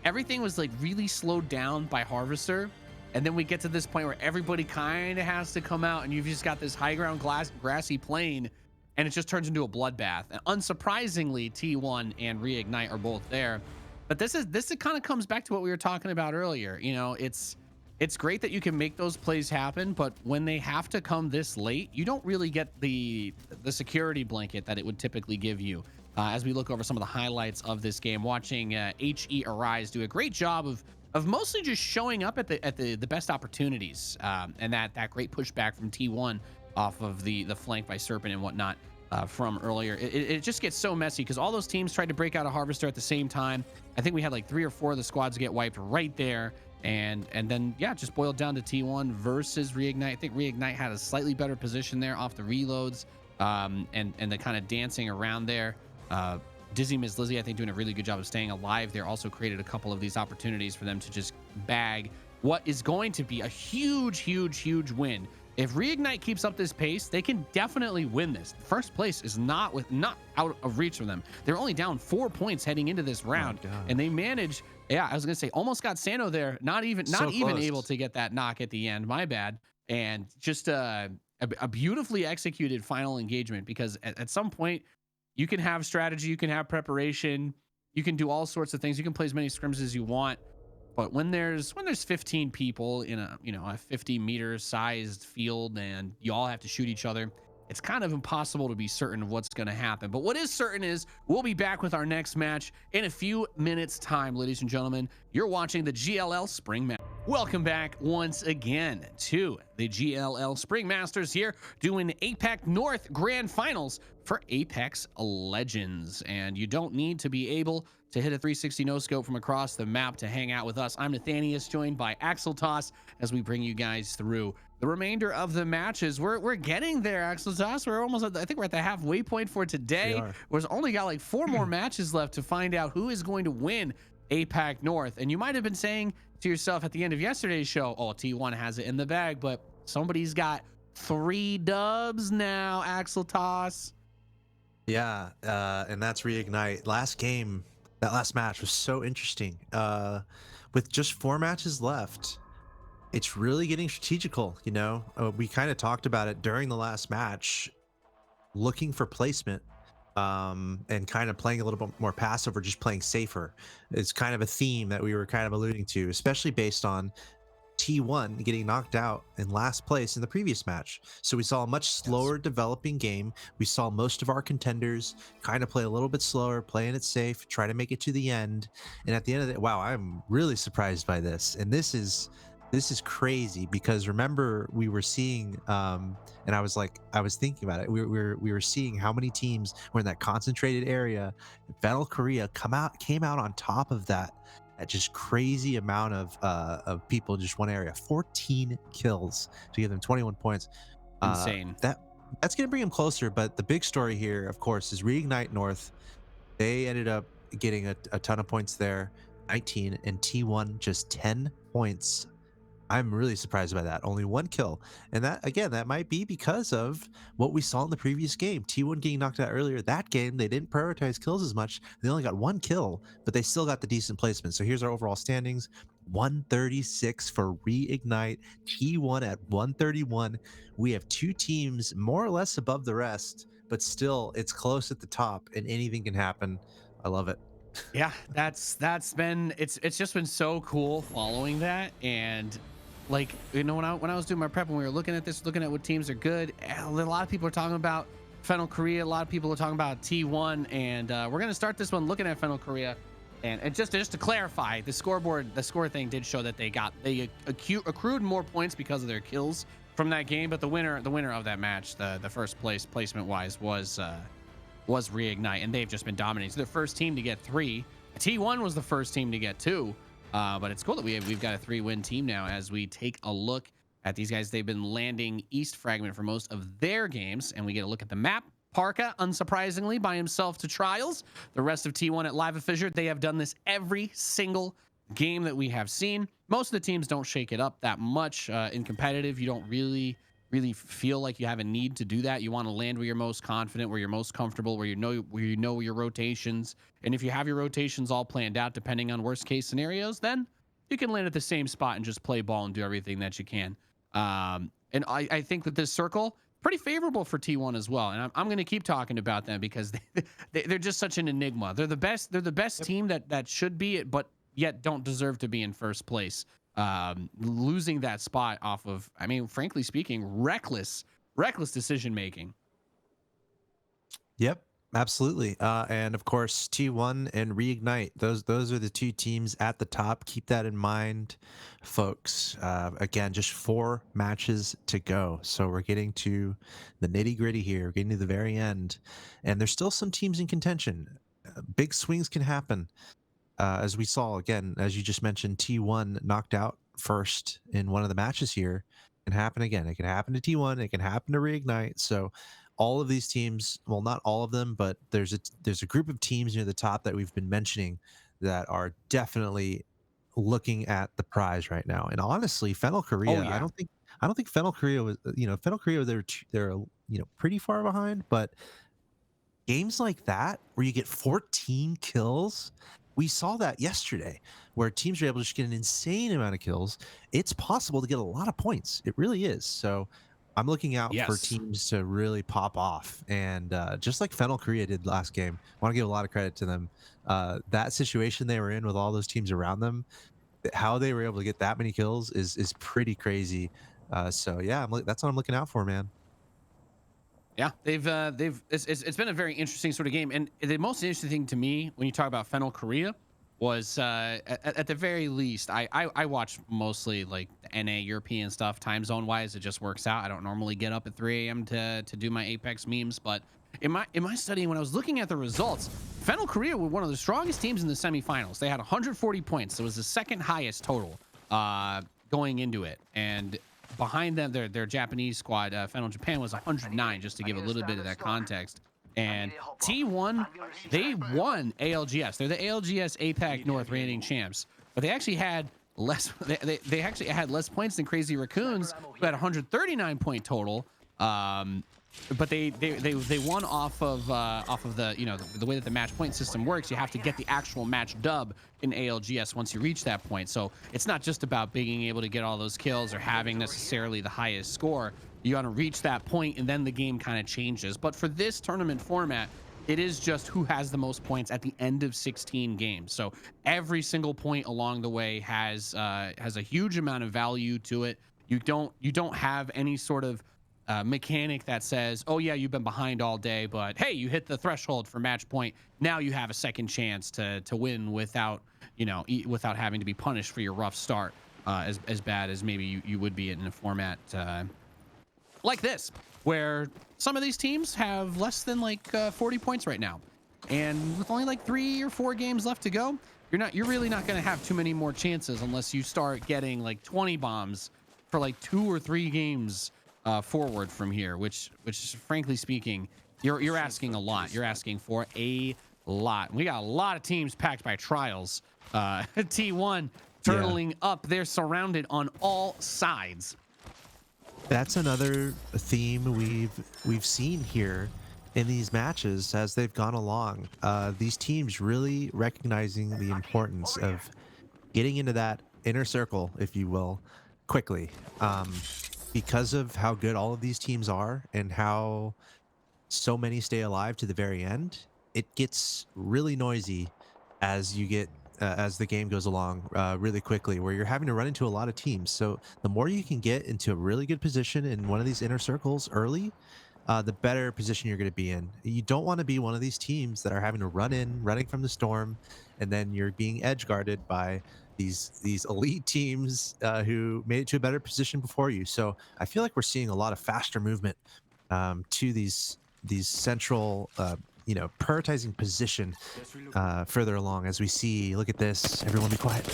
Speaker 1: Everything was like really slowed down by Harvester. And then we get to this point where everybody kind of has to come out, and you've just got this high ground grassy plain, and it just turns into a bloodbath. And unsurprisingly, T1 and Reignite are both there. But this kind of comes back to what we were talking about earlier. It's great that you can make those plays happen, but when they have to come this late, you don't really get the security blanket that it would typically give you. as we look over some of the highlights of this game, watching HE Arise do a great job of mostly just showing up at the best opportunities, and that great pushback from T1 off of the flank by Serpent and whatnot from earlier. It just gets so messy because all those teams tried to break out a Harvester at the same time. I think we had like 3 or 4 of the squads get wiped right there. And then yeah, just boiled down to T1 versus Reignite. I think Reignite had a slightly better position there off the reloads, and the kind of dancing around there. Dizzy Miss Lizzie, I think, doing a really good job of staying alive there. Also created a couple of these opportunities for them to just bag what is going to be a huge win. If Reignite keeps up this pace, they can definitely win this. First place is not out of reach for them. They're only down 4 points heading into this round, and they managed. Yeah, I was gonna say almost got Sano there. Not even able to get that knock at the end. My bad. And just a beautifully executed final engagement, because at some point you can have strategy, you can have preparation, you can do all sorts of things. You can play as many scrims as you want. But when there's 15 people in a 50-meter sized field and you all have to shoot each other, it's kind of impossible to be certain of what's going to happen. But what is certain is we'll be back with our next match in a few minutes time, ladies and gentlemen. You're watching the GLL Spring Match. Welcome back once again to the GLL Spring Masters here, doing APAC North Grand Finals for Apex Legends. And you don't need to be able to hit a 360 no scope from across the map to hang out with us. I'm Nathanius, joined by Axel Toss, as we bring you guys through the remainder of the matches. We're getting there, Axel Toss. We're almost I think we're at the halfway point for today. We've only got like 4 more matches left to find out who is going to win APAC North. And you might have been saying to yourself at the end of yesterday's show, oh, T1 has it in the bag, but somebody's got 3 dubs now, Axel Toss.
Speaker 2: Yeah, and that's Reignite. That last match was so interesting. With just 4 matches left, it's really getting strategical. We kind of talked about it during the last match, looking for placement, and kind of playing a little bit more passive or just playing safer. It's kind of a theme that we were kind of alluding to, especially based on T1 getting knocked out in last place in the previous match. So we saw a much slower developing game. We saw most of our contenders kind of play a little bit slower, playing it safe, try to make it to the end. And at the end of it, wow, I'm really surprised by this. And this is crazy, because remember, we were seeing and I was thinking about it. We were seeing how many teams were in that concentrated area. Battle Korea came out on top of that. At just crazy amount of people in just one area. 14 kills to give them 21 points.
Speaker 1: Insane.
Speaker 2: That's going to bring them closer. But the big story here, of course, is Reignite North. They ended up getting a ton of points there, 19, and T1 just 10 points. I'm really surprised by that. Only 1 kill. And that might be because of what we saw in the previous game. T1 getting knocked out earlier. That game, they didn't prioritize kills as much. They only got 1 kill, but they still got the decent placement. So here's our overall standings. 136 for Reignite. T1 at 131. We have 2 teams more or less above the rest, but still, it's close at the top, and anything can happen. I love it.
Speaker 1: Yeah, it's just been so cool following that. And like, when I was doing my prep and we were looking at this, looking at what teams are good, a lot of people are talking about Fennel Korea, a lot of people are talking about T1, and we're gonna start this one looking at Fennel Korea. And just to clarify, the score thing did show that they accrued more points because of their kills from that game, but the winner of that match, the first place placement wise, was Reignite, and they've just been dominating. So they're the first team to get 3. T1 was the first team to get 2, but it's cool that we've got a 3-win team now. As we take a look at these guys, they've been landing East Fragment for most of their games, and we get a look at the map. Parka, unsurprisingly, by himself to Trials. The rest of T1 at Live Fissure, they have done this every single game that we have seen. Most of the teams don't shake it up that much in competitive. You don't really feel like you have a need to do that. You want to land where you're most confident, where you're most comfortable, where you know your rotations. And if you have your rotations all planned out, depending on worst case scenarios, then you can land at the same spot and just play ball and do everything that you can. And I think that this circle, pretty favorable for T1 as well. And I'm going to keep talking about them because they're just such an enigma. They're the best. They're the best team that should be it, but yet don't deserve to be in first place. Losing that spot off of, I mean, frankly speaking, reckless decision making.
Speaker 2: Yep. Absolutely. And of course, T1 and Reignite. Those are the two teams at the top. Keep that in mind, folks. Again, just 4 matches to go. So we're getting to the nitty-gritty here, we're getting to the very end. And there's still some teams in contention. Big swings can happen. As we saw again, as you just mentioned, T1 knocked out first in one of the matches here. It can happen again. It can happen to T1. It can happen to Reignite. So all of these teams, well, not all of them, but there's a group of teams near the top that we've been mentioning that are definitely looking at the prize right now. And honestly, Fennel
Speaker 1: Oh
Speaker 2: Korea,
Speaker 1: yeah.
Speaker 2: I don't think Fennel Korea was, Fennel Korea, they're pretty far behind, but games like that where you get 14 kills, we saw that yesterday where teams are able to just get an insane amount of kills. It's possible to get a lot of points. It really is. So I'm looking out for
Speaker 1: Yes.
Speaker 2: teams to really pop off. And just like Fennel Korea did last game, I want to give a lot of credit to them. That situation they were in with all those teams around them, how they were able to get that many kills is pretty crazy. So yeah, that's what I'm looking out for, man.
Speaker 1: Yeah, they've it's been a very interesting sort of game, and the most interesting thing to me when you talk about Fennel Korea was at the very least, I watch mostly like the NA European stuff, time zone wise. It just works out. I don't normally get up at 3 a.m. to do my Apex memes, but in my study when I was looking at the results, Fennel Korea were one of the strongest teams in the semifinals. They had 140 points. It was the second highest total going into it, and behind them, their Japanese squad, Final Japan, was 109, just to give a little bit of that context. And T1, they won ALGS. They're the ALGS APAC North reigning champs, but they actually had less. They actually had less points than Crazy Raccoons, who had 139 point total. But they won off of the the way that the match point system works. You have to get the actual match dub in ALGS once you reach that point. So it's not just about being able to get all those kills or having necessarily the highest score. You got to reach that point, and then the game kind of changes. But for this tournament format, it is just who has the most points at the end of 16 games. So every single point along the way has a huge amount of value to it. You don't have any sort of mechanic that says, "Oh yeah, you've been behind all day, but hey, you hit the threshold for match point. Now you have a second chance to win without without having to be punished for your rough start, as bad as maybe you would be in a format like this, where some of these teams have less than like 40 points right now, and with only like 3 or 4 games left to go, you're really not going to have too many more chances unless you start getting like 20 bombs for like 2 or 3 games forward from here, which frankly speaking, you're asking a lot. You're asking for a lot. We got a lot of teams packed by trials. T1
Speaker 2: Yeah.
Speaker 1: turtling up. They're surrounded on all sides.
Speaker 2: That's another theme we've seen here in these matches as they've gone along. These teams really recognizing the importance of getting into that inner circle, if you will, quickly. Because of how good all of these teams are and how so many stay alive to the very end, it gets really noisy as you get as the game goes along really quickly, where you're having to run into a lot of teams. So the more you can get into a really good position in one of these inner circles early, the better position you're going to be in. You don't want to be one of these teams that are having to running from the storm, and then you're being edge guarded by these elite teams who made it to a better position before you. So I feel like we're seeing a lot of faster movement to these central, prioritizing position further along as we see. Look at this. Everyone be quiet.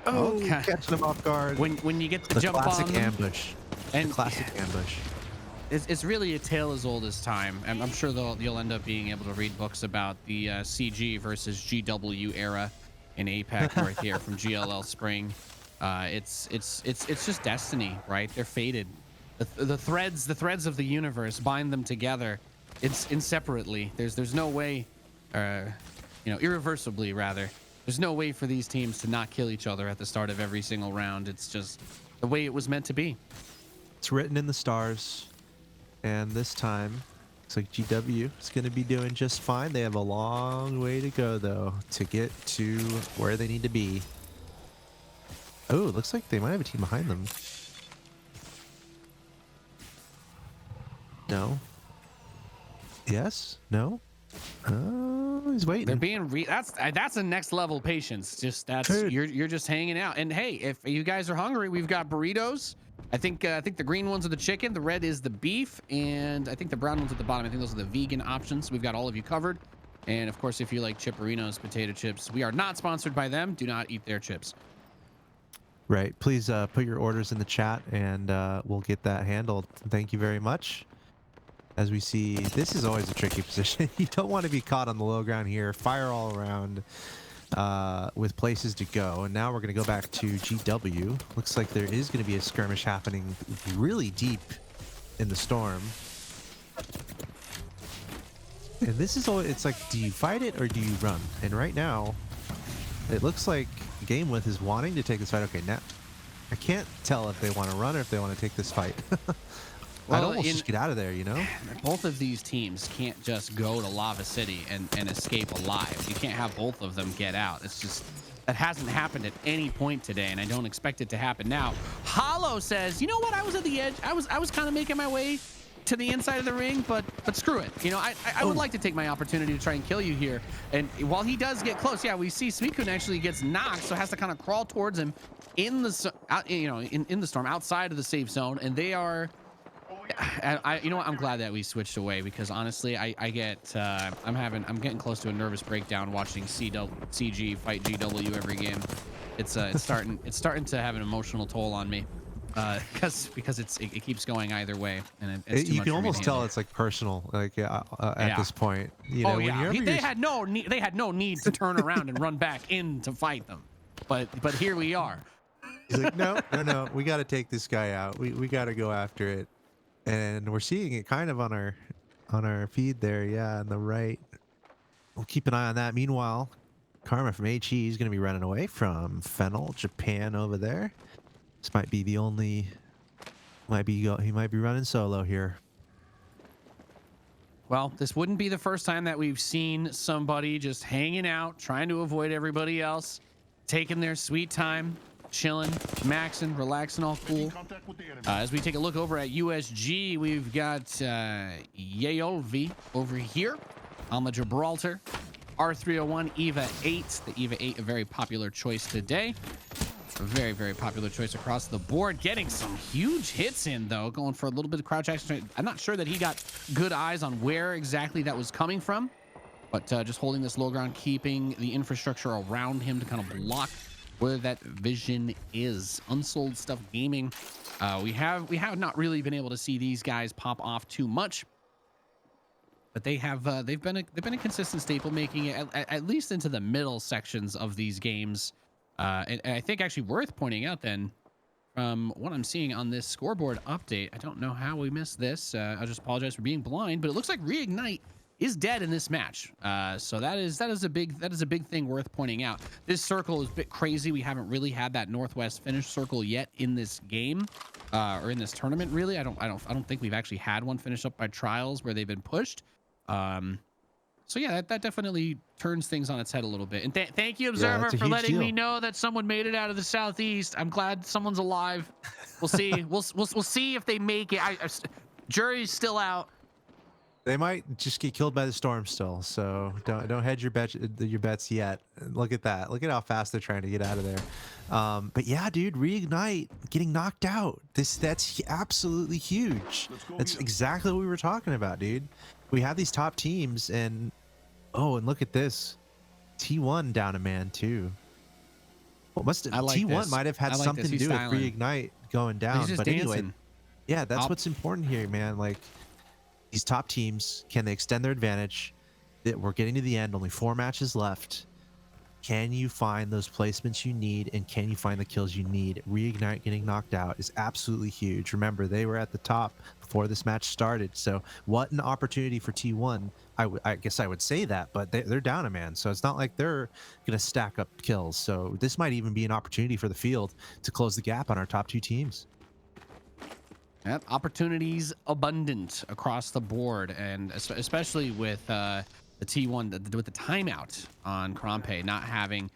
Speaker 2: Oh,
Speaker 1: Okay.
Speaker 2: catching them off guard.
Speaker 1: When you get the
Speaker 2: The
Speaker 1: jump
Speaker 2: classic
Speaker 1: on them,
Speaker 2: ambush. The
Speaker 1: and
Speaker 2: classic ambush.
Speaker 1: it's really a tale as old as time. I'm sure you'll end up being able to read books about the CG versus GW era in APAC North here from GLL Spring. It's just destiny, right? They're fated. The threads of the universe bind them together. It's inseparately. There's no way, irreversibly rather. There's no way for these teams to not kill each other at the start of every single round. It's just the way it was meant to be.
Speaker 2: It's written in the stars. And this time, looks like GW is going to be doing just fine. They have a long way to go, though, to get to where they need to be. Oh, it looks like they might have a team behind them. No. Yes? No? Oh, he's
Speaker 1: They're
Speaker 2: waiting.
Speaker 1: being that's a next level patience. Just
Speaker 2: Dude.
Speaker 1: you're just hanging out. And hey, if you guys are hungry, we've got burritos. I think the green ones are the chicken, the red is the beef, and I think the brown ones at the bottom. I think those are the vegan options. We've got all of you covered. And of course, if you like Chipperinos potato chips, we are not sponsored by them. Do not eat their chips.
Speaker 2: Right. Please put your orders in the chat and we'll get that handled. Thank you very much. As we see, this is always a tricky position. You don't want to be caught on the low ground here. Fire all around with places to go. And now we're going to go back to GW. Looks like there is going to be a skirmish happening really deep in the storm. And this is all, it's like, do you fight it or do you run? And right now, it looks like Game With is wanting to take this fight. Okay, now I can't tell if they want to run or if they want to take this fight. I'd almost just get out of there, you know?
Speaker 1: Both of these teams can't just go to Lava City and escape alive. You can't have both of them get out. It's just, that hasn't happened at any point today, and I don't expect it to happen now. Hollow says, you know what? I was at the edge. I was kind of making my way to the inside of the ring, but screw it. You know, I would like to take my opportunity to try and kill you here. And while he does get close, yeah, we see Suicune actually gets knocked, so has to kind of crawl towards him in the in the storm outside of the safe zone, and they are. You know what? I'm glad that we switched away because honestly, I'm getting close to a nervous breakdown watching CG fight GW every game. It's starting to have an emotional toll on me. Because it keeps going either way, and it's too
Speaker 2: you
Speaker 1: much
Speaker 2: can
Speaker 1: for me to
Speaker 2: almost tell
Speaker 1: handle.
Speaker 2: it's like personal, like at this point. You know,
Speaker 1: They had no need to turn around and run back in to fight them, but here we are.
Speaker 2: He's like, no, we got to take this guy out. We got to go after it, and we're seeing it kind of on our feed there, yeah, on the right. We'll keep an eye on that. Meanwhile, Karma from HE is going to be running away from Fennel, Japan over there. This might be the only. He might be running solo here.
Speaker 1: Well, this wouldn't be the first time that we've seen somebody just hanging out, trying to avoid everybody else, taking their sweet time, chilling, maxing, relaxing, all cool. As we take a look over at USG, we've got Yeolvi over here on the Gibraltar. R301 EVA 8. The EVA 8, a very popular choice today. A very, very popular choice across the board. Getting some huge hits in, though. Going for a little bit of crouch action. I'm not sure that he got good eyes on where exactly that was coming from. But just holding this low ground, keeping the infrastructure around him to kind of block where that vision is. Unsold Stuff Gaming. We have not really been able to see these guys pop off too much. But they have they've been a consistent staple, making it at least into the middle sections of these games. And I think actually worth pointing out then, from what I'm seeing on this scoreboard update, I don't know how we missed this. I just apologize for being blind, but it looks like Reignite is dead in this match. So that is a big thing worth pointing out. This circle is a bit crazy. We haven't really had that northwest finish circle yet in this game, or in this tournament. Really, I don't think we've actually had one finished up by trials where they've been pushed. So yeah, that definitely turns things on its head a little bit. And thank you, Observer, for letting me know that someone made it out of the southeast. I'm glad someone's alive. We'll see. we'll see if they make it. Jury's still out.
Speaker 2: They might just get killed by the storm still. So don't hedge your bets yet. Look at that. Look at how fast they're trying to get out of there. But yeah, dude, Reignite getting knocked out. That's absolutely huge. That's exactly what we were talking about, dude. We have these top teams, and and look at this, T1 down a man too. Well, T1 might have had something to do with Reignite going down, but anyway, yeah, that's what's important here, man. Like, these top teams, can they extend their advantage? We're getting to the end, only 4 matches left. Can you find those placements you need, and can you find the kills you need? Reignite getting knocked out is absolutely huge. Remember, they were at the top before this match started, so what an opportunity for T1. I guess I would say that, but they're down a man, so it's not like they're going to stack up kills. So this might even be an opportunity for the field to close the gap on our top 2 teams.
Speaker 1: Yep, opportunities abundant across the board, and especially with the T1 with the timeout on Krampe, not having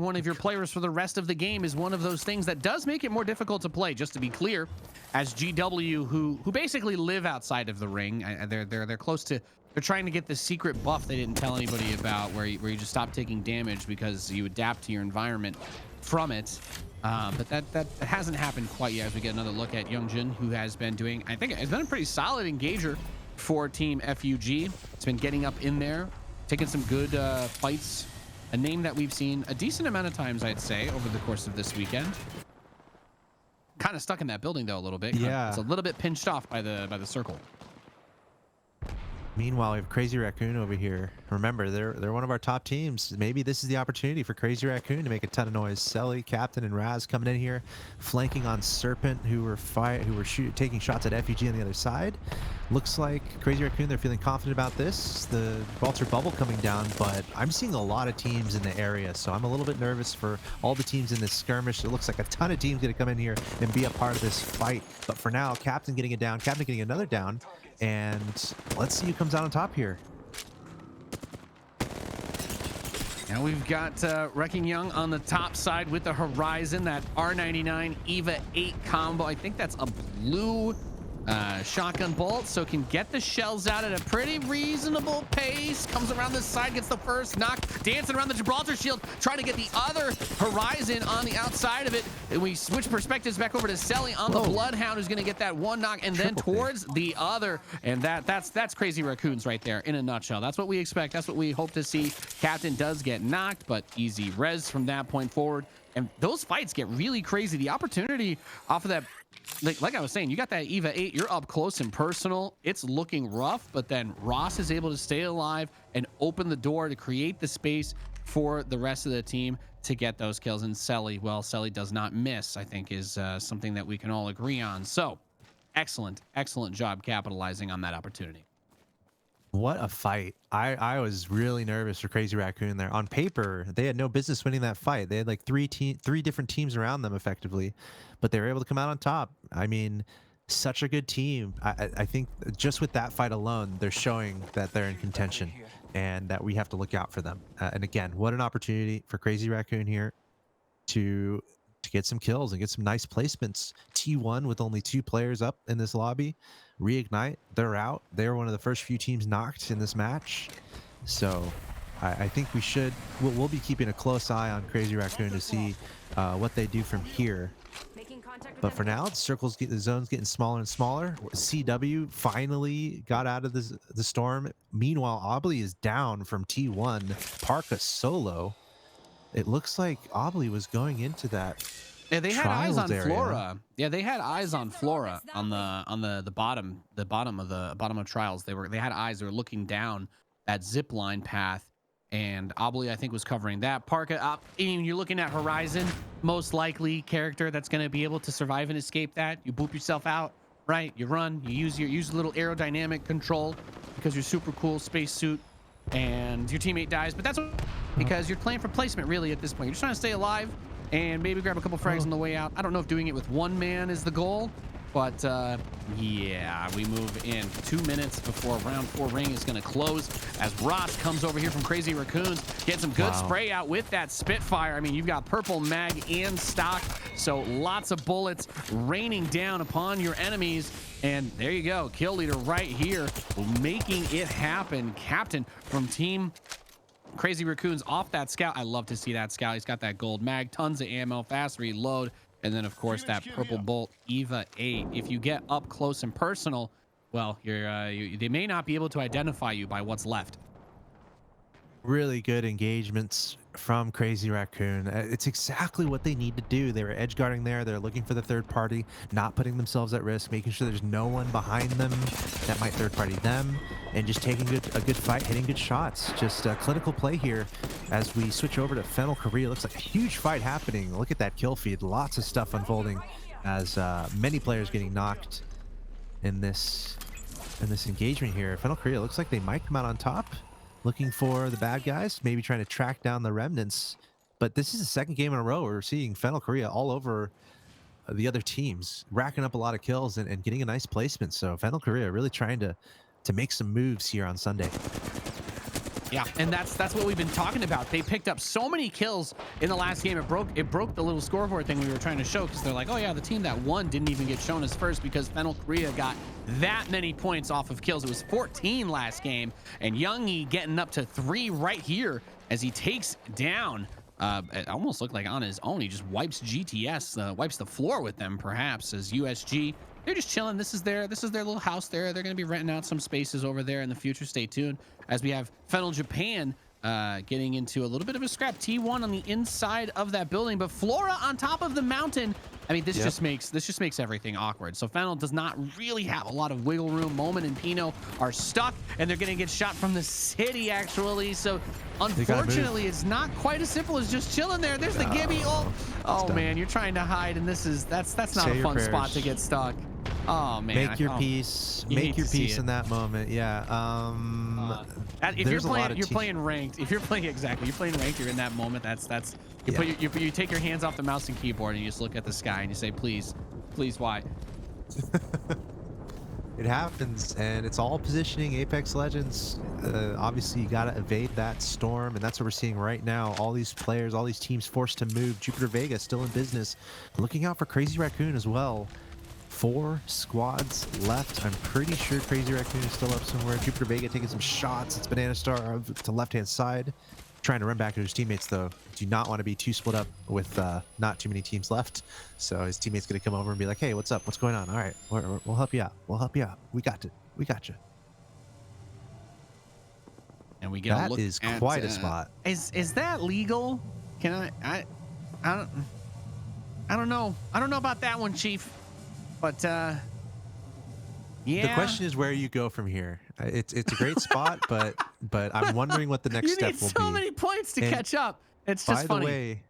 Speaker 1: one of your players for the rest of the game is one of those things that does make it more difficult to play. Just to be clear, as GW, who basically live outside of the ring, they're close to they're trying to get the secret buff they didn't tell anybody about, where you just stop taking damage because you adapt to your environment from it. But that hasn't happened quite yet. As we get another look at Youngjin, who has been doing, I think, has been a pretty solid engager for Team FUG. It's been getting up in there, taking some good fights. A name that we've seen a decent amount of times, I'd say, over the course of this weekend. Kind of stuck in that building though a little bit.
Speaker 2: Yeah,
Speaker 1: it's a little bit pinched off by the circle.
Speaker 2: Meanwhile, we have Crazy Raccoon over here. Remember, they're one of our top teams. Maybe this is the opportunity for Crazy Raccoon to make a ton of noise. Selly, Captain, and Raz coming in here, flanking on Serpent, who were taking shots at FUG on the other side. Looks like Crazy Raccoon, they're feeling confident about this. The Gibraltar bubble coming down, but I'm seeing a lot of teams in the area, so I'm a little bit nervous for all the teams in this skirmish. It looks like a ton of teams going to come in here and be a part of this fight. But for now, Captain getting it down, Captain getting another down. And let's see who comes out on top here.
Speaker 1: Now we've got Wrecking Young on the top side with the Horizon, that R99 EVA 8 combo. I think that's a blue shotgun bolt, so can get the shells out at a pretty reasonable pace. Comes around this side, gets the first knock, dancing around the Gibraltar shield, trying to get the other Horizon on the outside of it. And we switch perspectives back over to Selly on the Bloodhound, who's going to get that one knock, and then towards the other. And that's Crazy Raccoons right there in a nutshell. That's what we expect. That's what we hope to see. Captain does get knocked, but easy res from that point forward. And those fights get really crazy. The opportunity off of that, like I was saying, you got that EVA 8, you're up close and personal. It's looking rough, but then Ross is able to stay alive and open the door to create the space for the rest of the team to get those kills. And Selly, well, Selly does not miss, I think, is something that we can all agree on. So excellent job capitalizing on that opportunity.
Speaker 2: What a fight. I was really nervous for Crazy Raccoon there. On paper, they had no business winning that fight. They had like three different teams around them effectively, but they were able to come out on top. I mean, such a good team. I think just with that fight alone, they're showing that they're in contention and that we have to look out for them. And again, what an opportunity for Crazy Raccoon here to get some kills and get some nice placements. T1 with only 2 players up in this lobby. Reignite, they're out. They're one of the first few teams knocked in this match. So I think we'll be keeping a close eye on Crazy Raccoon to see what they do from here. But for now, the zone's getting smaller and smaller. CW finally got out of the storm. Meanwhile, Obley is down from T1. Parka solo. It looks like Obley was going into that.
Speaker 1: Yeah, they had eyes on
Speaker 2: area.
Speaker 1: Flora. Yeah, they had eyes on Flora on the bottom of trials. They had eyes. They were looking down that zip line path, and Obley, I think, was covering that. Parka up. You're looking at Horizon, most likely character that's going to be able to survive and escape that. You boop yourself out, right? You run. You use a little aerodynamic control because you're super cool spacesuit, and your teammate dies. But that's because you're playing for placement really at this point. You're just trying to stay alive and maybe grab a couple frags on the way out. I don't know if doing it with one man is the goal, but yeah, we move in 2 minutes before round 4 ring is going to close as Ross comes over here from Crazy Raccoons, gets some good spray out with that Spitfire. I mean, you've got purple mag in stock, so lots of bullets raining down upon your enemies. And there you go, kill leader right here, making it happen. Captain from Team Crazy Raccoons off that scout. I love to see that scout. He's got that gold mag, tons of ammo, fast reload, and then of course that purple bolt EVA 8. If you get up close and personal, well, they may not be able to identify you by what's left.
Speaker 2: Really good engagements from Crazy Raccoon. It's exactly what they need to do. They were edge guarding there. They're looking for the third party, not putting themselves at risk, making sure there's no one behind them that might third party them, and just taking a good fight, hitting good shots. Just clinical play here as we switch over to Fennel Korea. Looks like a huge fight happening. Look at that kill feed. Lots of stuff unfolding as many players getting knocked in this engagement here. Fennel Korea looks like they might come out on top, looking for the bad guys, maybe trying to track down the remnants. But this is the second game in a row where we're seeing Fennel Korea all over the other teams, racking up a lot of kills and getting a nice placement. So Fennel Korea really trying to make some moves here on Sunday.
Speaker 1: Yeah, and that's what we've been talking about. They picked up so many kills in the last game. It broke the little scoreboard thing we were trying to show, because they're like, oh yeah, the team that won didn't even get shown as first because Fennel Korea got that many points off of kills. It was 14 last game, and Youngie getting up to 3 right here as he takes down. It almost looked like on his own. He just wipes GTS, wipes the floor with them, perhaps, as USG. They're just chilling. This is their little house there. They're going to be renting out some spaces over there in the future. Stay tuned as we have Fennel Japan getting into a little bit of a scrap. T1 on the inside of that building, but Flora on top of the mountain. I mean, this just makes everything awkward. So Fennel does not really have a lot of wiggle room. Moment and Pino are stuck, and they're going to get shot from the city, actually. So unfortunately, it's not quite as simple as just chilling there. There's the Gibby. Oh man, you're trying to hide, and that's not a fun spot to get stuck. Oh man,
Speaker 2: make your peace. Make your peace in that moment. Yeah.
Speaker 1: If you're playing ranked. If you're playing you're playing ranked. You're in that moment. You take your hands off the mouse and keyboard and you just look at the sky and you say, please, why?
Speaker 2: It happens, and it's all positioning. Apex Legends, obviously you got to evade that storm, and that's what we're seeing right now. All these players, all these teams forced to move. Jupiter Vega still in business, looking out for Crazy Raccoon as well. 4 squads left. I'm pretty sure Crazy Raccoon is still up somewhere. Jupiter Vega taking some shots. It's Banana Star to left-hand side, trying to run back to his teammates, though. Do not want to be too split up with not too many teams left. So his teammate's going to come over and be like, hey, what's up? What's going on? All right, we'll help you out. We'll help you out. We got you.
Speaker 1: And we get a look
Speaker 2: is
Speaker 1: at,
Speaker 2: quite a spot.
Speaker 1: Is that legal? Can I don't know. I don't know about that one, Chief. But yeah.
Speaker 2: The question is where you go from here. It's a great spot, but I'm wondering what the next step will be.
Speaker 1: You need so many points to catch up. It's just funny.
Speaker 2: By the way,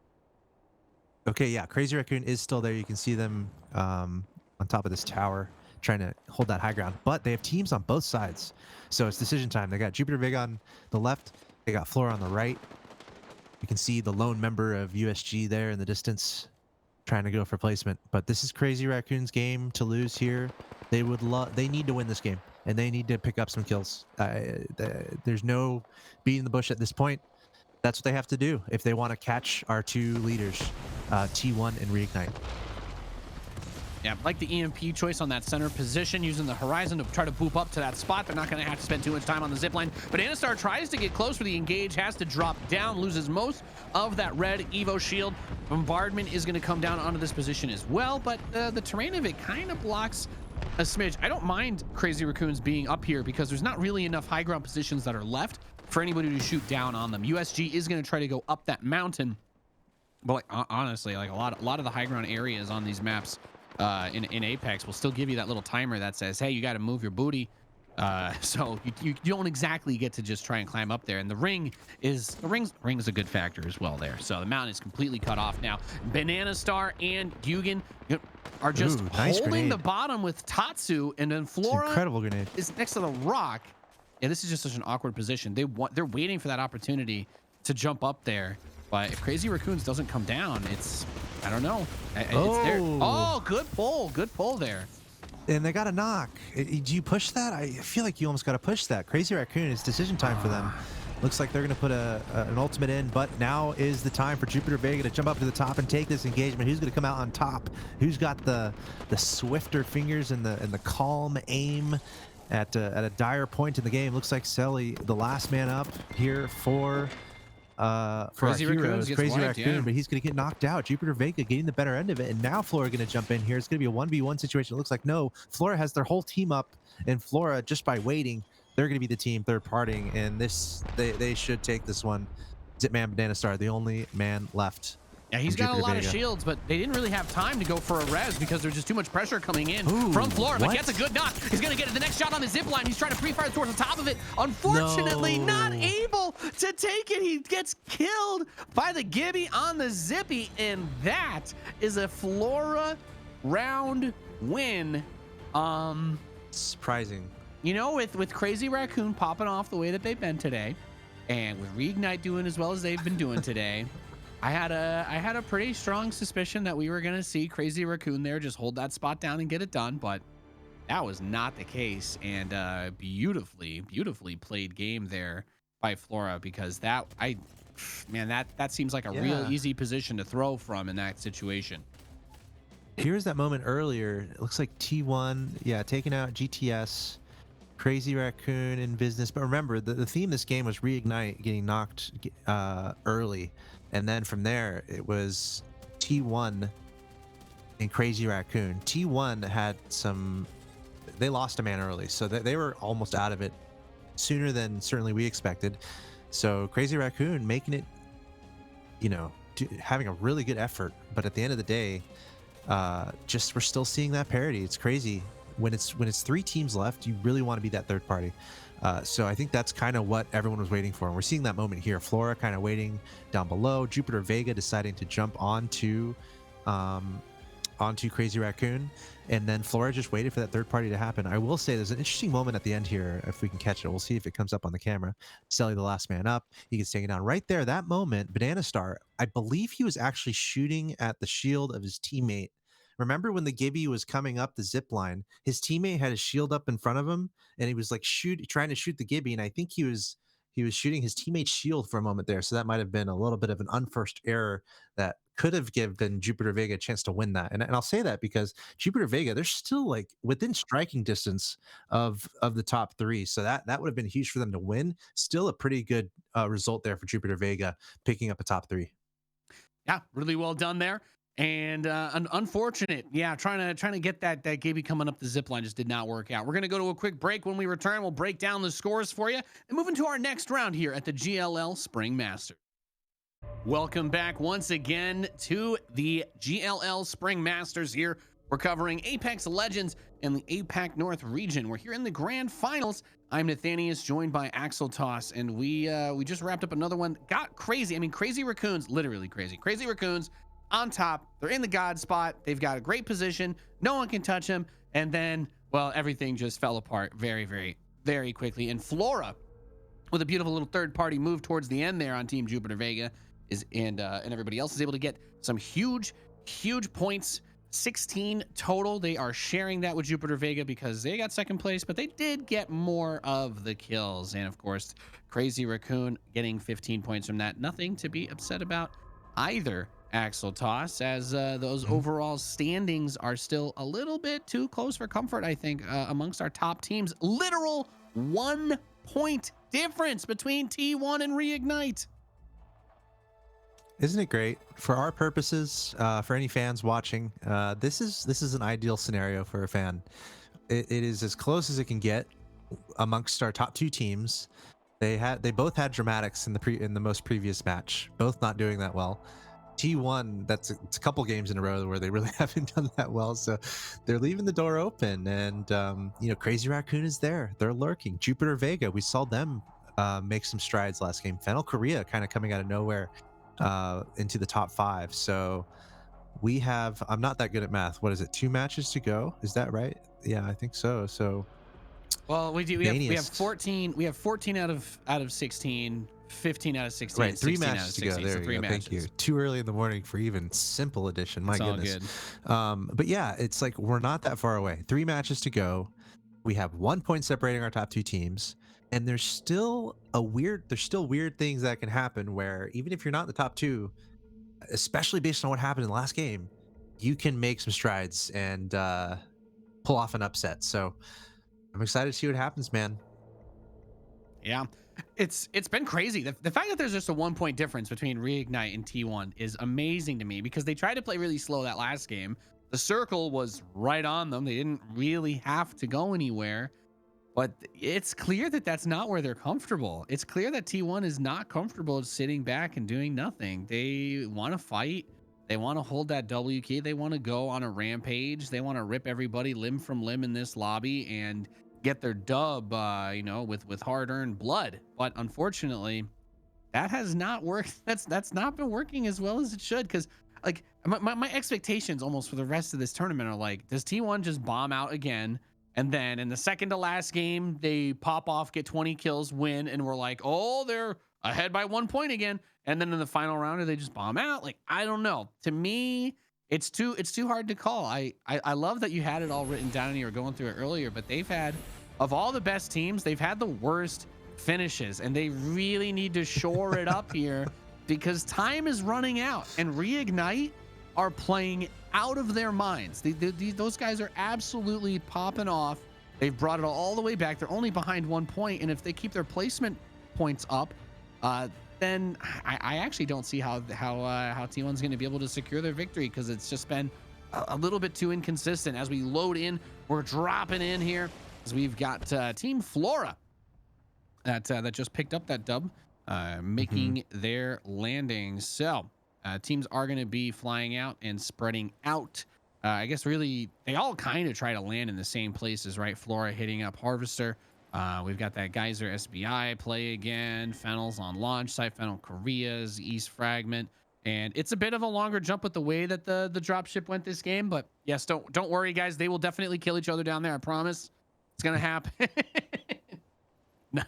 Speaker 2: okay, yeah, Crazy Raccoon is still there. You can see them on top of this tower trying to hold that high ground. But they have teams on both sides, so it's decision time. They got Jupiter Vega on the left. They got Flora on the right. You can see the lone member of USG there in the distance, trying to go for placement. But this is Crazy Raccoon's game to lose here. They need to win this game, and they need to pick up some kills. There's no beating the bush at this point. That's what they have to do if they want to catch our 2 leaders, T1 and Reignite.
Speaker 1: Yeah, like the EMP choice on that center position, using the horizon to try to boop up to that spot. They're not going to have to spend too much time on the zipline. But Anastar tries to get close for the engage, has to drop down, loses most of that red Evo shield. Bombardment is going to come down onto this position as well, but the terrain of it kind of blocks a smidge. I don't mind Crazy Raccoons being up here because there's not really enough high ground positions that are left for anybody to shoot down on them. USG is going to try to go up that mountain, but like, honestly, like a lot of the high ground areas on these maps in Apex will still give you that little timer that says, hey, you got to move your booty. So you don't exactly get to just try and climb up there. And the ring is a good factor as well there. So the mountain is completely cut off now. Banana Star and Yugen are just holding the bottom with Tatsu, and then Flora
Speaker 2: incredible grenade
Speaker 1: is next to the rock. Yeah, this is just such an awkward position. They're waiting for that opportunity to jump up there. But if Crazy Raccoons doesn't come down, I don't know. Good pull there.
Speaker 2: And they got a knock. Do you push that? I feel like you almost got to push that. Crazy Raccoon, it's decision time for them. Looks like they're going to put an ultimate in, but now is the time for Jupiter Vega to jump up to the top and take this engagement. Who's going to come out on top? Who's got the swifter fingers and the calm aim at a dire point in the game? Looks like Selly, the last man up here for
Speaker 1: Crazy
Speaker 2: heroes, Crazy
Speaker 1: wiped,
Speaker 2: Raccoon,
Speaker 1: yeah.
Speaker 2: but he's going to get knocked out. Jupiter Vega getting the better end of it, and now Flora going to jump in here. It's going to be a 1v1 situation. It looks like no, Flora has their whole team up, and Flora, just by waiting, they're going to be the team third partying, and they should take this one. Zipman Banana Star, the only man left.
Speaker 1: Yeah, he's got a lot of shields, but they didn't really have time to go for a res because there's just too much pressure coming in from Flora. But gets a good knock. He's going to get it. The next shot on the zip line. He's trying to pre-fire towards the top of it. Unfortunately, not able to take it. He gets killed by the Gibby on the Zippy, and that is a Flora round win.
Speaker 2: Surprising.
Speaker 1: You know, with Crazy Raccoon popping off the way that they've been today, and with Reignite doing as well as they've been doing today, I had a pretty strong suspicion that we were going to see Crazy Raccoon there just hold that spot down and get it done, but that was not the case. And beautifully played game there by Flora, because man, that seems like a real
Speaker 2: Yeah.
Speaker 1: easy position to throw from in that situation.
Speaker 2: Here's that moment earlier. It looks like T1, yeah, taking out GTS, Crazy Raccoon in business. But remember, the theme of this game was Reignite getting knocked early. And then from there, it was T1 and Crazy Raccoon. T1 had they lost a man early. So they were almost out of it sooner than certainly we expected. So Crazy Raccoon making it, having a really good effort. But at the end of the day, just we're still seeing that parity. It's crazy. When it's three teams left, you really want to be that third party. So I think that's kind of what everyone was waiting for. And we're seeing that moment here. Flora kind of waiting down below. Jupiter Vega deciding to jump onto Crazy Raccoon, and then Flora just waited for that third party to happen. I will say there's an interesting moment at the end here. If we can catch it, we'll see if it comes up on the camera. Selly, the last man up, he gets taken down right there. That moment, Banana Star, I believe he was actually shooting at the shield of his teammate. Remember when the Gibby was coming up the zip line, his teammate had his shield up in front of him, and he was like trying to shoot the Gibby, and I think he was shooting his teammate's shield for a moment there. So that might have been a little bit of an unforced error that could have given Jupiter Vega a chance to win that. And I'll say that because Jupiter Vega, they're still like within striking distance of the top three. So that would have been huge for them to win. Still a pretty good result there for Jupiter Vega picking up a top three.
Speaker 1: Yeah, really well done there. And unfortunate, yeah, trying to get that Gaby coming up the zip line just did not work out. We're gonna go to a quick break. When we return, we'll break down the scores for you and move into our next round here at the GLL Spring Masters. Welcome back once again to the GLL Spring Masters here. We're covering Apex Legends in the APAC North region. We're here in the grand finals. I'm Nathanius, joined by Axel Toss, and we just wrapped up another one. Got crazy. I mean, Crazy Raccoons, literally crazy. Crazy Raccoons on top. They're in the God spot. They've got a great position. No one can touch them. And then, well, everything just fell apart very, very, very quickly. And Flora, with a beautiful little third-party move towards the end there on Team Jupiter Vega, and everybody else is able to get some huge points. 16 total. They are sharing that with Jupiter Vega because they got second place, but they did get more of the kills. And of course, Crazy Raccoon getting 15 points from that. Nothing to be upset about either, Axel Toss, as those overall standings are still a little bit too close for comfort, I think, amongst our top teams. Literal 1 point difference between T1 and Reignite.
Speaker 2: Isn't it great for our purposes? For any fans watching, this is an ideal scenario for a fan. It is as close as it can get amongst our top two teams. They both had dramatics in the most previous match, both not doing that well. T1, it's a couple games in a row where they really haven't done that well, so they're leaving the door open. And Crazy Raccoon is there. They're lurking. Jupiter Vega, we saw them make some strides last game. Fennel Korea kind of coming out of nowhere into the top 5. So we have, I'm not that good at math, what is it, 2 matches to go, is that right? Yeah, I think so. So
Speaker 1: well, we have 14 out of 16, 15 out of 16,
Speaker 2: right, 3
Speaker 1: 16 out
Speaker 2: matches
Speaker 1: of
Speaker 2: to go.
Speaker 1: 16,
Speaker 2: There
Speaker 1: so
Speaker 2: you
Speaker 1: 3
Speaker 2: go.
Speaker 1: matches.
Speaker 2: Thank you. Too early in the morning for even simple addition. My
Speaker 1: It's all
Speaker 2: goodness.
Speaker 1: good.
Speaker 2: But yeah, it's like we're not that far away. 3 matches to go. We have 1 point separating our top 2 teams, and there's still weird things that can happen where even if you're not in the top 2, especially based on what happened in the last game, you can make some strides and pull off an upset. So I'm excited to see what happens, man.
Speaker 1: Yeah, it's been crazy. The fact that there's just a 1 point difference between Reignite and T1 is amazing to me, because they tried to play really slow that last game. The circle was right on them. They didn't really have to go anywhere. But it's clear that that's not where they're comfortable. It's clear that T1 is not comfortable sitting back and doing nothing. They want to fight. They want to hold that W key. They want to go on a rampage. They want to rip everybody limb from limb in this lobby and get their dub, with hard-earned blood. But unfortunately, that has not worked. That's not been working as well as it should, because like my expectations almost for the rest of this tournament are like, does T1 just bomb out again, and then in the second to last game they pop off, get 20 kills, win, and we're like, oh, they're ahead by 1 point again, and then in the final round they just bomb out? Like, I don't know. To me, it's too hard to call. I love that you had it all written down and you were going through it earlier, but they've had, of all the best teams, they've had the worst finishes, and they really need to shore it up here because time is running out, and Reignite are playing out of their minds. Those guys are absolutely popping off. They've brought it all the way back. They're only behind 1 point, and if they keep their placement points up, then I actually don't see how T1's going to be able to secure their victory, because it's just been a little bit too inconsistent. As we load in, we're dropping in here as we've got Team Flora that just picked up that dub, making their landing. So teams are going to be flying out and spreading out. I guess really they all kind of try to land in the same places, right? Flora hitting up Harvester. We've got that Geyser SBI play again. Fennel's on launch site. Fennel Korea's East Fragment. And it's a bit of a longer jump with the way that the dropship went this game. But yes, don't worry, guys. They will definitely kill each other down there. I promise. It's going to happen.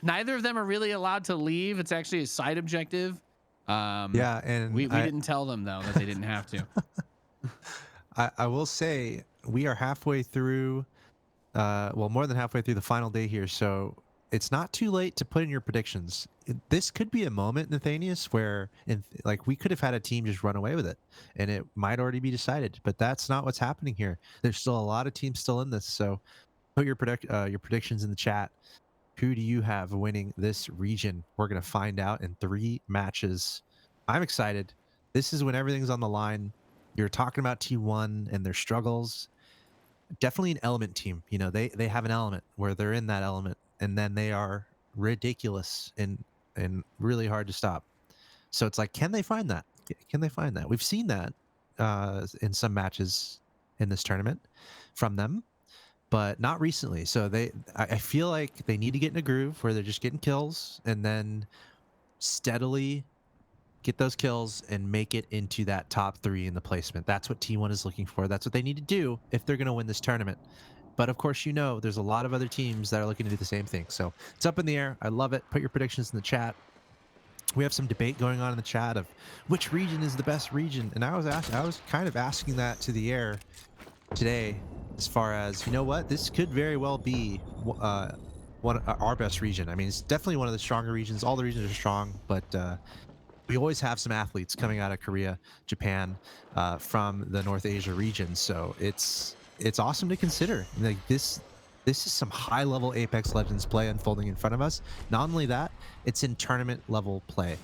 Speaker 1: Neither of them are really allowed to leave. It's actually a side objective.
Speaker 2: Yeah, and
Speaker 1: we didn't tell them, though, that they didn't have to.
Speaker 2: I will say we are halfway through, well, more than halfway through the final day here, so it's not too late to put in your predictions. This could be a moment, Nathanius, where like we could have had a team just run away with it, and it might already be decided. But that's not what's happening here. There's still a lot of teams still in this, so put your predictions in the chat. Who do you have winning this region? We're gonna find out in 3 matches. I'm excited. This is when everything's on the line. You're talking about T1 and their struggles. Definitely an element team. You know, they have an element where they're in that element, and then they are ridiculous and really hard to stop. So it's like, can they find that? Can they find that? We've seen that in some matches in this tournament from them, but not recently. So I feel like they need to get in a groove where they're just getting kills and then steadily get those kills and make it into that top 3 in the placement. That's what T1 is looking for. That's what they need to do if they're going to win this tournament. But of course, you know, there's a lot of other teams that are looking to do the same thing. So it's up in the air. I love it. Put your predictions in the chat. We have some debate going on in the chat of which region is the best region. And I was kind of asking that to the air today, as far as, you know what, this could very well be our best region. I mean, it's definitely one of the stronger regions. All the regions are strong, but we always have some athletes coming out of Korea, Japan, from the North Asia region. So it's awesome to consider. Like this is some high level Apex Legends play unfolding in front of us. Not only that, it's in tournament level play,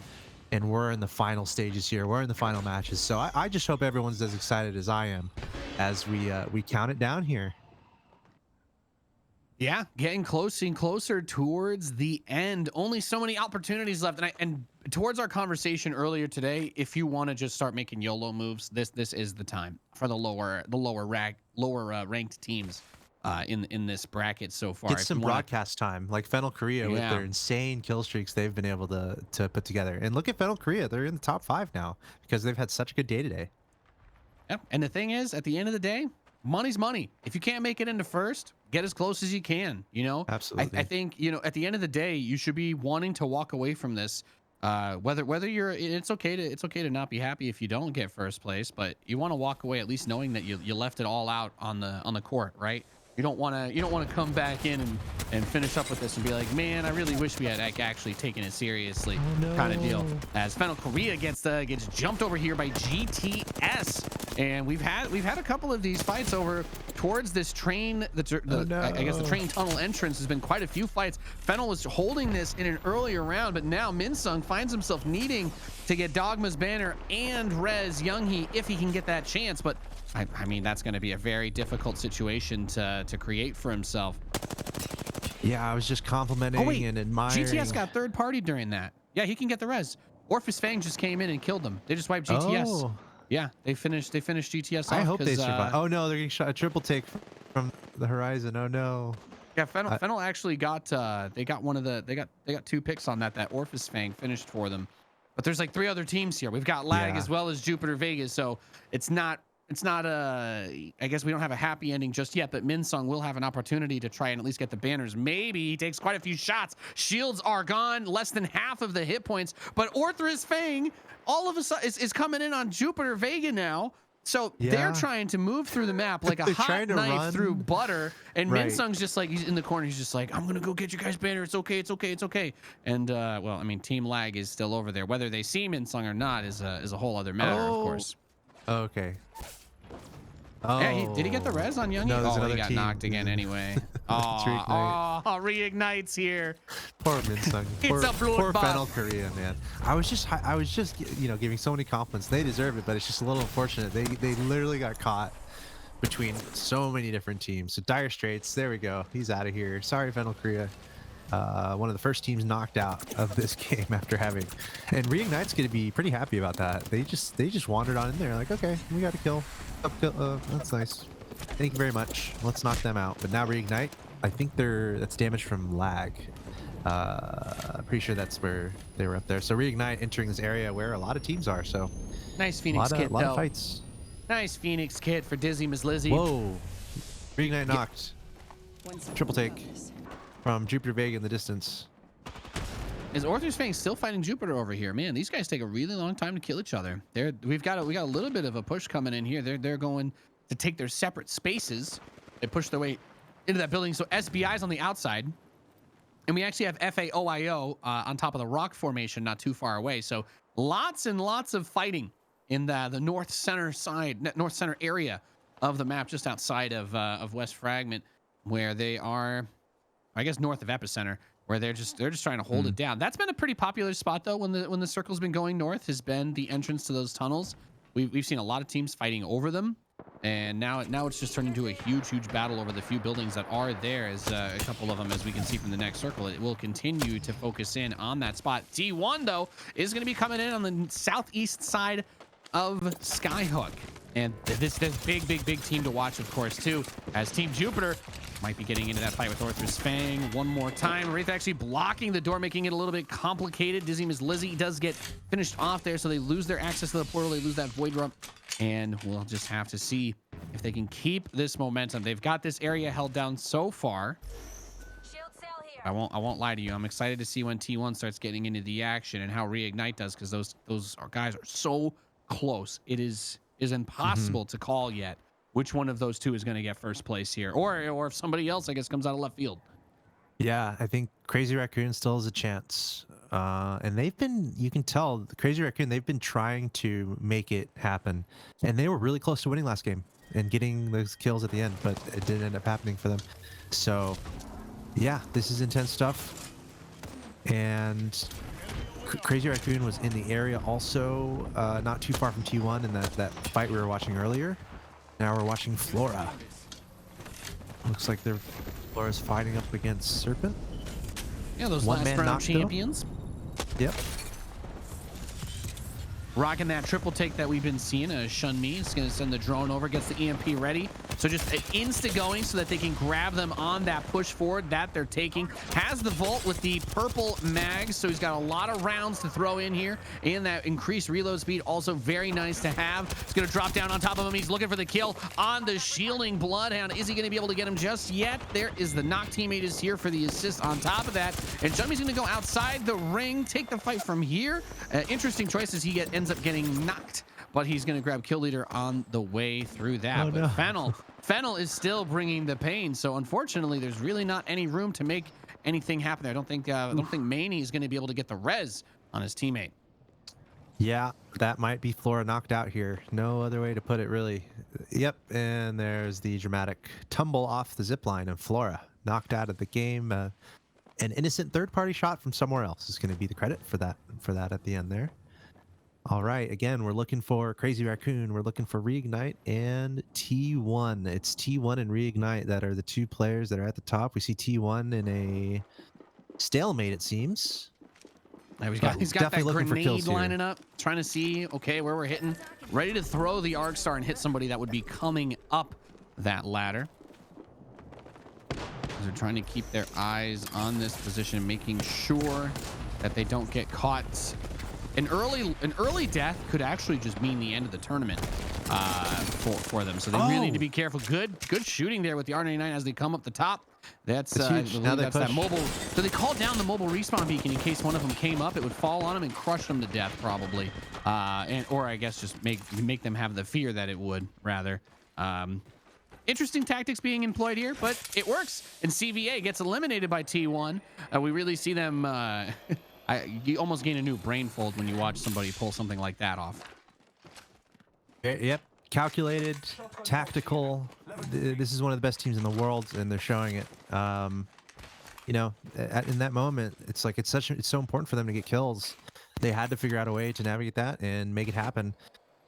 Speaker 2: and we're in the final stages here. We're in the final matches. So I just hope everyone's as excited as I am as we count it down here.
Speaker 1: Yeah, getting closer and closer towards the end. Only so many opportunities left, and towards our conversation earlier today, if you want to just start making YOLO moves, this is the time for the lower ranked teams in this bracket so far.
Speaker 2: Get some broadcast time, like Fennel Korea with their insane kill streaks they've been able to put together. And look at Fennel Korea; they're in the top 5 now because they've had such a good day today.
Speaker 1: Yep. And the thing is, at the end of the day, money's money. If you can't make it into first, get as close as you can. You know,
Speaker 2: absolutely.
Speaker 1: I think, you know, at the end of the day, you should be wanting to walk away from this. Whether you're, it's okay to not be happy if you don't get first place, but you want to walk away at least knowing that you left it all out on the court, right? You don't want to come back in and finish up with this and be like, man, I really wish we had actually taken it seriously, kind of deal. As Fennel Korea gets jumped over here by GTS, and we've had a couple of these fights over towards this train. I guess the train tunnel entrance has been quite a few fights. Fennel was holding this in an earlier round, but now Minsung finds himself needing to get Dogma's banner and Rez Younghee if he can get that chance, but I mean, that's going to be a very difficult situation to create for himself.
Speaker 2: Yeah, I was just complimenting and admiring.
Speaker 1: GTS got third party during that. Yeah, he can get the res. Orphis Fang just came in and killed them. They just wiped GTS. Oh. Yeah, they finished GTS off.
Speaker 2: I hope they survive. Oh no, they're getting shot. A triple take from the horizon. Oh no.
Speaker 1: Yeah, Fennel actually got they got 2 picks on that Orphis Fang finished for them. But there's like 3 other teams here. We've got Lag as well as Jupiter Vegas, so it's not I guess we don't have a happy ending just yet, but Minsung will have an opportunity to try and at least get the banners. Maybe he takes quite a few shots. Shields are gone, less than half of the hit points, but Orthris Fang all of a sudden is coming in on Jupiter Vega now. So they're
Speaker 2: Yeah.
Speaker 1: trying to move through the map like a
Speaker 2: They're
Speaker 1: hot
Speaker 2: trying to
Speaker 1: knife through
Speaker 2: run.
Speaker 1: butter, and
Speaker 2: Right.
Speaker 1: Minsung's just like, he's in the corner. He's just like, I'm gonna go get you guys banner. It's okay. It's okay. It's okay. And well, I mean, Team Lag is still over there. Whether they see Minsung or not is a whole other matter, of
Speaker 2: Oh.
Speaker 1: course.
Speaker 2: Okay.
Speaker 1: Yeah, did he get the res on Youngie?
Speaker 2: No, there's
Speaker 1: Oh, he
Speaker 2: another
Speaker 1: got
Speaker 2: team.
Speaker 1: knocked again anyway.
Speaker 2: Reignite.
Speaker 1: Oh, reignites here.
Speaker 2: Poor Minsung.
Speaker 1: It's a
Speaker 2: poor
Speaker 1: bloodbath.
Speaker 2: Fennel Korea, man. I was just giving so many compliments. They deserve it, but it's just a little unfortunate. They literally got caught between so many different teams. So Dire Straits, there we go. He's out of here. Sorry, Fennel Korea. One of the first teams knocked out of this game after having, and Reignite's going to be pretty happy about that. They just wandered on in there like, okay, we got a kill. That's nice. Thank you very much. Let's knock them out. But now Reignite, I think that's damage from lag. Pretty sure that's where they were up there. So Reignite entering this area where a lot of teams are. So
Speaker 1: Nice Phoenix kit,
Speaker 2: a lot
Speaker 1: though.
Speaker 2: of fights.
Speaker 1: Nice Phoenix kit for Dizzy Miss Lizzie.
Speaker 2: Whoa, Reignite knocked. Triple take from Jupiter Vega in the distance.
Speaker 1: Is Orthros Fang still fighting Jupiter over here? Man, these guys take a really long time to kill each other. We got a little bit of a push coming in here. They're going to take their separate spaces. They push their way into that building. So SBI's on the outside, and we actually have FAOIO on top of the rock formation, not too far away. So lots and lots of fighting in the north center area of the map, just outside of West Fragment, where they are, I guess, north of Epicenter, where they're just trying to hold it down. That's been a pretty popular spot, though, when the circle's been going north, has been the entrance to those tunnels. We've seen a lot of teams fighting over them, and now it's just turned into a huge battle over the few buildings that are there. As a couple of them, as we can see from the next circle, it will continue to focus in on that spot. T1, though, is going to be coming in on the southeast side of Skyhook. And this big team to watch, of course, too, as Team Jupiter might be getting into that fight with Orthros Fang one more time. Wraith actually blocking the door, making it a little bit complicated. Dizzy Miss Lizzie does get finished off there, so they lose their access to the portal. They lose that Void Rump, and we'll just have to see if they can keep this momentum. They've got this area held down so far. I won't lie to you. I'm excited to see when T1 starts getting into the action and how Reignite does, because those guys are so close. It is impossible to call yet which one of those two is going to get first place here, or if somebody else, I guess, comes out of left field.
Speaker 2: Yeah, I think Crazy Raccoon still has a chance. And you can tell, the Crazy Raccoon, they've been trying to make it happen. And they were really close to winning last game and getting those kills at the end, but it didn't end up happening for them. So, yeah, this is intense stuff. And Crazy Raccoon was in the area also, not too far from T1 in that fight we were watching earlier. Now we're watching Flora. Looks like Flora's fighting up against Serpent.
Speaker 1: Yeah, those
Speaker 2: One
Speaker 1: last
Speaker 2: man
Speaker 1: round
Speaker 2: knocked, though.
Speaker 1: champions.
Speaker 2: Yep.
Speaker 1: Rocking that triple take that we've been seeing. Shunmi is going to send the drone over, gets the EMP ready. So just insta going so that they can grab them on that push forward that they're taking. Has the Volt with the purple mags, so he's got a lot of rounds to throw in here. And that increased reload speed, also very nice to have. He's going to drop down on top of him. He's looking for the kill on the shielding Bloodhound. Is he going to be able to get him just yet? There is the knock. Teammate is here for the assist on top of that. And Shunmi's going to go outside the ring, take the fight from here. Interesting choice as he ends up getting knocked, but he's going to grab kill leader on the way through that.
Speaker 2: Oh,
Speaker 1: but
Speaker 2: no.
Speaker 1: Fennel is still bringing the pain, so unfortunately there's really not any room to make anything happen there. I don't think Maney is going to be able to get the res on his teammate.
Speaker 2: Yeah, that might be Flora knocked out here. No other way to put it, really. Yep, and there's the dramatic tumble off the zip line, and Flora knocked out of the game. An innocent third-party shot from somewhere else is going to be the credit for that at the end there. All right, again, we're looking for Crazy Raccoon, we're looking for Reignite, and T1. It's T1 and Reignite that are the two players that are at the top. We see T1 in a stalemate, it seems.
Speaker 1: He's got that
Speaker 2: Definitely looking for kills
Speaker 1: grenade
Speaker 2: here.
Speaker 1: lining up, trying to see, okay, where we're hitting. Ready to throw the Arc Star and hit somebody that would be coming up that ladder. They're trying to keep their eyes on this position, making sure that they don't get caught. An early death could actually just mean the end of the tournament for them. So they really need to be careful. Good shooting there with the R99 as they come up the top. That's
Speaker 2: It's
Speaker 1: I
Speaker 2: huge. Now
Speaker 1: believe
Speaker 2: they
Speaker 1: that's that
Speaker 2: push.
Speaker 1: mobile. So they called down the mobile respawn beacon in case one of them came up. It would fall on them and crush them to death, probably, or I guess just make them have the fear that it would rather. Interesting tactics being employed here, but it works. And CVA gets eliminated by T1. We really see them. You almost gain a new brain fold when you watch somebody pull something like that off.
Speaker 2: Yep. Calculated, tactical. This is one of the best teams in the world, and they're showing it. You know, in that moment, it's like it's so important for them to get kills. They had to figure out a way to navigate that and make it happen.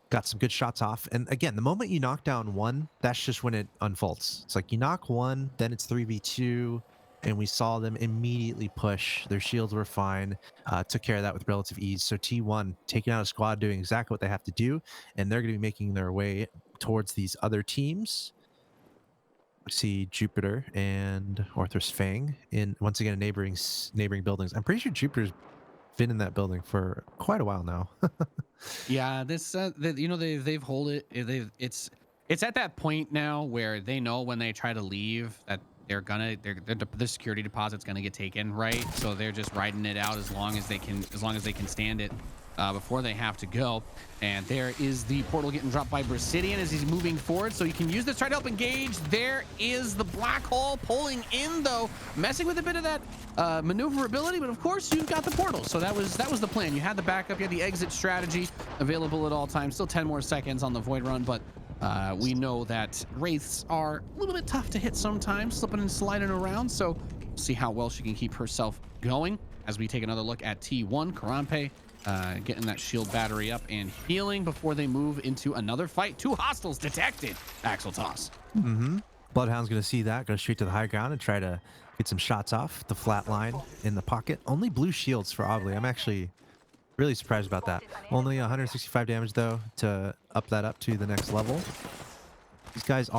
Speaker 2: Got some good shots off. And again, the moment you knock down one, that's just when it unfolds. It's like you knock one, then it's 3v2, and we saw them immediately push. Their shields were fine, took care of that with relative ease. So T1 taking out a squad, doing exactly what they have to do, and they're going to be making their way towards these other teams. We see Jupiter and Orthros Fang in once again neighboring buildings. I'm pretty sure Jupiter's been in that building for quite a while now.
Speaker 1: Yeah, you know they've hold it. It's at that point now where they know when they try to leave that the security deposit's gonna get taken, right? So they're just riding it out as long as they can stand it before they have to go. And there is the portal getting dropped by Brasidian as he's moving forward, so you can use this, try to help engage. There is the black hole pulling in, though, messing with a bit of that maneuverability, but of course you've got the portal, so that was the plan. You had the backup, you had the exit strategy available at all times. Still 10 more seconds on the void run, but we know that wraiths are a little bit tough to hit sometimes, slipping and sliding around, so we'll see how well she can keep herself going as we take another look at T1. Karampe getting that shield battery up and healing before they move into another fight. 2 hostiles detected. Axel toss.
Speaker 2: Bloodhound's going to see that, go straight to the high ground and try to get some shots off the flat line in the pocket. Only blue shields for Obley. I'm actually really surprised about that. Only 165 damage, though, to up that up to the next level. These guys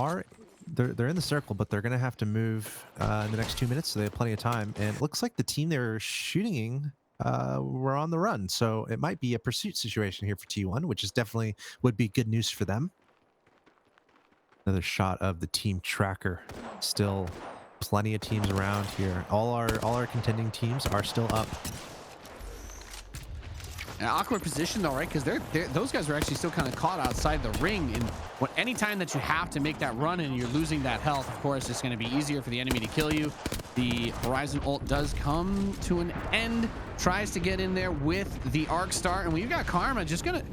Speaker 2: they're in the circle, but they're going to have to move in the next 2 minutes, so they have plenty of time. And it looks like the team they were shooting were on the run, so it might be a pursuit situation here for T1, which is definitely would be good news for them. Another shot of the team tracker. Still plenty of teams around here. All our contending teams are still up.
Speaker 1: An awkward position though, right? Because those guys are actually still kind of caught outside the ring. And anytime that you have to make that run and you're losing that health, of course, it's going to be easier for the enemy to kill you. The Horizon ult does come to an end. Tries to get in there with the Arc Star, and we've got Karma just gonna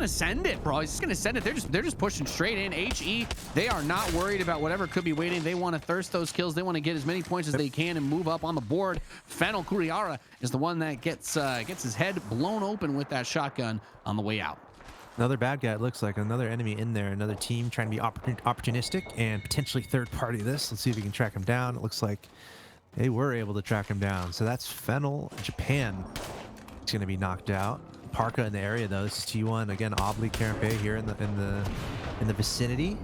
Speaker 1: send it, bro. He's just gonna send it. They're just pushing straight in. HE, they are not worried about whatever could be waiting. They want to thirst those kills. They want to get as many points as they can and move up on the board. Fennel Kuriara is the one that gets his head blown open with that shotgun on the way out.
Speaker 2: Another bad guy, it looks like. Another enemy in there. Another team trying to be opportunistic and potentially third party this. Let's see if we can track him down. It looks like they were able to track him down. So that's Fennel, Japan. He's going to be knocked out. Parka in the area, though. This is T1. Again, Obley, Karampe here in the vicinity.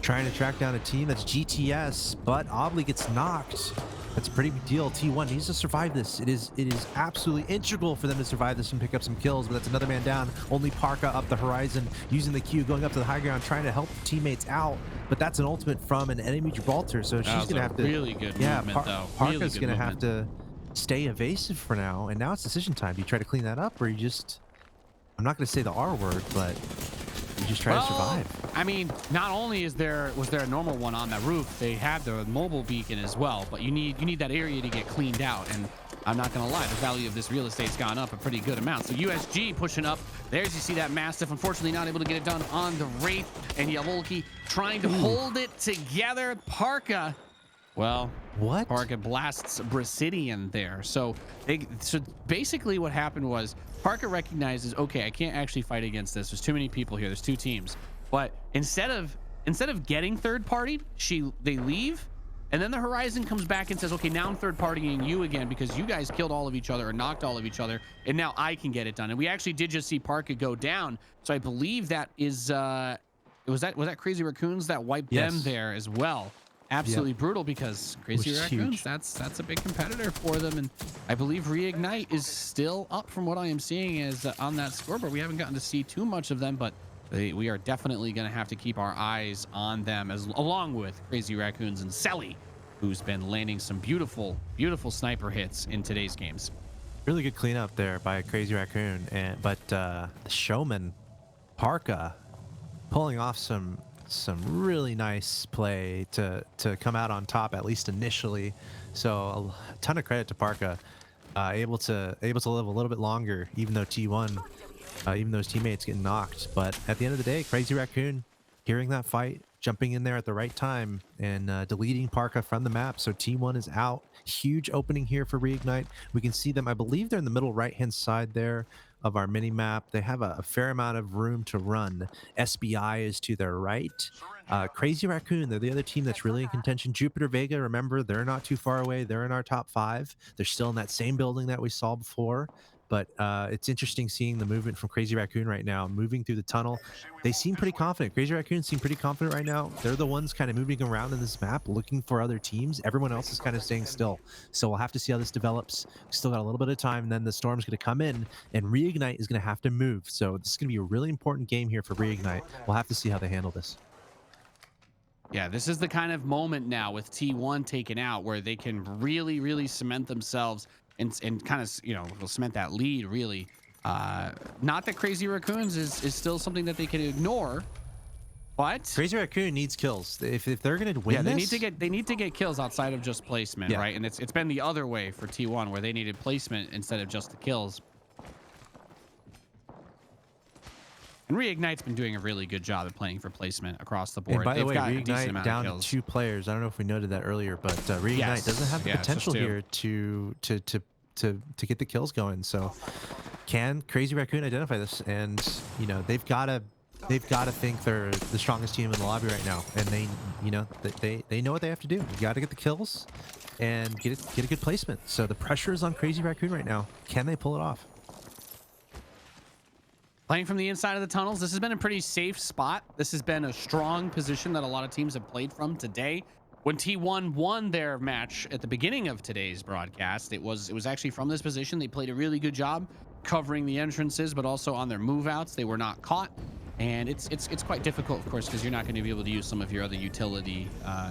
Speaker 2: Trying to track down a team that's GTS, but Obley gets knocked. That's a pretty big deal. T1 needs to survive this. It is absolutely integral for them to survive this and pick up some kills, but that's another man down. Only Parka up the horizon, using the Q, going up to the high ground, trying to help teammates out. But that's an ultimate from an enemy Gibraltar, so she's going to have to...
Speaker 1: Really good movement, though.
Speaker 2: Parka's going to have to stay evasive for now, and now it's decision time. Do you try to clean that up, or you just... I'm not going to say the R word, but... you just try to survive.
Speaker 1: I mean, not only was there a normal one on that roof, they have the mobile beacon as well, but you need that area to get cleaned out. And I'm not gonna lie, the value of this real estate's gone up a pretty good amount. So USG pushing up. There's, you see that Mastiff, unfortunately not able to get it done on the Wraith, and Yavolki trying to hold it together. Parka, well,
Speaker 2: what?
Speaker 1: Parka blasts Brasidian there. So basically what happened was Parka recognizes, okay, I can't actually fight against this. There's too many people here. There's 2 teams. But instead of getting third party, they leave, and then the Horizon comes back and says, okay, now I'm third partying you again because you guys killed all of each other or knocked all of each other, and now I can get it done. And we actually did just see Parka go down. So I believe that is was that Crazy Raccoons that wiped them there as well. Absolutely brutal, because Crazy Raccoons, that's a big competitor for them, and I believe Reignite is still up from what I am seeing is on that scoreboard. We haven't gotten to see too much of them, but we are definitely going to have to keep our eyes on them along with Crazy Raccoons and Selly, who's been landing some beautiful, beautiful sniper hits in today's games.
Speaker 2: Really good cleanup there by Crazy Raccoon, but the showman Parka pulling off some really nice play to come out on top, at least initially. So a ton of credit to Parka, able to live a little bit longer, even though T1, even though his teammates get knocked. But at the end of the day, Crazy Raccoon hearing that fight, jumping in there at the right time, and deleting Parka from the map. So T1 is out. Huge opening here for Reignite. We can see them. I believe they're in the middle right-hand side there of our mini map. They have a fair amount of room to run. SBI is to their right. Crazy Raccoon, they're the other team that's really in contention. Jupiter Vega, remember, they're not too far away. They're in our top 5. They're still in that same building that we saw before. But it's interesting seeing the movement from Crazy Raccoon right now, moving through the tunnel. They seem pretty confident. Crazy Raccoon seem pretty confident right now. They're the ones kind of moving around in this map, looking for other teams. Everyone else is kind of staying still. So we'll have to see how this develops. We still got a little bit of time, and then the storm's going to come in, and Reignite is going to have to move. So this is going to be a really important game here for Reignite. We'll have to see how they handle this.
Speaker 1: Yeah, this is the kind of moment now with T1 taken out where they can really, really cement themselves and kind of, you know, cement that lead, really. Not that Crazy Raccoons is still something that they can ignore, but
Speaker 2: Crazy Raccoon needs kills. If they're going to win,
Speaker 1: yeah, they
Speaker 2: this,
Speaker 1: need to get kills outside of just placement,
Speaker 2: Yeah.
Speaker 1: right? And it's been the other way for T1 where they needed placement instead of just the kills. And Reignite's been doing a really good job at playing for placement across the board.
Speaker 2: And by the
Speaker 1: They've
Speaker 2: way,
Speaker 1: got a decent
Speaker 2: Reignite
Speaker 1: amount
Speaker 2: down
Speaker 1: of
Speaker 2: to
Speaker 1: kills.
Speaker 2: 2 players. I don't know if we noted that earlier, but Reignite
Speaker 1: Yes.
Speaker 2: doesn't have the
Speaker 1: Yeah, it's just
Speaker 2: potential
Speaker 1: 2.
Speaker 2: here to get the kills going. So can Crazy Raccoon identify this? And you know, they've got to think they're the strongest team in the lobby right now, and they, you know, they know what they have to do. You got to get the kills and get a good placement. So the pressure is on Crazy Raccoon right now. Can they pull it off?
Speaker 1: Playing from the inside of the tunnels, this has been a pretty safe spot. This has been a strong position that a lot of teams have played from today. When T1 won their match at the beginning of today's broadcast, it was actually from this position. They played a really good job covering the entrances, but also on their move outs. They were not caught. And it's quite difficult, of course, because you're not going to be able to use some of your other utility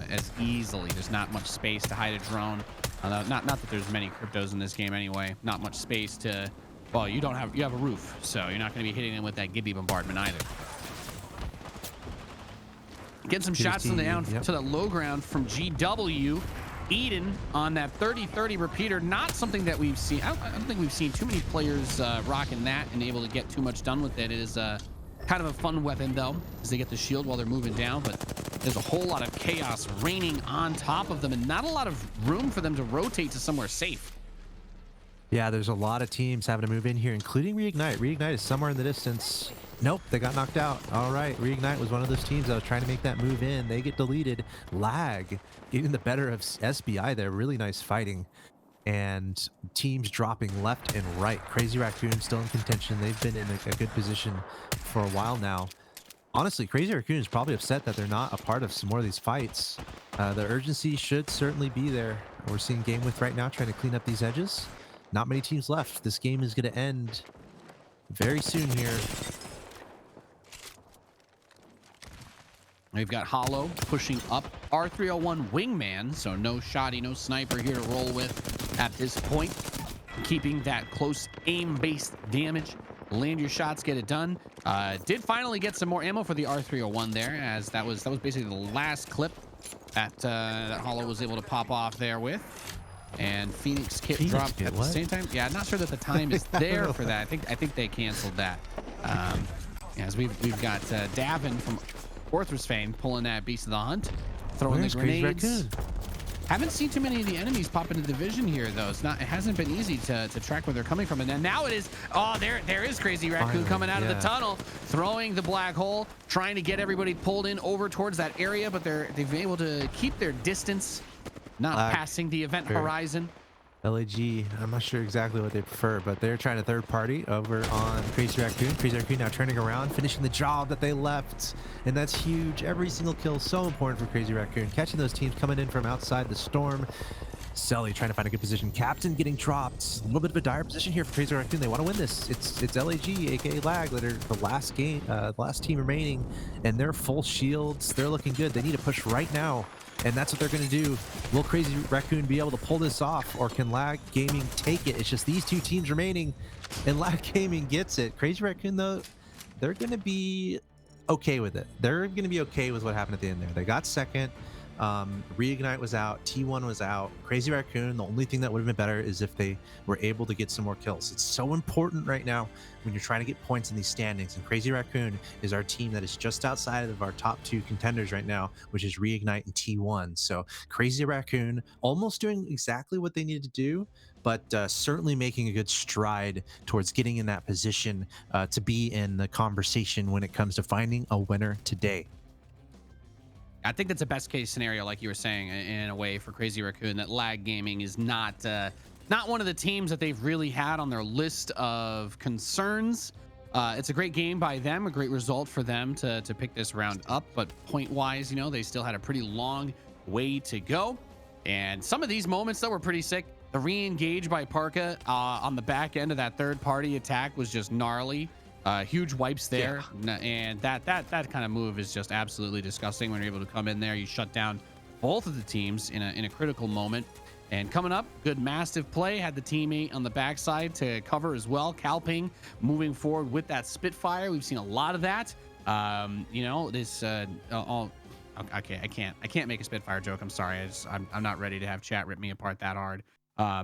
Speaker 1: as easily. There's not much space to hide a drone. Not that there's many cryptos in this game anyway. Not much space to... Well, you have a roof, so you're not going to be hitting them with that Gibby bombardment either. Get some shots down to the low ground from GW. Eden on that 30-30 repeater. Not something that we've seen. I don't think we've seen too many players rocking that and able to get too much done with it. It is kind of a fun weapon, though, as they get the shield while they're moving down. But there's a whole lot of chaos raining on top of them and not a lot of room for them to rotate to somewhere safe.
Speaker 2: Yeah, there's a lot of teams having to move in here, including Reignite. Reignite is somewhere in the distance. Nope, they got knocked out. All right, Reignite was one of those teams that was trying to make that move in. They get deleted. Lag getting the better of SBI there. Really nice fighting. And teams dropping left and right. Crazy Raccoon still in contention. They've been in a good position for a while now. Honestly, Crazy Raccoon is probably upset that they're not a part of some more of these fights. The urgency should certainly be there. We're seeing Game With right now trying to clean up these edges. Not many teams left. This game is going to end very soon here.
Speaker 1: We've got Hollow pushing up. R301 Wingman, so no shoddy, no sniper here to roll with at this point. Keeping that close aim-based damage. Land your shots, get it done. Did finally get some more ammo for the R301 there, as that was basically the last clip that Hollow was able to pop off there with. And Phoenix Kit dropped at the same time. Yeah, I'm not sure that the time is there for that. I think they canceled that. As we've got Davin from Orthrus fame pulling that Beast of the Hunt, throwing the grenades. Haven't seen too many of the enemies pop into the vision here, though. It hasn't been easy to track where they're coming from. And then now it is. Oh, there is Crazy Raccoon coming out of the tunnel, throwing the black hole, trying to get everybody pulled in over towards that area, but they've been able to keep their distance. Not passing the event horizon.
Speaker 2: LAG, I'm not sure exactly what they prefer, but they're trying to third party over on Crazy Raccoon. Crazy Raccoon now turning around, finishing the job that they left. And that's huge. Every single kill is so important for Crazy Raccoon. Catching those teams coming in from outside the storm.
Speaker 3: Selly trying to find a good position. Captain getting dropped. A little bit of a dire position here for Crazy Raccoon. They want to win this. It's LAG, aka Lag, that are the last game, the last team remaining, and they're full shields. They're looking good. They need to push right now, and that's what they're going to do. Will Crazy Raccoon be able to pull this off, or can Lag Gaming take it? It's just these two teams remaining, and Lag Gaming gets it. Crazy Raccoon, though, they're going to be okay with it. They're going to be okay with what happened at the end there. They got second. Reignite was out, T1 was out. Crazy Raccoon, the only thing that would have been better is if they were able to get some more kills. It's so important right now when you're trying to get points in these standings, and Crazy Raccoon is our team that is just outside of our top two contenders right now, which is Reignite and T1. So Crazy Raccoon almost doing exactly what they needed to do, but certainly making a good stride towards getting in that position to be in the conversation when it comes to finding a winner today.
Speaker 1: I think that's a best case scenario, like you were saying, in a way for Crazy Raccoon, that Lag Gaming is not one of the teams that they've really had on their list of concerns. It's a great game by them, a great result for them to pick this round up, but point wise, you know, they still had a pretty long way to go. And some of these moments though were pretty sick. The re-engage by Parka on the back end of that third party attack was just gnarly. Huge wipes there. Yeah. And that kind of move is just absolutely disgusting. When you're able to come in there, you shut down both of the teams in a critical moment. And coming up, good massive play, had the teammate on the backside to cover as well. Calping moving forward with that Spitfire. We've seen a lot of that. You know, this okay, I can't make a Spitfire joke. I'm sorry. I'm not ready to have chat rip me apart that hard.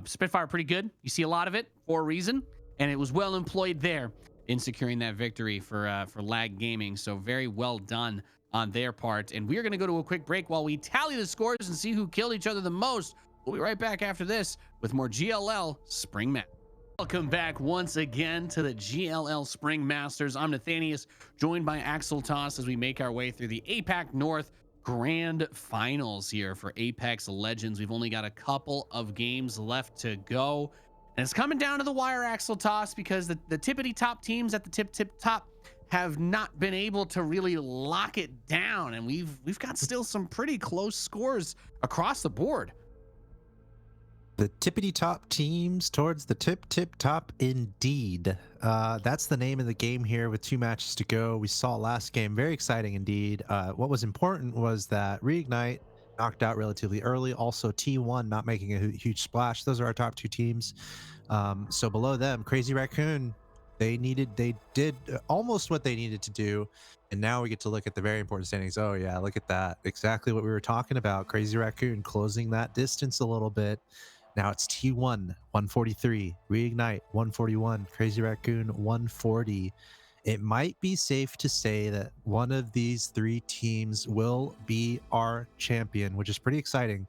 Speaker 1: Spitfire pretty good. You see a lot of it for a reason, and it was well employed there in securing that victory for Lag Gaming. So very well done on their part. And we're going to go to a quick break while we tally the scores and see who killed each other the most. We'll be right back after this with more GLL Spring Masters. Welcome back once again to the GLL Spring Masters. I'm Nathanius, joined by Axel Toss as we make our way through the APAC North Grand Finals here for Apex Legends. We've only got a couple of games left to go. And it's coming down to the wire, Axel Toss, because the tippity top teams at the tip top have not been able to really lock it down, and we've got still some pretty close scores across the board.
Speaker 2: The tippity top teams towards the tip top indeed. That's the name of the game here with 2 matches to go. We saw last game, very exciting indeed. What was important was that Reignite knocked out relatively early. Also T1 not making a huge splash. Those are our top 2 teams. So below them, Crazy Raccoon, they did almost what they needed to do. And now we get to look at the very important standings. Oh yeah, look at that. Exactly what we were talking about. Crazy Raccoon closing that distance a little bit. Now it's T1 143, Reignite 141, Crazy Raccoon 140. It might be safe to say that one of these 3 teams will be our champion, which is pretty exciting.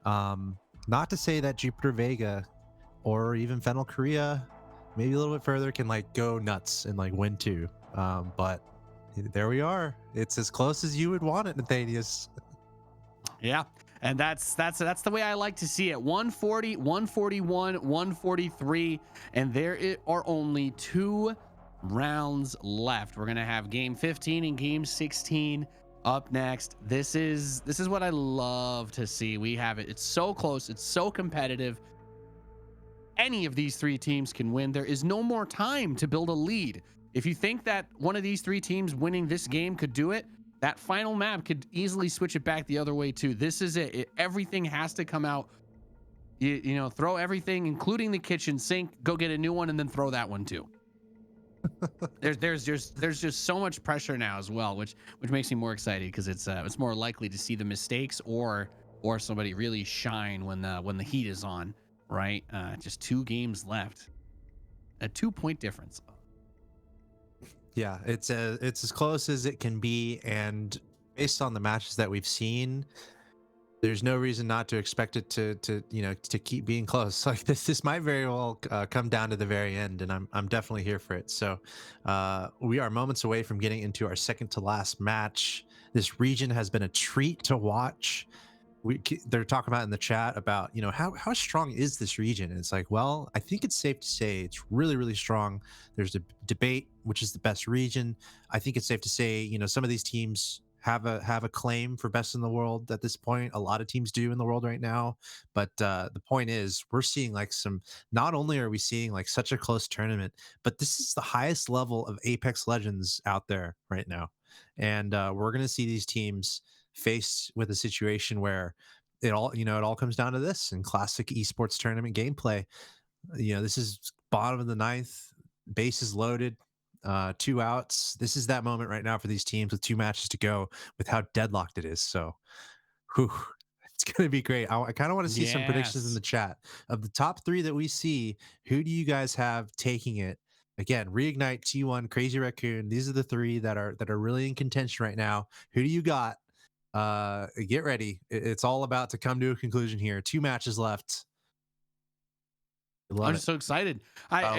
Speaker 2: Not to say that Jupiter Vega or even Fennel Korea, maybe a little bit further, can like go nuts and like win too. But there we are. It's as close as you would want it, Nathanius.
Speaker 1: Yeah. And that's the way I like to see it. 140, 141, 143, and there are only 2 rounds left. We're gonna have game 15 and game 16 up next. This is what I love to see. We have it. It's so close. It's so competitive. Any of these 3 teams can win. There is no more time to build a lead. If you think that one of these 3 teams winning this game could do it, that final map could easily switch it back the other way too. This is it. Everything has to come out. You know, throw everything, including the kitchen sink, go get a new one, and then throw that one too. There's just so much pressure now as well, which makes me more excited, because it's more likely to see the mistakes or somebody really shine when the heat is on, right? Just 2 games left, a 2-point difference.
Speaker 2: Yeah, it's as close as it can be, and based on the matches that we've seen, there's no reason not to expect it to keep being close. Like this might very well come down to the very end, and I'm definitely here for it. So we are moments away from getting into our second to last match. This region has been a treat to watch. They're talking about in the chat about, you know, how strong is this region, and it's like, well, I think it's safe to say it's really, really strong. There's a debate which is the best region. I think it's safe to say, you know, some of these teams
Speaker 3: have a claim for best in the world at this point. A lot of teams do in the world right now, but the point is, we're seeing like some. Not only are we seeing like such a close tournament, but this is the highest level of Apex Legends out there right now, and we're gonna see these teams faced with a situation where it all comes down to this in classic esports tournament gameplay. This is bottom of the ninth, bases loaded, 2 outs. This is that moment right now for these teams with 2 matches to go, with how deadlocked it is. So, whew, it's going to be great. I kind of want to see some predictions in
Speaker 1: Yes.
Speaker 3: the chat of the top 3 that we see. Who do you guys have taking it? Again, Reignite, T1, Crazy Raccoon. These are the 3 that are really in contention right now. Who do you got? Get ready. It's all about to come to a conclusion here. 2 matches left. Love
Speaker 1: I'm
Speaker 3: it.
Speaker 1: just so excited.
Speaker 3: I love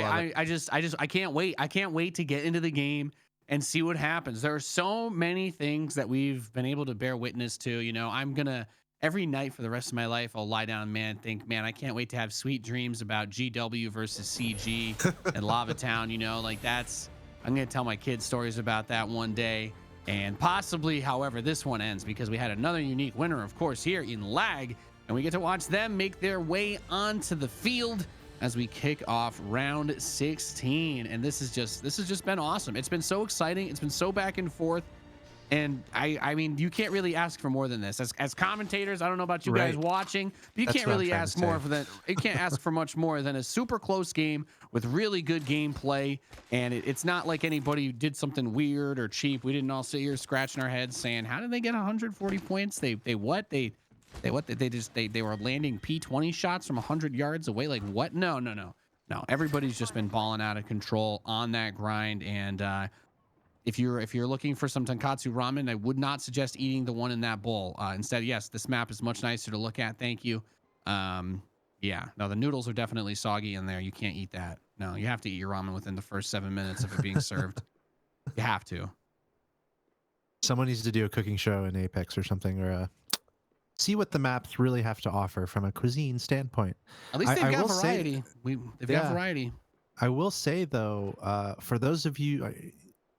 Speaker 1: I can't wait. I can't wait to get into the game and see what happens. There are so many things that we've been able to bear witness to. I'm gonna every night for the rest of my life, I'll lie down, man, think, man, I can't wait to have sweet dreams about GW versus CG and Lava Town. I'm gonna tell my kids stories about that one day. And possibly, however, this one ends, because we had another unique winner, of course, here in Lag, and we get to watch them make their way onto the field as we kick off round 16. And this has just been awesome. It's been so exciting. It's been so back and forth. And I mean, you can't really ask for more than this. As commentators, I don't know about you guys
Speaker 3: Right.
Speaker 1: watching, but you
Speaker 3: That's
Speaker 1: can't
Speaker 3: what I'm
Speaker 1: really
Speaker 3: trying to
Speaker 1: ask more
Speaker 3: say.
Speaker 1: for that. You can't ask for much more than a super close game with really good gameplay. And it's not like anybody did something weird or cheap. We didn't all sit here scratching our heads saying, how did they get 140 points? They were landing P20 shots from 100 yards away. Like, what? No. Everybody's just been balling out of control on that grind. And if you're looking for some tonkatsu ramen, I would not suggest eating the one in that bowl. Instead, yes, this map is much nicer to look at. Thank you. Yeah, no, the noodles are definitely soggy in there. You can't eat that. No, you have to eat your ramen within the first 7 minutes of it being served. You have to.
Speaker 3: Someone needs to do a cooking show in Apex or something, or see what the maps really have to offer from a cuisine standpoint.
Speaker 1: At least they've
Speaker 3: I
Speaker 1: got
Speaker 3: will say,
Speaker 1: variety. They've got
Speaker 3: yeah,
Speaker 1: variety.
Speaker 3: I will say though, for those of you,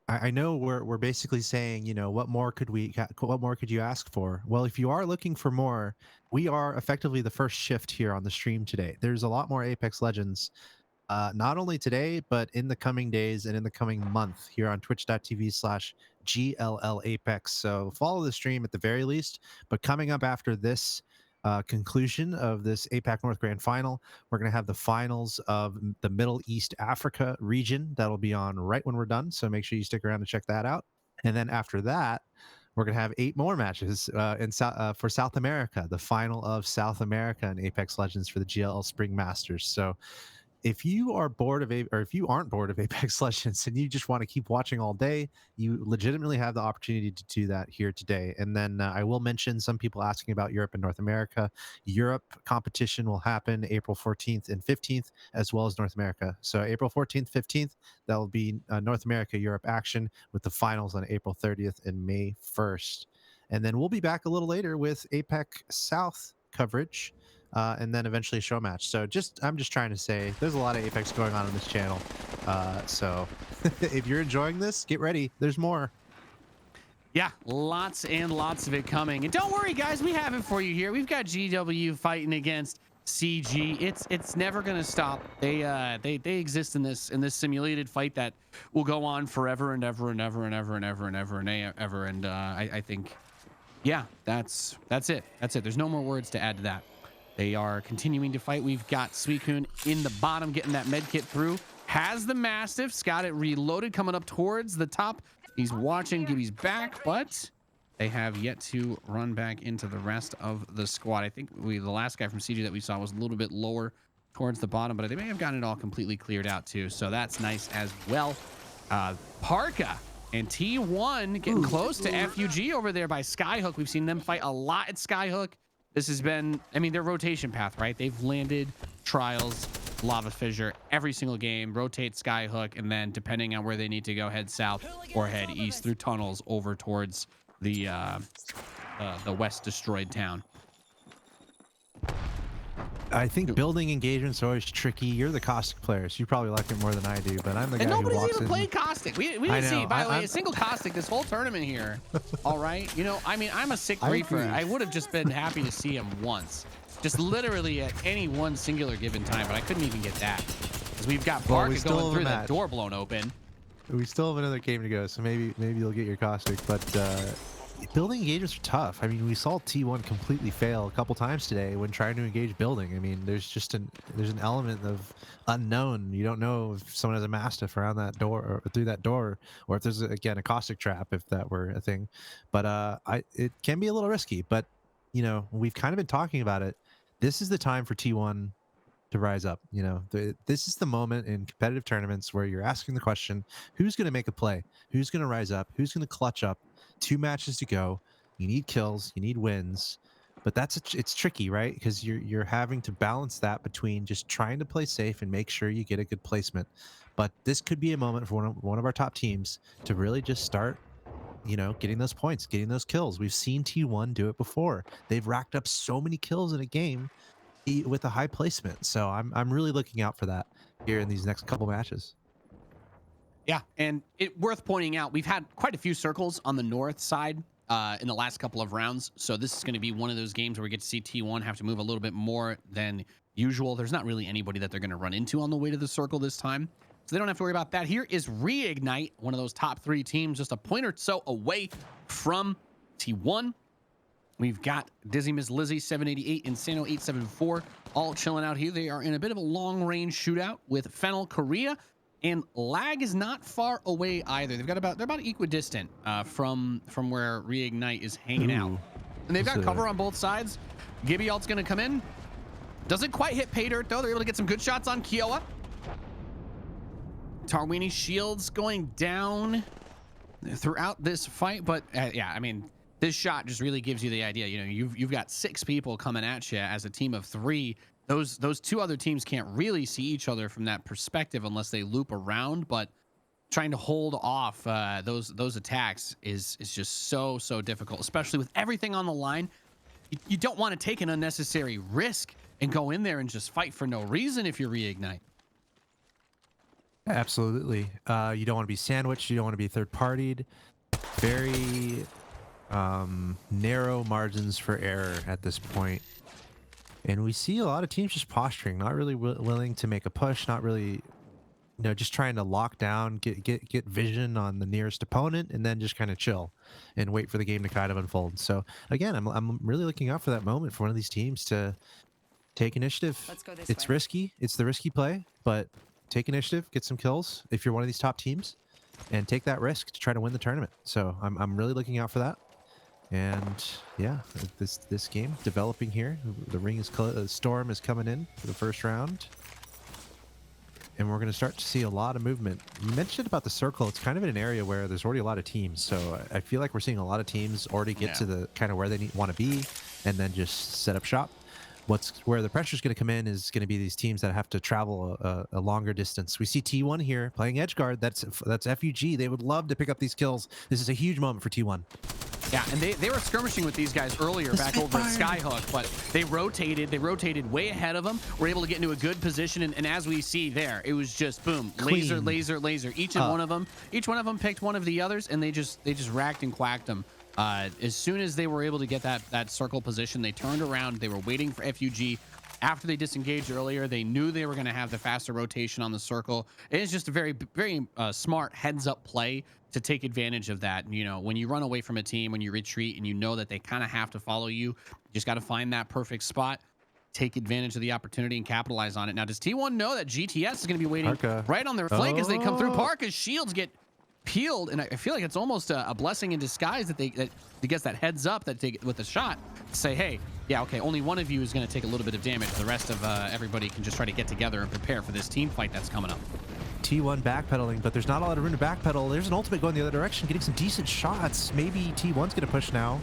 Speaker 3: I know we're basically saying, what more could you ask for? Well, if you are looking for more, we are effectively the first shift here on the stream today. There's a lot more Apex Legends, not only today, but in the coming days and in the coming month here on twitch.tv/GLL Apex. So follow the stream at the very least. But coming up after this conclusion of this APAC North Grand Final, we're going to have the finals of the Middle East Africa region. That'll be on right when we're done. So make sure you stick around to check that out. And then after that, we're going to have 8 more matches for South America, the final of South America in Apex Legends for the GLL Spring Masters. So if you are bored of or if you aren't bored of Apex Legends and you just want to keep watching all day, you legitimately have the opportunity to do that here today. And then I will mention some people asking about Europe and North America. Europe competition will happen April 14th and 15th, as well as North America. So April 14th, 15th, that will be North America, Europe action, with the finals on April 30th and May 1st. And then we'll be back a little later with APAC South coverage. And then eventually a show match. So I'm just trying to say there's a lot of Apex going on this channel. So if you're enjoying this, get ready. There's more.
Speaker 1: Yeah, lots and lots of it coming. And don't worry, guys, we have it for you here. We've got GW fighting against CG. It's never gonna stop. They exist in this simulated fight that will go on forever and ever and ever and ever and ever and ever and ever. And I think, yeah, that's it. That's it. There's no more words to add to that. They are continuing to fight. We've got Suicune in the bottom, getting that med kit through. Has the Mastiffs, got it reloaded, coming up towards the top. He's watching Gibby's back, but they have yet to run back into the rest of the squad. I think the last guy from CG that we saw was a little bit lower towards the bottom, but they may have gotten it all completely cleared out too. So that's nice as well. Parka and T1 getting close to FUG over there by Skyhook. We've seen them fight a lot at Skyhook. This has been, I mean, their rotation path, right? They've landed Trials, Lava Fissure every single game, rotate Skyhook, and then depending on where they need to go, head south or head east through tunnels over towards the West Destroyed Town.
Speaker 3: I think building engagements are always tricky. You're the caustic player, so you probably like it more than I do. But I'm the guy
Speaker 1: And
Speaker 3: who
Speaker 1: nobody's
Speaker 3: walks
Speaker 1: even
Speaker 3: in.
Speaker 1: played caustic. We
Speaker 3: I
Speaker 1: didn't see,
Speaker 3: know.
Speaker 1: by the way, a single caustic this whole tournament here. All right, you know, I mean, I'm a sick griefer. I would have just been happy to see him once, just literally at any one singular given time. But I couldn't even get that because we've got Barca going through that door blown open.
Speaker 3: We still have another game to go, so maybe you'll get your caustic. But building engagements are tough. I mean, we saw T1 completely fail a couple times today when trying to engage building. I mean, there's an element of unknown. You don't know if someone has a mastiff around that door or through that door, or if there's again a caustic trap if that were a thing. But it can be a little risky. But you know, we've kind of been talking about it. This is the time for T1 to rise up. You know, this is the moment in competitive tournaments where you're asking the question, who's going to make a play? Who's going to rise up? Who's going to clutch up? 2 matches to go. You need kills, you need wins. But it's tricky, right? Because you're having to balance that between just trying to play safe and make sure you get a good placement. But this could be a moment for one of our top teams to really just start, you know, getting those points, getting those kills. We've seen T1 do it before. They've racked up so many kills in a game with a high placement. So I'm really looking out for that here in these next couple matches.
Speaker 1: Yeah, and it worth pointing out, we've had quite a few circles on the north side in the last couple of rounds. So this is going to be one of those games where we get to see T1 have to move a little bit more than usual. There's not really anybody that they're going to run into on the way to the circle this time, so they don't have to worry about that. Here is Reignite, one of those top 3 teams, just a point or so away from T1. We've got Dizzy Miss Lizzie 788 and Sano 874 all chilling out here. They are in a bit of a long-range shootout with Fennel Korea, and Lag is not far away either. They're about equidistant from where Reignite is hanging out, and they've got cover on both sides. Gibby Alt's going to come in. Doesn't quite hit pay dirt though. They're able to get some good shots on Kiowa. Tarwini shields going down throughout this fight, but yeah, I mean, this shot just really gives you the idea. You know, you've got 6 people coming at you as a team of 3. Those 2 other teams can't really see each other from that perspective unless they loop around. But trying to hold off those attacks is just so difficult, especially with everything on the line. You don't want to take an unnecessary risk and go in there and just fight for no reason if you Reignite.
Speaker 3: Absolutely. You don't want to be sandwiched. You don't want to be third-partied. Very narrow margins for error at this point. And we see a lot of teams just posturing, not really willing to make a push, not really, you know, just trying to lock down, get vision on the nearest opponent, and then just kind of chill and wait for the game to kind of unfold. So again, I'm really looking out for that moment for one of these teams to take initiative.
Speaker 4: Let's go this
Speaker 3: It's
Speaker 4: way.
Speaker 3: risky. It's the risky play, but take initiative, get some kills if you're one of these top teams, and take that risk to try to win the tournament. So I'm really looking out for that. And yeah, this game developing here. The storm is coming in for the first round, and we're going to start to see a lot of movement. You mentioned about the circle. It's kind of in an area where there's already a lot of teams, so I feel like we're seeing a lot of teams already get to the kind of where they want to be, and then just set up shop. Where the pressure is going to come in is going to be these teams that have to travel a longer distance. We see T1 here playing edge guard. That's FUG. They would love to pick up these kills. This is a huge moment for T1.
Speaker 1: Yeah, and they were skirmishing with these guys earlier back over at Skyhook, but they rotated way ahead of them. Were able to get into a good position, and as we see there, it was just boom, laser, laser, laser. Each one of them picked one of the others, and they just racked and quacked them. As soon as they were able to get that circle position, they turned around. They were waiting for FUG. After they disengaged earlier, they knew they were going to have the faster rotation on the circle. It is just a very smart heads-up play to take advantage of that. You know, when you run away from a team, when you retreat, and you know that they kind of have to follow you, you just got to find that perfect spot, take advantage of the opportunity, and capitalize on it. Now, does T1 know that GTS is going to be waiting right on their flank as they come through? Parka's shields get peeled, and I feel like it's almost a blessing in disguise that he gets that heads up that they with a shot to say, hey, yeah, okay, only one of you is going to take a little bit of damage. The rest of everybody can just try to get together and prepare for this team fight that's coming up.
Speaker 3: T1 backpedaling, but there's not a lot of room to backpedal. There's an ultimate going the other direction, getting some decent shots. Maybe T1's going to push now.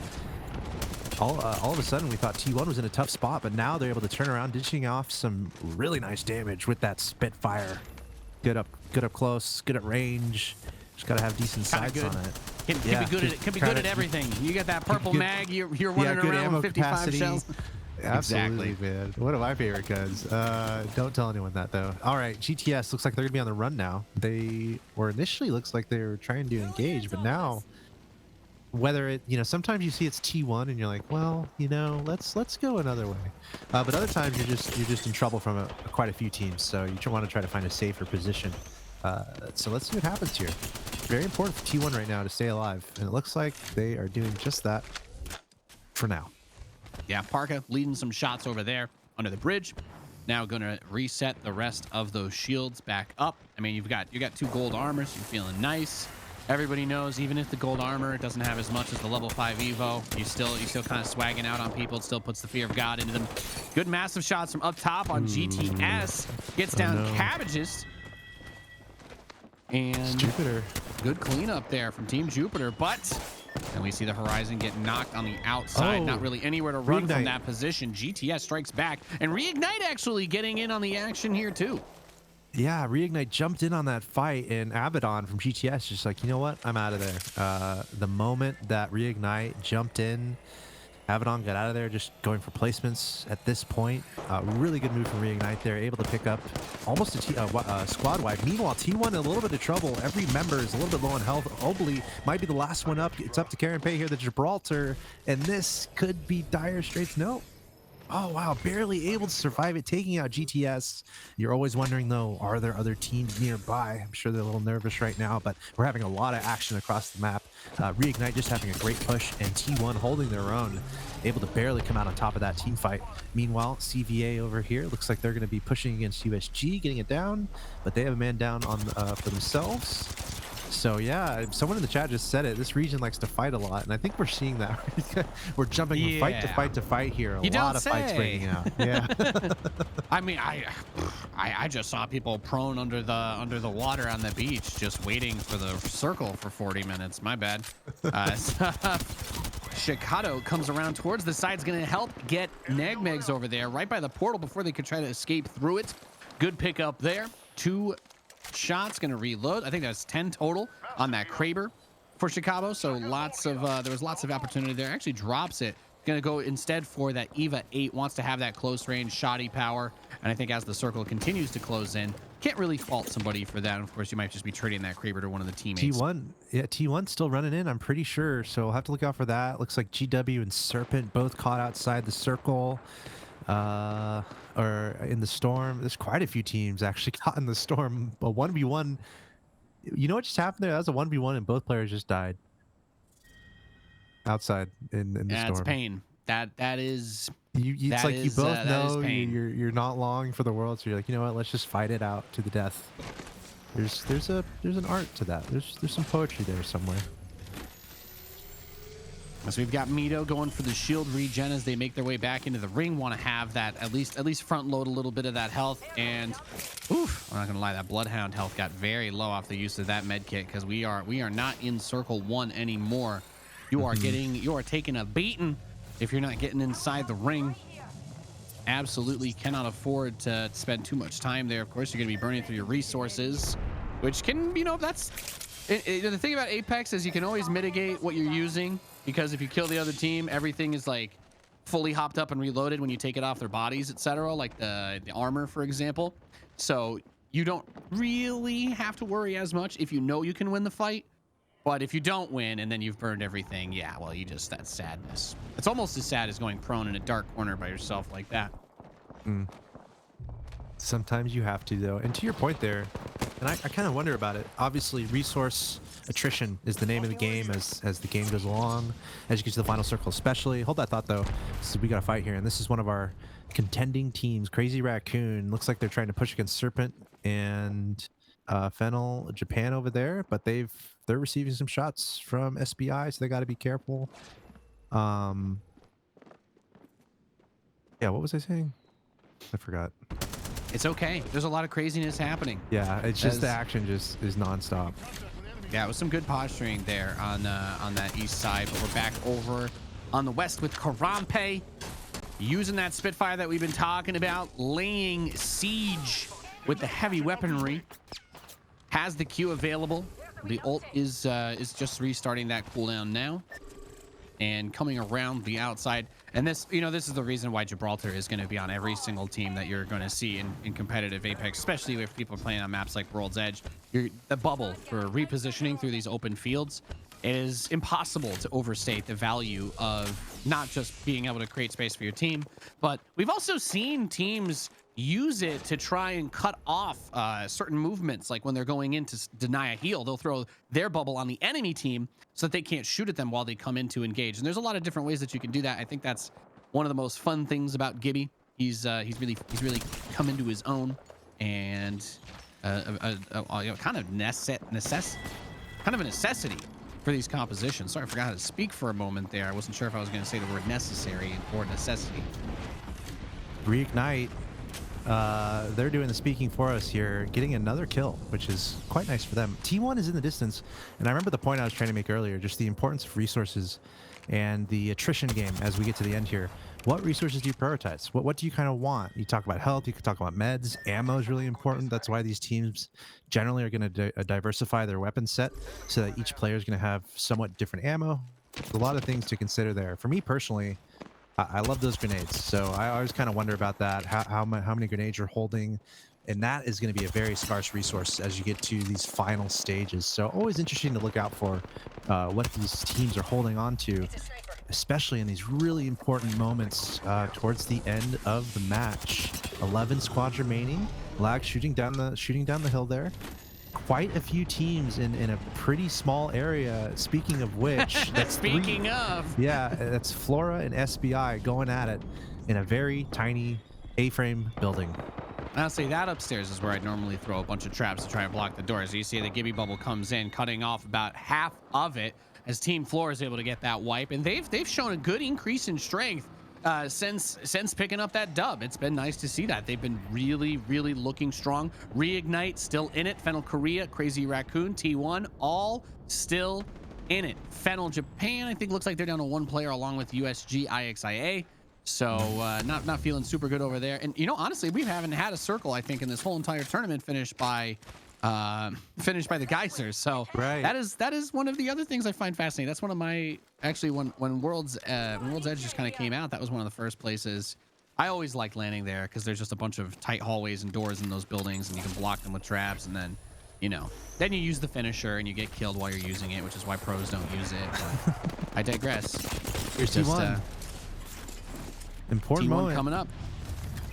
Speaker 3: All of a sudden, we thought T1 was in a tough spot, but now they're able to turn around, dishing off some really nice damage with that Spitfire. Good up close, good at range. Just got to have decent sights on it.
Speaker 1: Can be good at everything. You get that purple mag, you're running around with 55 shells.
Speaker 3: Absolutely, man. One of my favorite guns. Don't tell anyone that though. All right, GTS looks like they're gonna be on the run now. They were initially looks like they were trying to engage, but now whether it, sometimes you see it's T1 and you're like, well, let's go another way. But other times you're just in trouble from quite a few teams, so you want to try to find a safer position. So let's see what happens here. Very important for T1 right now to stay alive, and it looks like they are doing just that for now.
Speaker 1: Yeah, Parka leading some shots over there under the bridge. Now going to reset the rest of those shields back up. I mean, you got 2 gold armors. You're feeling nice. Everybody knows even if the gold armor doesn't have as much as the level 5 Evo, you still kind of swagging out on people. It still puts the fear of God into them. Good massive shots from up top on GTS. Gets down Cabbages. And
Speaker 3: Jupiter.
Speaker 1: Good cleanup there from Team Jupiter, but and we see the Horizon get knocked on the outside. Not really anywhere to run from that position. GTS strikes back, and Reignite actually getting in on the action here too.
Speaker 3: Yeah, Reignite jumped in on that fight, and Abaddon from GTS just like, you know what? I'm out of there. The moment that Reignite jumped in, Abaddon got out of there, just going for placements at this point. Really good move from Reignite there, able to pick up almost a squad wipe. Meanwhile, T1 in a little bit of trouble. Every member is a little bit low on health. Obli might be the last one up. It's up to Karen Pay here, the Gibraltar, and this could be dire straits. No. Oh, wow. Barely able to survive it, taking out GTS. You're always wondering, though, are there other teams nearby? I'm sure they're a little nervous right now, but we're having a lot of action across the map. Reignite just having a great push, and T1 holding their own, able to barely come out on top of that team fight. Meanwhile, CVA over here looks like they're going to be pushing against USG, getting it down, but they have a man down on for themselves. So yeah, someone in the chat just said it. This region likes to fight a lot, and I think we're seeing that. We're jumping from fight to fight to fight here. A lot of fights breaking out. Yeah.
Speaker 1: I mean, I just saw people prone under the water on the beach, just waiting for the circle for 40 minutes. My bad. Shikado comes around towards the side, is going to help get Nagmegs over there right by the portal before they could try to escape through it. Good pickup there. 2 shots, gonna reload. I think that's 10 total on that Kraber for Chicago. So lots of there was lots of opportunity there. Actually drops it. Gonna go instead for that Eva 8. Wants to have that close range shoddy power, and I think as the circle continues to close in, can't really fault somebody for that. And of course, you might just be trading that Kraber to one of the teammates.
Speaker 3: T1 still running in, I'm pretty sure, so we'll have to look out for that. Looks like GW and Serpent both caught outside the circle. Or in the storm. There's quite a few teams actually caught in the storm. A 1v1. You know what just happened there? That was a 1v1 and both players just died outside in the storm.
Speaker 1: That's pain. That is.
Speaker 3: It's like you both know you're not long for the world, so you're like, you know what? Let's just fight it out to the death. There's an art to that. There's some poetry there somewhere.
Speaker 1: So we've got Mito going for the shield regen as they make their way back into the ring. Want to have that at least front load a little bit of that health. And oof, I'm not gonna lie, that Bloodhound health got very low off the use of that med kit, because we are not in circle 1 anymore. You are taking a beating if you're not getting inside the ring. Absolutely cannot afford to spend too much time there. Of course, you're gonna be burning through your resources, which can, that's the thing about Apex is you can always mitigate what you're using. Because if you kill the other team, everything is like fully hopped up and reloaded when you take it off their bodies, etc. Like the armor, for example. So you don't really have to worry as much if you know you can win the fight. But if you don't win and then you've burned everything, yeah, well, that's sadness. It's almost as sad as going prone in a dark corner by yourself like that.
Speaker 3: Sometimes you have to, though. And to your point there, and I kind of wonder about it. Obviously, resource attrition is the name of the game as the game goes along, as you get to the final circle especially. Hold that thought, though. So we got a fight here, and this is one of our contending teams. Crazy Raccoon. Looks like they're trying to push against Serpent and Fennel Japan over there, but they're receiving some shots from SBI, so they got to be careful. Yeah, what was I saying? I forgot.
Speaker 1: It's okay. There's a lot of craziness happening.
Speaker 3: Yeah, it's just the action just is nonstop.
Speaker 1: Yeah, it was some good posturing there on that east side, but we're back over on the west with Karampe using that Spitfire that we've been talking about, laying siege with the heavy weaponry. Has the Q available. The ult is just restarting that cooldown now. And coming around the outside. And this, this is the reason why Gibraltar is going to be on every single team that you're going to see in competitive Apex, especially if people are playing on maps like World's Edge. The bubble for repositioning through these open fields, it is impossible to overstate the value of not just being able to create space for your team, but we've also seen teams use it to try and cut off certain movements. Like when they're going in to deny a heal, they'll throw their bubble on the enemy team so that they can't shoot at them while they come in to engage. And there's a lot of different ways that you can do that. I think that's one of the most fun things about Gibby. He's really come into his own, and kind of kind of a necessity for these compositions. Sorry, I forgot how to speak for a moment there. I wasn't sure if I was going to say the word necessary or necessity.
Speaker 3: Reignite, they're doing the speaking for us here, getting another kill, which is quite nice for them. T1 is in the distance, and I remember the point I was trying to make earlier, just the importance of resources and the attrition game as we get to the end here. What resources do you prioritize? What do you kind of want? You talk about health, you could talk about meds. Ammo is really important. That's why these teams generally are going to diversify their weapon set so that each player is going to have somewhat different ammo. There's a lot of things to consider there. For me personally, I love those grenades, so I always kind of wonder about that, how many grenades you're holding, and that is going to be a very scarce resource as you get to these final stages. So always interesting to look out for what these teams are holding on to, especially in these really important moments towards the end of the match. 11 squads remaining. Lag shooting down the hill there. Quite a few teams in a pretty small area. Speaking of which, that's that's Flora and SBI going at it in a very tiny A-frame building.
Speaker 1: Honestly, that upstairs is where I'd normally throw a bunch of traps to try and block the doors. So you see the Gibby bubble comes in, cutting off about half of it as Team Flora is able to get that wipe, and they've shown a good increase in strength since picking up that dub. It's been nice to see that. They've been really looking strong. Reignite still in it. Fennel Korea, Crazy Raccoon, T1 all still in it. Fennel Japan, I think, looks like they're down to one player along with USG IXIA. So not feeling super good over there. And honestly, we haven't had a circle, I think, in this whole entire tournament finished by the geysers. So
Speaker 3: right.
Speaker 1: that is one of the other things I find fascinating. That's one of my, actually, when World's Edge just kind of came out, that was one of the first places. I always like landing there because there's just a bunch of tight hallways and doors in those buildings, and you can block them with traps, and then then you use the finisher and you get killed while you're using it, which is why pros don't use it. But I digress.
Speaker 3: Here's T1. Important
Speaker 1: T1
Speaker 3: moment
Speaker 1: coming up.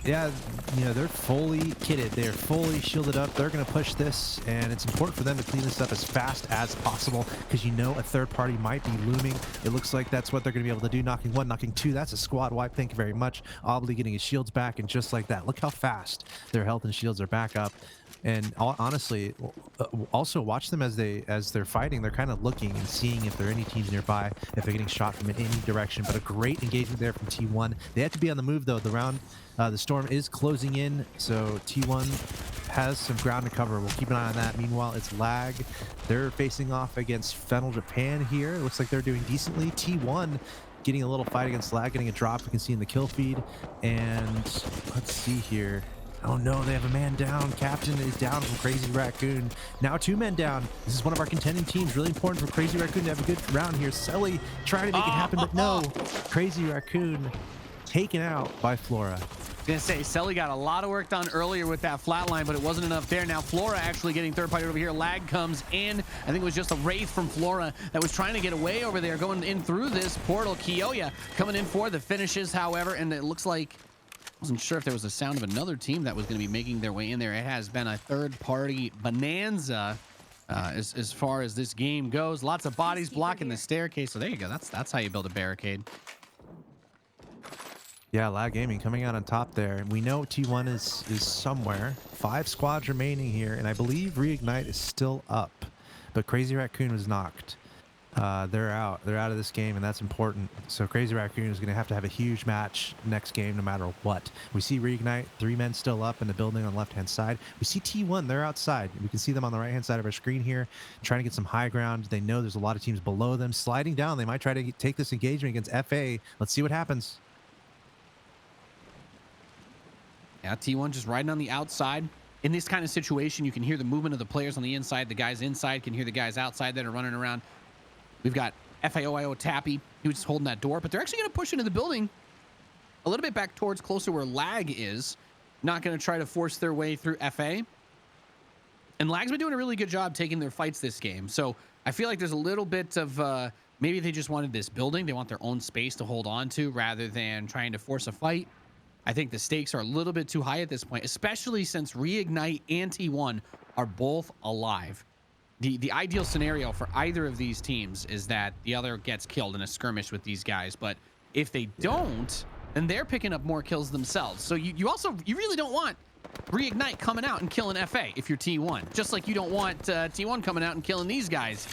Speaker 3: Yeah, they're fully kitted. They're fully shielded up. They're going to push this, and it's important for them to clean this up as fast as possible because a third party might be looming. It looks like that's what they're going to be able to do. Knocking one, knocking two. That's a squad wipe. Thank you very much. Obli getting his shields back, and just like that, look how fast their health and shields are back up. And honestly, also watch them as they're fighting. They're kind of looking and seeing if there are any teams nearby, if they're getting shot from any direction. But a great engagement there from T1. They have to be on the move though. The storm is closing in, so T1 has some ground to cover. We'll keep an eye on that. Meanwhile, it's Lag. They're facing off against Fennel Japan here. It looks like they're doing decently. T1 getting a little fight against Lag, getting a drop. We can see in the kill feed. And let's see here. Oh no, they have a man down. Captain is down from Crazy Raccoon. Now 2 men down. This is one of our contending teams. Really important for Crazy Raccoon to have a good round here. Selly trying to make it happen, but no. Crazy Raccoon taken out by Flora.
Speaker 1: I was gonna say, Selly got a lot of work done earlier with that flatline, but it wasn't enough there. Now Flora actually getting third party over here. Lag comes in. I think it was just a Wraith from Flora that was trying to get away over there, going in through this portal. Kiyoya coming in for the finishes, however, and it looks like, wasn't sure if there was a sound of another team that was going to be making their way in there. It has been a third-party bonanza as far as this game goes. Lots of bodies blocking the staircase. So there you go. That's how you build a barricade.
Speaker 3: Yeah, Lag Gaming coming out on top there. We know T1 is somewhere. 5 squads remaining here, and I believe Reignite is still up. But Crazy Raccoon was knocked. They're out. They're out of this game, and that's important. So Crazy Raccoon is going to have a huge match next game no matter what. We see Reignite, 3 men still up in the building on the left-hand side. We see T1. They're outside. We can see them on the right-hand side of our screen here, trying to get some high ground. They know there's a lot of teams below them. Sliding down, they might try to take this engagement against FA. Let's see what happens.
Speaker 1: Yeah, T1 just riding on the outside. In this kind of situation, you can hear the movement of the players on the inside. The guys inside can hear the guys outside that are running around. We've got FAOIO Tappy. He was just holding that door, but they're actually going to push into the building. a little bit back towards closer where Lag is. Not going to try to force their way through FA. And Lag's been doing a really good job taking their fights this game. So I feel like there's a little bit of maybe they just wanted this building. They want their own space to hold on to rather than trying to force a fight. I think the stakes are a little bit too high at this point, especially since Reignite and T1 are both alive. The ideal scenario for either of these teams is that the other gets killed in a skirmish with these guys. But if they don't, then they're picking up more kills themselves. So you really don't want Reignite coming out and killing FA if you're T1. Just like you don't want T1 coming out and killing these guys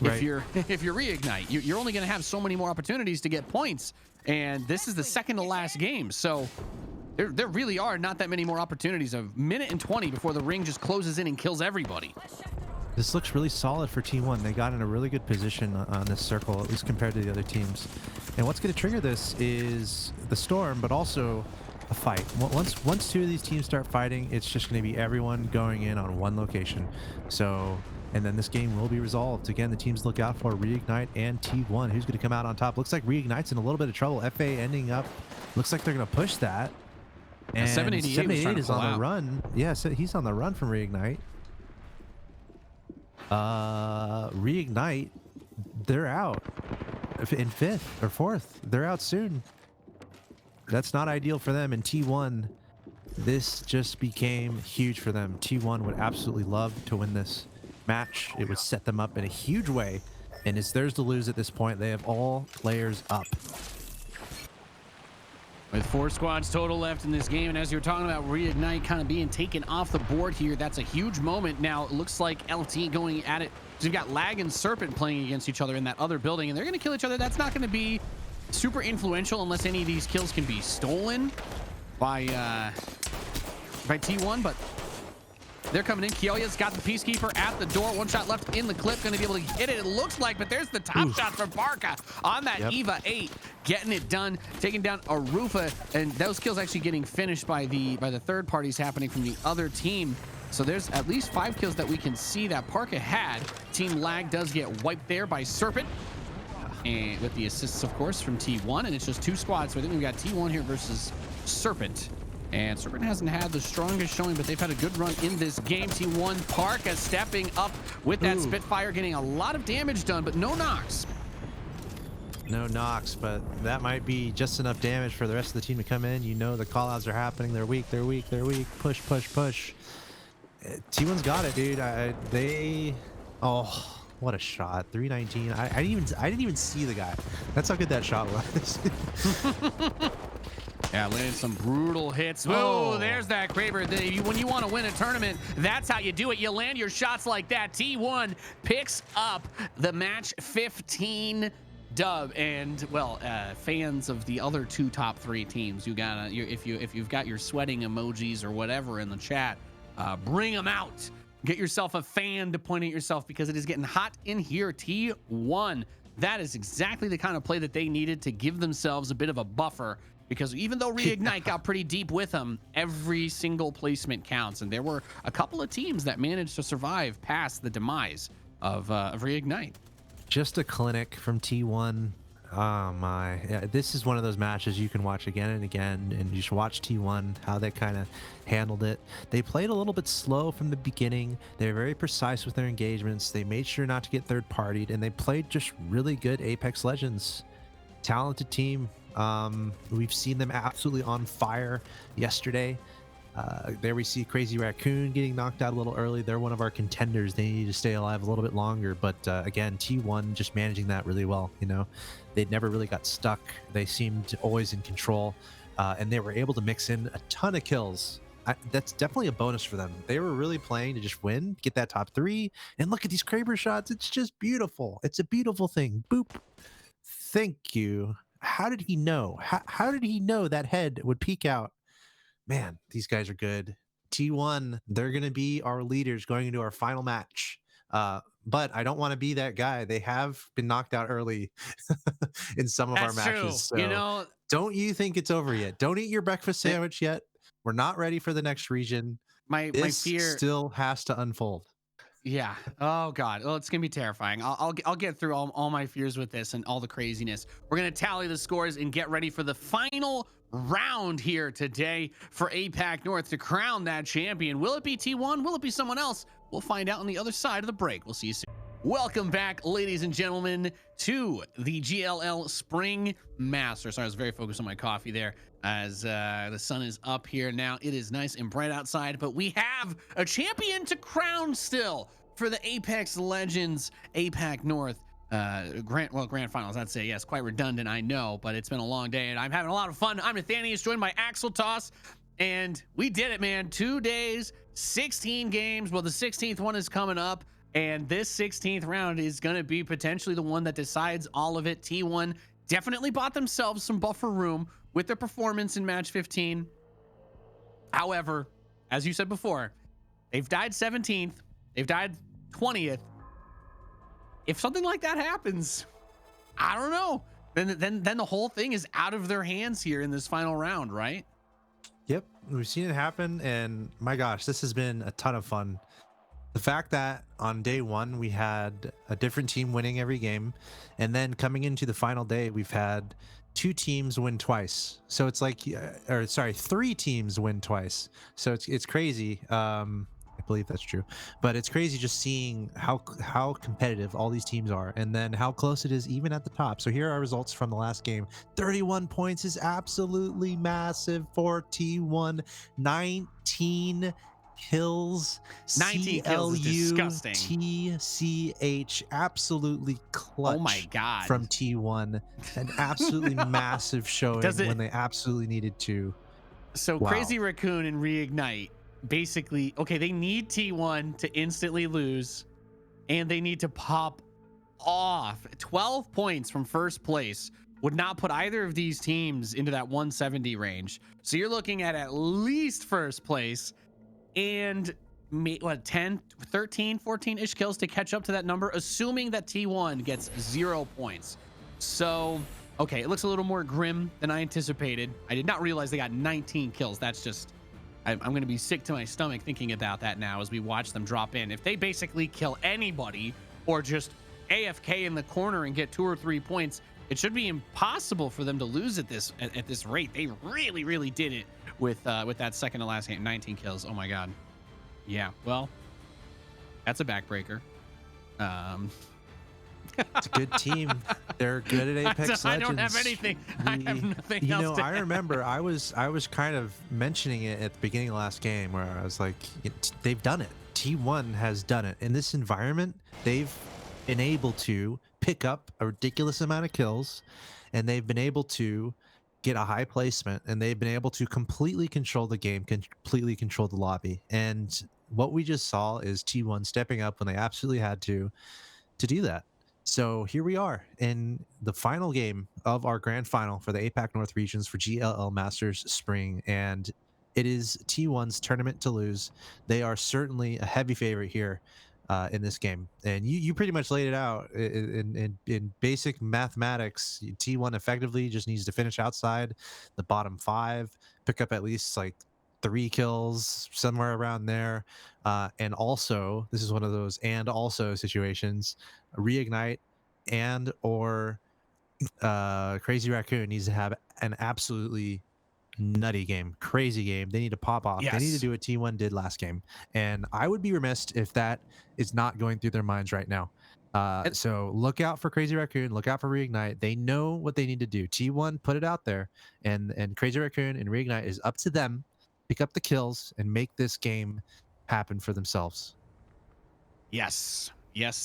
Speaker 1: if you're Reignite. You're only going to have so many more opportunities to get points. And this is the second to last game. So there really are not that many more opportunities. A minute and 20 before the ring just closes in and kills everybody.
Speaker 3: This looks really solid for T1. They got in a really good position on this circle, at least compared to the other teams. And what's going to trigger this is the storm, but also a fight. Once two of these teams start fighting, it's just going to be everyone going in on one location. So, and then this game will be resolved. Again, the teams look out for Reignite and T1. Who's going to come out on top? Looks like Reignite's in a little bit of trouble. FA ending up, looks like they're going to push that. And 788 is on the run. Yeah, so he's on the run from Reignite. Reignite, they're out in 5th or 4th. They're out soon. That's not ideal for them. And T1, this just became huge for them. T1 would absolutely love to win this match. It would set them up in a huge way, and it's theirs to lose at this point. They have all players up.
Speaker 1: With 4 squads total left in this game, and as you're talking about Reignite kind of being taken off the board here, that's a huge moment. Now it looks like LT going at it. So you've got Lag and Serpent playing against each other in that other building, and they're going to kill each other. That's not going to be super influential unless any of these kills can be stolen by T1, but they're coming in. Kiyoya's got the Peacekeeper at the door. 1 shot left in the clip. Going to be able to hit it, it looks like, but there's the top shot from Barca on that EVA 8. Getting it done, taking down Arufa, and those kills actually getting finished by the third parties happening from the other team. So there's at least 5 kills that we can see that Parka had. Team Lag does get wiped there by Serpent, and with the assists, of course, from T1, and it's just 2 squads. So I think we've got T1 here versus Serpent. And Serpent hasn't had the strongest showing, but they've had a good run in this game. T1 Parka stepping up with that Spitfire, getting a lot of damage done, but no knocks.
Speaker 3: No knocks, but that might be just enough damage for the rest of the team to come in. You know the callouts are happening. They're weak, they're weak, they're weak. Push, push, push. T1's got it, dude. Oh, what a shot. 319. I didn't even see the guy. That's how good that shot was.
Speaker 1: Yeah, landed some brutal hits. Oh, there's that Kraber. When you want to win a tournament, that's how you do it. You land your shots like that. T1 picks up the match 15 dub. And well, fans of the other 2 top 3 teams, you gotta, if you've got your sweating emojis or whatever in the chat, bring them out. Get yourself a fan to point at yourself, because it is getting hot in here. T1, that is exactly the kind of play that they needed to give themselves a bit of a buffer. Because even though Reignite got pretty deep with them, every single placement counts. And there were a couple of teams that managed to survive past the demise of Reignite.
Speaker 3: Just a clinic from T1. Oh my. Yeah, this is one of those matches you can watch again and again, and you should watch T1, how they kind of handled it. They played a little bit slow from the beginning. They were very precise with their engagements. They made sure not to get third partied, and they played just really good Apex Legends. Talented team. We've seen them absolutely on fire yesterday. There we see Crazy Raccoon getting knocked out a little early. They're one of our contenders. They need to stay alive a little bit longer, but again, T1 just managing that really well. You know, they never really got stuck. They seemed always in control, and they were able to mix in a ton of kills. That's definitely a bonus for them. They were really playing to just win, get that top 3, and look at these Kraber shots. It's just beautiful. It's a beautiful thing. Boop. Thank you. How did he know? How did he know that head would peek out? Man, these guys are good. T1, they're going to be our leaders going into our final match. But I don't want to be that guy. They have been knocked out early in some of our matches.
Speaker 1: True.
Speaker 3: So
Speaker 1: you know,
Speaker 3: don't you think it's over yet? Don't eat your breakfast sandwich yet. We're not ready for the next region.
Speaker 1: My fear
Speaker 3: still has to unfold.
Speaker 1: Yeah. Oh God. Well, it's gonna be terrifying. I'll get through all my fears with this and all the craziness. We're gonna tally the scores and get ready for the final round here today for APAC North to crown that champion. Will it be T1? Will it be someone else? We'll find out on the other side of the break. We'll see you soon. Welcome back, ladies and gentlemen, to the GLL Spring Masters. Sorry, I was very focused on my coffee there as the sun is up here now. It is nice and bright outside, but we have a champion to crown still for the Apex Legends APAC North grand finals. I'd say, yes, quite redundant, I know, but it's been a long day and I'm having a lot of fun. I'm Nathanius, joined by Axel Toss, and we did it, man. 2 days, 16 games. Well, the 16th one is coming up, and this 16th round is going to be potentially the one that decides all of it. T1 definitely bought themselves some buffer room with their performance in match 15. However, as you said before, they've died 17th, they've died 20th. If something like that happens, I don't know. Then the whole thing is out of their hands here in this final round, right?
Speaker 3: Yep, we've seen it happen, and my gosh, this has been a ton of fun. The fact that on day one we had a different team winning every game, and then coming into the final day we've had 2 teams win twice. So it's like, or sorry, 3 teams win twice. So it's crazy. I believe that's true, but it's crazy just seeing how competitive all these teams are, and then how close it is even at the top. So here are our results from the last game. 31 points is absolutely massive for T1. 19 kills.
Speaker 1: 19 kills is disgusting.
Speaker 3: TCH, absolutely clutch.
Speaker 1: Oh my god,
Speaker 3: from T1, an absolutely massive showing when they absolutely needed to.
Speaker 1: So wow. Crazy Raccoon and Reignite basically, okay, they need T1 to instantly lose, and they need to pop off. 12 points from first place would not put either of these teams into that 170 range. So you're looking at least first place and what, 10, 13, 14-ish kills to catch up to that number, assuming that T1 gets 0 points. So, okay, it looks a little more grim than I anticipated. I did not realize they got 19 kills. That's just, I'm going to be sick to my stomach thinking about that now as we watch them drop in. If they basically kill anybody or just AFK in the corner and get 2 or 3 points, it should be impossible for them to lose at this rate. They really did it with that second to last game, 19 kills. Oh my god. Yeah, well, that's a backbreaker.
Speaker 3: It's a good team. They're good at Apex Legends.
Speaker 1: I don't have anything. I have nothing else to
Speaker 3: I remember I was kind of mentioning it at the beginning of the last game where I was like, they've done it. T1 has done it. In this environment, they've been able to pick up a ridiculous amount of kills, and they've been able to get a high placement, and they've been able to completely control the game, completely control the lobby. And what we just saw is T1 stepping up when they absolutely had to do that. So here we are in the final game of our grand final for the APAC North regions for GLL Masters Spring, and it is T1's tournament to lose. They are certainly a heavy favorite here in this game, and you pretty much laid it out in basic mathematics. T1 effectively just needs to finish outside the bottom 5, pick up at least like 3 kills, somewhere around there, and also this is one of those and also situations. Reignite and or Crazy Raccoon needs to have an absolutely nutty game, crazy game. They need to pop off. Yes. They need to do what T1 did last game, and I would be remiss if that is not going through their minds right now. So look out for Crazy Raccoon, look out for Reignite. They know what they need to do. T1 put it out there, and Crazy Raccoon and Reignite is up to them. Pick up the kills and make this game happen for themselves.
Speaker 1: Yes,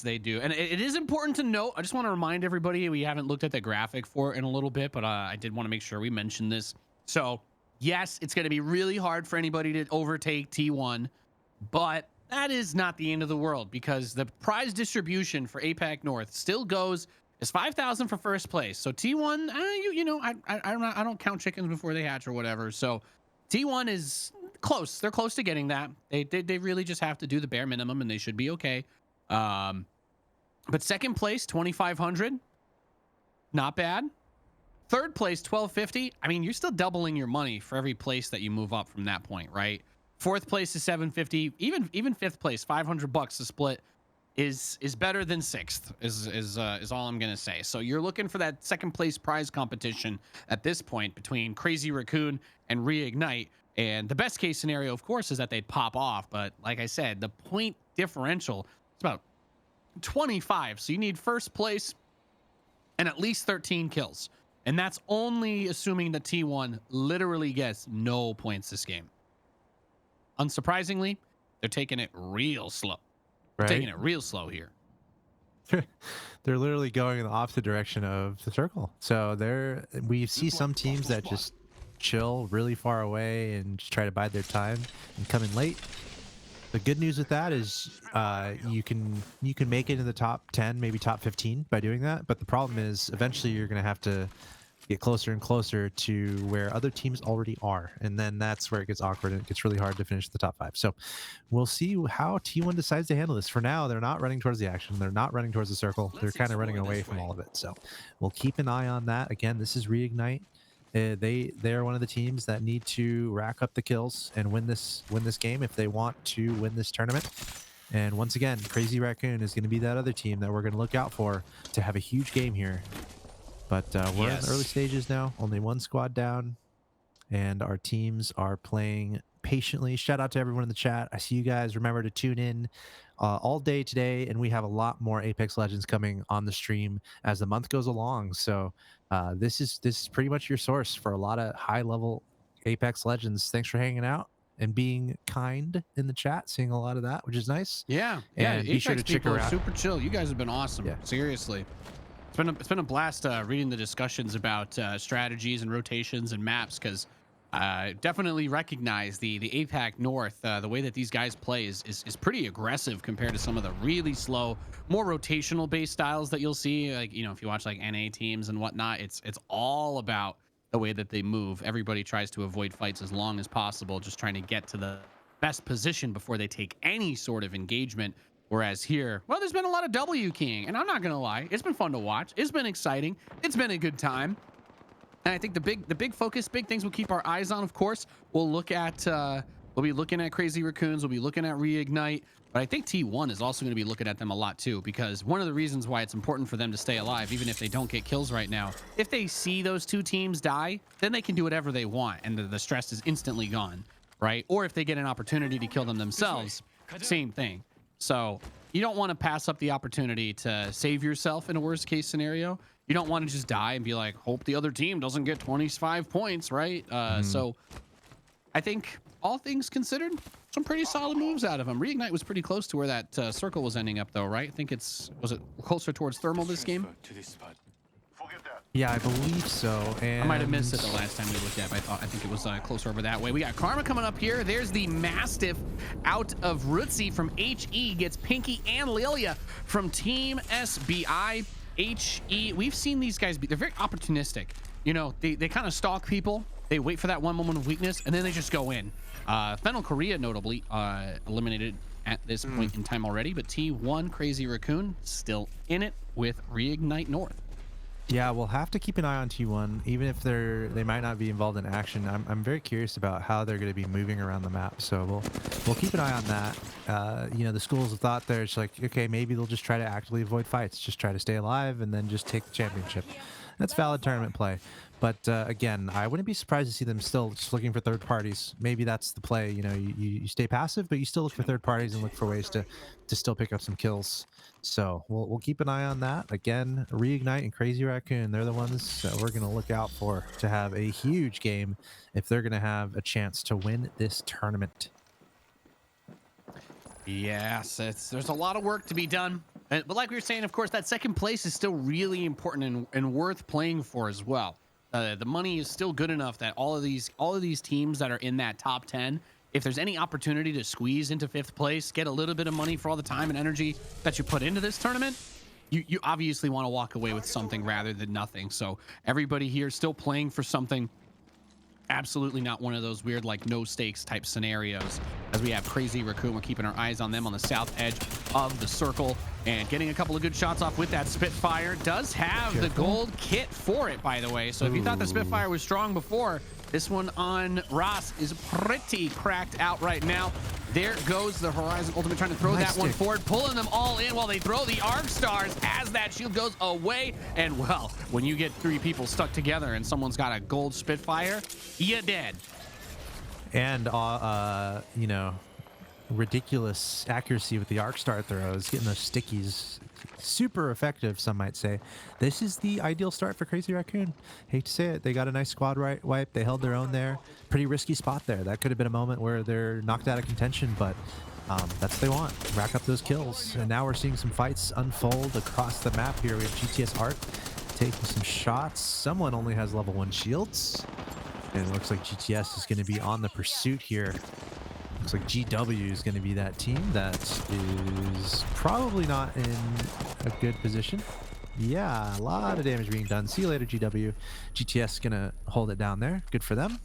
Speaker 1: they do. And it is important to note, I just want to remind everybody, we haven't looked at the graphic for it in a little bit, but I did want to make sure we mentioned this. So yes, it's going to be really hard for anybody to overtake T1, but that is not the end of the world, because the prize distribution for APAC North still goes as 5,000 for first place. So T1, I don't count chickens before they hatch or whatever. So T1 is close. They're close to getting that. They really just have to do the bare minimum, and they should be okay. But second place, 2,500, not bad. Third place, 1,250. I mean, you're still doubling your money for every place that you move up from that point, right? Fourth place is 750. Even fifth place, $500 to split. is better than 6th is all I'm gonna say. So you're looking for that second place prize competition at this point between Crazy Raccoon and Reignite. And the best case scenario, of course, is that they'd pop off. But like I said, the point differential is about 25. So you need first place and at least 13 kills. And that's only assuming that T1 literally gets no points this game. Unsurprisingly, they're taking it real slow.
Speaker 3: Right?
Speaker 1: Taking it real slow here.
Speaker 3: They're literally going in the opposite direction of the circle. So we see some teams that just chill really far away and just try to bide their time and come in late. The good news with that is you can make it in the top 10, maybe top 15 by doing that. But the problem is eventually you're going to have to get closer and closer to where other teams already are. And then that's where it gets awkward and it gets really hard to finish the top 5. So we'll see how T1 decides to handle this. For now, they're not running towards the action. They're not running towards the circle. They're kind of running away from all of it. So we'll keep an eye on that. Again, this is Reignite. They are one of the teams that need to rack up the kills and win this game if they want to win this tournament. And once again, Crazy Raccoon is going to be that other team that we're going to look out for to have a huge game here. But we're in the early stages now. Only one squad down, and our teams are playing patiently. Shout out to everyone in the chat. I see you guys. Remember to tune in all day today, and we have a lot more Apex Legends coming on the stream as the month goes along. So this is pretty much your source for a lot of high-level Apex Legends. Thanks for hanging out and being kind in the chat, seeing a lot of that, which is nice.
Speaker 1: Yeah,
Speaker 3: and be sure to check around.
Speaker 1: Super chill. You guys have been awesome.
Speaker 3: Yeah.
Speaker 1: Seriously. It's been a blast reading the discussions about strategies and rotations and maps, because definitely recognize the APAC North, the way that these guys play is pretty aggressive compared to some of the really slow, more rotational based styles that you'll see. Like, you know, if you watch like NA teams and whatnot, it's all about the way that they move. Everybody tries to avoid fights as long as possible, just trying to get to the best position before they take any sort of engagement. Whereas here, well, there's been a lot of W keying, and I'm not gonna lie, it's been fun to watch. It's been exciting. It's been a good time. And I think the big focus, big things we'll keep our eyes on, of course. We'll look at we'll be looking at Crazy Raccoons, we'll be looking at Reignite, but I think T1 is also going to be looking at them a lot too, because one of the reasons why it's important for them to stay alive, even if they don't get kills right now, if they see those two teams die, then they can do whatever they want, and the stress is instantly gone, right? Or if they get an opportunity to kill them themselves, same thing. So you don't want to pass up the opportunity to save yourself in a worst case scenario. You don't want to just die and be like, hope the other team doesn't get 25 points, right? So I think all things considered, some pretty solid moves out of him. Reignite was pretty close to where that circle was ending up though, right? I think was it closer towards thermal this game?
Speaker 3: Yeah, I believe so. And
Speaker 1: I might have missed it the last time we looked at it, but I think it was closer over that way. We got Karma coming up here. There's the Mastiff out of Rootsie from HE, gets Pinky and Lilia from Team SBI. HE, we've seen these guys they're very opportunistic. You know, they kind of stalk people. They wait for that one moment of weakness, and then they just go in. Fennel Korea, notably, eliminated at this point in time already, but T1 Crazy Raccoon still in it with Reignite North.
Speaker 3: Yeah, we'll have to keep an eye on T1, even if they might not be involved in action. I'm very curious about how they're going to be moving around the map, so we'll keep an eye on that. You know, the schools of thought there, it's like, okay, maybe they'll just try to actively avoid fights, just try to stay alive, and then just take the championship. That's valid tournament play. But again, I wouldn't be surprised to see them still just looking for third parties. Maybe that's the play. You know, you stay passive, but you still look for third parties and look for ways to still pick up some kills. So we'll keep an eye on that. Again, Reignite and Crazy Raccoon, they're the ones that we're going to look out for to have a huge game if they're going to have a chance to win this tournament.
Speaker 1: Yes, there's a lot of work to be done. But like we were saying, of course, that second place is still really important and worth playing for as well. The money is still good enough that all of these teams that are in that top 10, if there's any opportunity to squeeze into 5th place, get a little bit of money for all the time and energy that you put into this tournament, you obviously want to walk away with something rather than nothing. So everybody here is still playing for something. Absolutely not one of those weird like no stakes type scenarios. As we have Crazy Raccoon, we're keeping our eyes on them on the south edge of the circle and getting a couple of good shots off with that Spitfire. Does have the gold kit for it, by the way. So if you thought the Spitfire was strong before, this one on Ross is pretty cracked out right now. There goes the Horizon Ultimate, trying to throw
Speaker 3: Nice
Speaker 1: that one
Speaker 3: stick.
Speaker 1: forward, pulling them all in while they throw the Arc Stars as that shield goes away. And well, when you get 3 people stuck together and someone's got a gold Spitfire, you're dead.
Speaker 3: And you know, ridiculous accuracy with the arc star throws, getting those stickies, super effective, some might say. This is the ideal start for Crazy Raccoon. Hate to say it, they got a nice squad wipe, they held their own there. Pretty risky spot there. That could have been a moment where they're knocked out of contention, but that's what they want, rack up those kills. And now we're seeing some fights unfold across the map here. We have GTS Art taking some shots. Someone only has level 1 shields, and it looks like GTS is going to be on the pursuit here. Looks like GW is going to be that team that is probably not in a good position. Yeah, a lot of damage being done. See you later, GW. GTS is going to hold it down there. Good for them.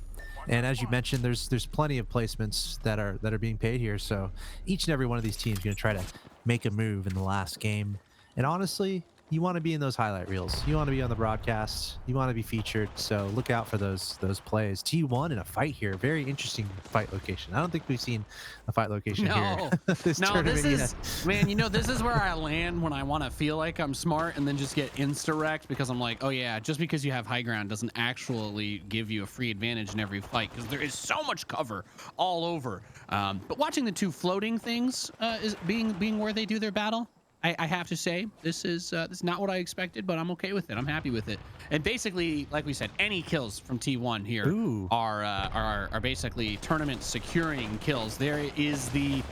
Speaker 3: And as you mentioned, there's plenty of placements that are being paid here. So each and every one of these teams is going to try to make a move in the last game. And honestly, you want to be in those highlight reels. You want to be on the broadcast. You want to be featured. So look out for those plays. T1 in a fight here. Very interesting fight location. I don't think we've seen a fight location here.
Speaker 1: This is, man, you know, this is where I land when I want to feel like I'm smart and then just get insta-wrecked, because I'm like, oh yeah, just because you have high ground doesn't actually give you a free advantage in every fight, because there is so much cover all over. But watching the 2 floating things is being where they do their battle, I have to say, this is not what I expected, but I'm okay with it. I'm happy with it. And basically, like we said, any kills from T1 here are basically tournament securing kills. There is the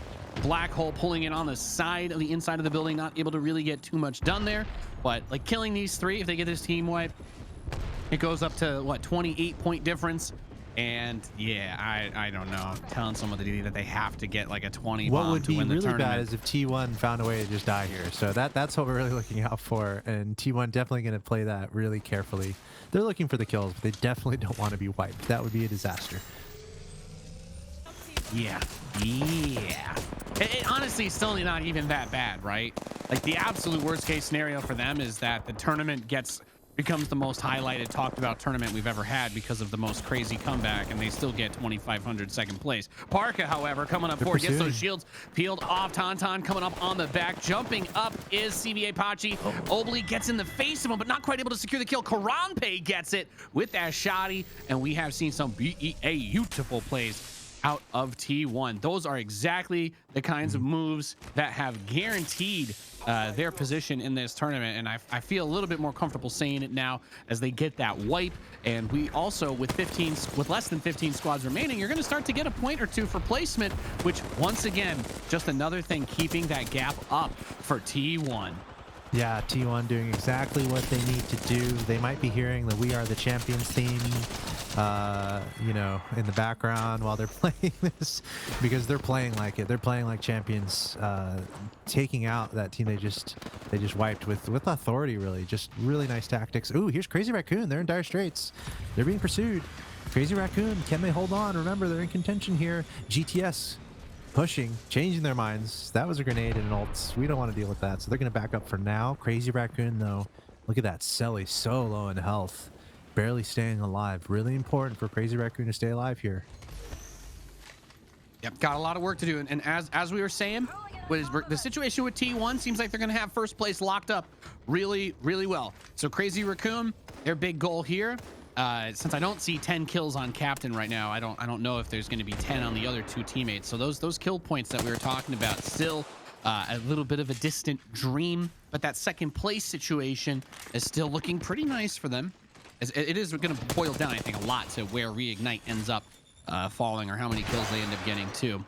Speaker 1: black hole pulling in on the side of the inside of the building, not able to really get too much done there. But like killing these 3, if they get this team wipe, it goes up to what, 28-point difference. And yeah, I don't know. I'm telling somebody that they have to get like a 20 bomb to win the tournament. What would be really bad
Speaker 3: is if T1 found a way to just die here. So that's what we're really looking out for. And T1 definitely going to play that really carefully. They're looking for the kills, but they definitely don't want to be wiped. That would be a disaster.
Speaker 1: Yeah. It honestly is still not even that bad, right? Like the absolute worst case scenario for them is that the tournament becomes the most highlighted, talked about tournament we've ever had because of the most crazy comeback, and they still get 2,500 second place. Parka, however, coming up forward, gets those shields peeled off. Tauntaun coming up on the back. Jumping up is CBA Pachi. Obley gets in the face of him, but not quite able to secure the kill. Karanpe gets it with that shotty, and we have seen some beautiful plays out of T1. Those are exactly the kinds of moves that have guaranteed their position in this tournament, and I feel a little bit more comfortable saying it now as they get that wipe. And we also, with less than 15 squads remaining, you're going to start to get a point or 2 for placement, which once again, just another thing keeping that gap up for T1.
Speaker 3: Yeah, T1 doing exactly what they need to do. They might be hearing the We Are the Champions theme, you know, in the background while they're playing this, because they're playing like it. They're playing like champions, taking out that team they just wiped with authority, really. Just really nice tactics. Ooh, here's Crazy Raccoon. They're in dire straits. They're being pursued. Crazy Raccoon, can they hold on? Remember, they're in contention here. GTS pushing, changing their minds. That was a grenade and an ult. We don't want to deal with that, so they're going to back up for now. Crazy Raccoon, though, look at that. Selly so low in health, barely staying alive. Really important for Crazy Raccoon to stay alive here.
Speaker 1: Yep, got a lot of work to do. And as we were saying, the situation with T1 seems like they're going to have first place locked up really, really well. So Crazy Raccoon, their big goal here, since I don't see 10 kills on Captain right now, I don't know if there's going to be 10 on the other 2 teammates. So those kill points that we were talking about, still a little bit of a distant dream, but that second place situation is still looking pretty nice for them. It is going to boil down, I think, a lot to where Reignite ends up falling, or how many kills they end up getting too.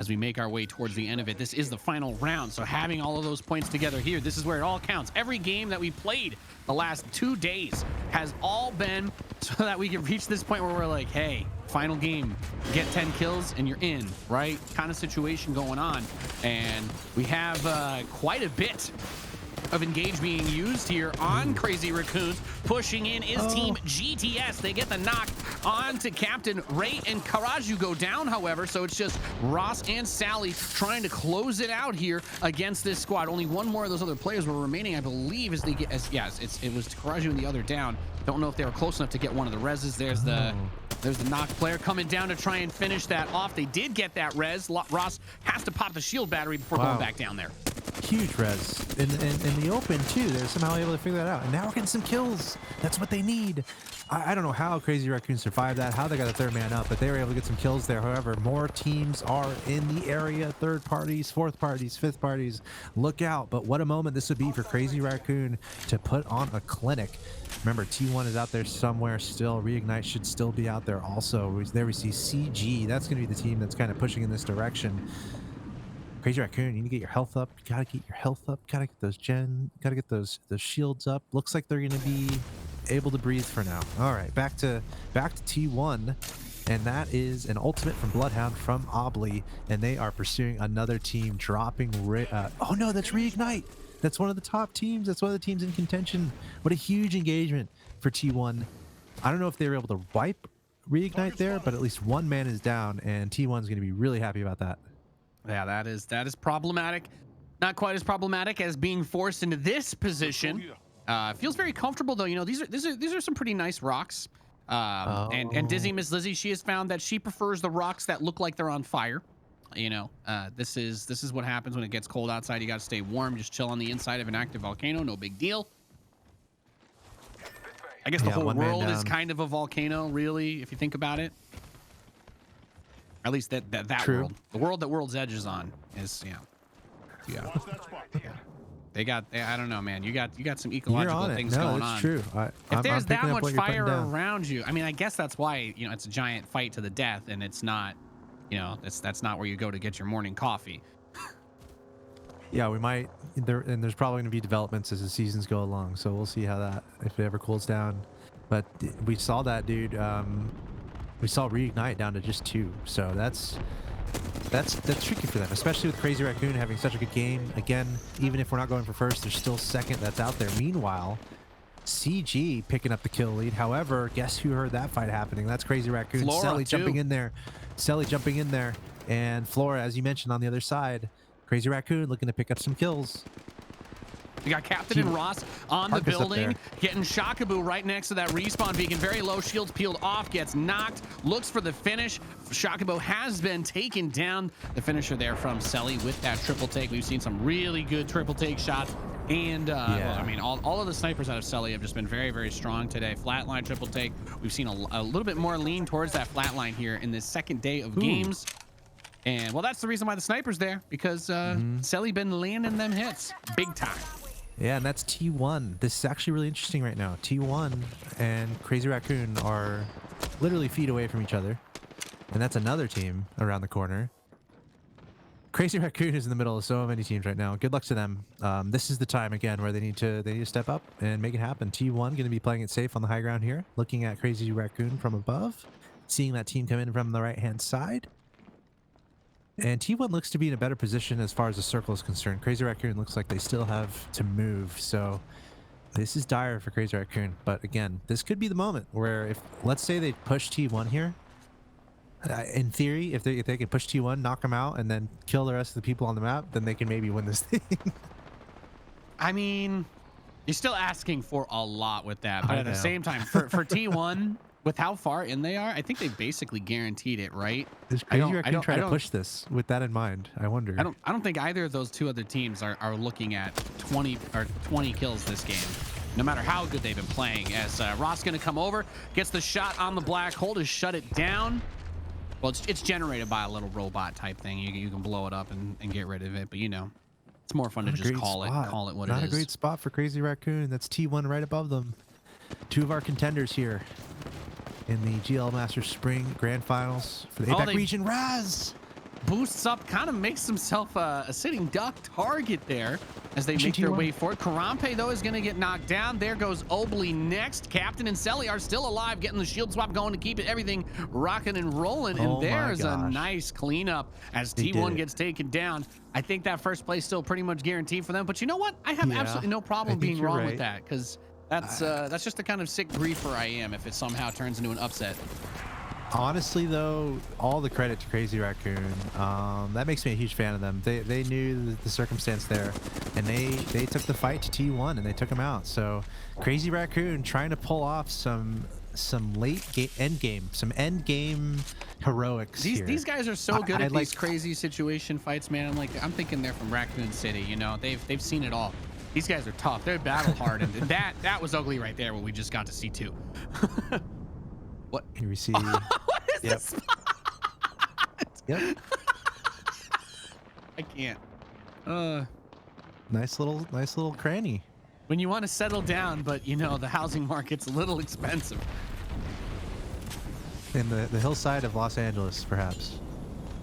Speaker 1: As we make our way towards the end of it, this is the final round. So having all of those points together here, this is where it all counts. Every game that we played the last 2 days has all been so that we can reach this point where we're like, hey, final game, get 10 kills and you're in, right? Kind of situation going on. And we have quite a bit of engage being used here on Crazy Raccoons. Pushing in is Team GTS. They get the knock on to Captain Ray, and Karaju go down, however, so it's just Ross and Sally trying to close it out here against this squad. Only one more of those other players were remaining, I believe, as they get, it was Karaju and the other down. Don't know if they were close enough to get one of the reses. There's the There's the knock player coming down to try and finish that off. They did get that res. Ross has to pop the shield battery before going back down there.
Speaker 3: Huge res in the open too. They're somehow able to figure that out, and now we're getting some kills. That's what they need. I don't know how Crazy Raccoon survived that, how they got the third man up, but they were able to get some kills there. However, more teams are in the area. Third parties, fourth parties, fifth parties. Look out. But what a moment this would be for Crazy Raccoon to put on a clinic. Remember, T1 is out there somewhere still. Reignite should still be out there also. There we see CG. That's going to be the team that's kind of pushing in this direction. Crazy Raccoon, you need to get your health up. You gotta get your health up. Gotta get those gotta get those shields up. Looks like they're gonna be able to breathe for now. All right, back to T1, and that is an ultimate from Bloodhound from Obly, and they are pursuing another team, dropping. Oh no, that's Reignite. That's one of the top teams. That's one of the teams in contention. What a huge engagement for T1. I don't know if they were able to wipe Reignite there, but at least one man is down, and T1 is gonna be really happy about that.
Speaker 1: Yeah, that is problematic. Not quite as problematic as being forced into this position. Feels very comfortable though. You know, these are some pretty nice rocks. And Dizzy Miss Lizzie, she has found that she prefers the rocks that look like they're on fire. You know, this is what happens when it gets cold outside. You got to stay warm. Just chill on the inside of an active volcano. No big deal. I guess the whole world is kind of a volcano, really, if you think about it. At least that world, the world that World's Edge is on, is yeah. They got, I don't know, man. You got some ecological things going on.
Speaker 3: True.
Speaker 1: If there's that much fire around you, I mean, I guess that's why, you know, it's a giant fight to the death, and it's not, you know, that's not where you go to get your morning coffee.
Speaker 3: Yeah, we might and there's probably going to be developments as the seasons go along, so we'll see how that, if it ever cools down. But we saw that, dude. We saw Reignite down to just 2, so that's tricky for them, especially with Crazy Raccoon having such a good game. Again, even if we're not going for first, there's still second that's out there. Meanwhile, CG picking up the kill lead. However, guess who heard that fight happening? That's Crazy Raccoon. Selly jumping in there. Selly jumping in there. And Flora, as you mentioned, on the other side. Crazy Raccoon looking to pick up some kills.
Speaker 1: You got Captain and Ross on the building, getting Shakabu right next to that respawn beacon. Very low, shields peeled off, gets knocked, looks for the finish. Shakabu has been taken down. The finisher there from Selly with that triple take. We've seen some really good triple take shots. And, well, I mean, all of the snipers out of Selly have just been very, very strong today. Flatline, triple take. We've seen a little bit more lean towards that flatline here in this second day of games. And, well, that's the reason why the sniper's there, because Selly been landing them hits big time.
Speaker 3: Yeah, and that's T1. This is actually really interesting right now. T1 and Crazy Raccoon are literally feet away from each other. And that's another team around the corner. Crazy Raccoon is in the middle of so many teams right now. Good luck to them. This is the time, again, where they need to step up and make it happen. T1 going to be playing it safe on the high ground here. Looking at Crazy Raccoon from above. Seeing that team come in from the right-hand side. And T1 looks to be in a better position as far as the circle is concerned. Crazy Raccoon looks like they still have to move. So this is dire for Crazy Raccoon. But again, this could be the moment where if, let's say they push T1 here. In theory, if they can push T1, knock them out, and then kill the rest of the people on the map, then they can maybe win this thing.
Speaker 1: I mean, you're still asking for a lot with that. But at the same time, for T1... with how far in they are, I think they basically guaranteed it, right?
Speaker 3: Does Crazy Raccoon try to push this with that in mind? I wonder.
Speaker 1: I don't think either of those two other teams are looking at 20 kills this game, no matter how good they've been playing. As Ross gonna come over, gets the shot on the black hole to shut it down. Well, it's generated by a little robot type thing. You can blow it up and get rid of it, but you know, it's more fun to just call it what it is.
Speaker 3: Not a great spot for Crazy Raccoon. That's T1 right above them. Two of our contenders here in the GLL Masters Spring Grand Finals for the APAC region. Raz
Speaker 1: boosts up, kind of makes himself a sitting duck target there as they make their way forward. Karampe, though, is going to get knocked down. There goes Obly next. Captain and Selly are still alive, getting the shield swap going to keep everything rocking and rolling. And there's a nice cleanup as T1 gets taken down. I think that first place still pretty much guaranteed for them. But you know what? I have absolutely no problem being wrong with that, because that's just the kind of sick griefer I am if it somehow turns into an upset.
Speaker 3: Honestly, though, all the credit to Crazy Raccoon. That makes me a huge fan of them. They knew the circumstance there, and they took the fight to T1 and they took him out. So Crazy Raccoon trying to pull off some some end game heroics here.
Speaker 1: These guys are so good
Speaker 3: I
Speaker 1: at
Speaker 3: like-
Speaker 1: these crazy situation fights, man. I'm thinking they're from Raccoon City. You know, they've seen it all. These guys are tough. They're battle hardened. And that was ugly right there. What we just got to see too. What?
Speaker 3: Here we see.
Speaker 1: What is
Speaker 3: Yep.
Speaker 1: this spot?
Speaker 3: Yep.
Speaker 1: I can't.
Speaker 3: Nice little cranny.
Speaker 1: When you want to settle down, but you know the housing market's a little expensive.
Speaker 3: In the hillside of Los Angeles, perhaps.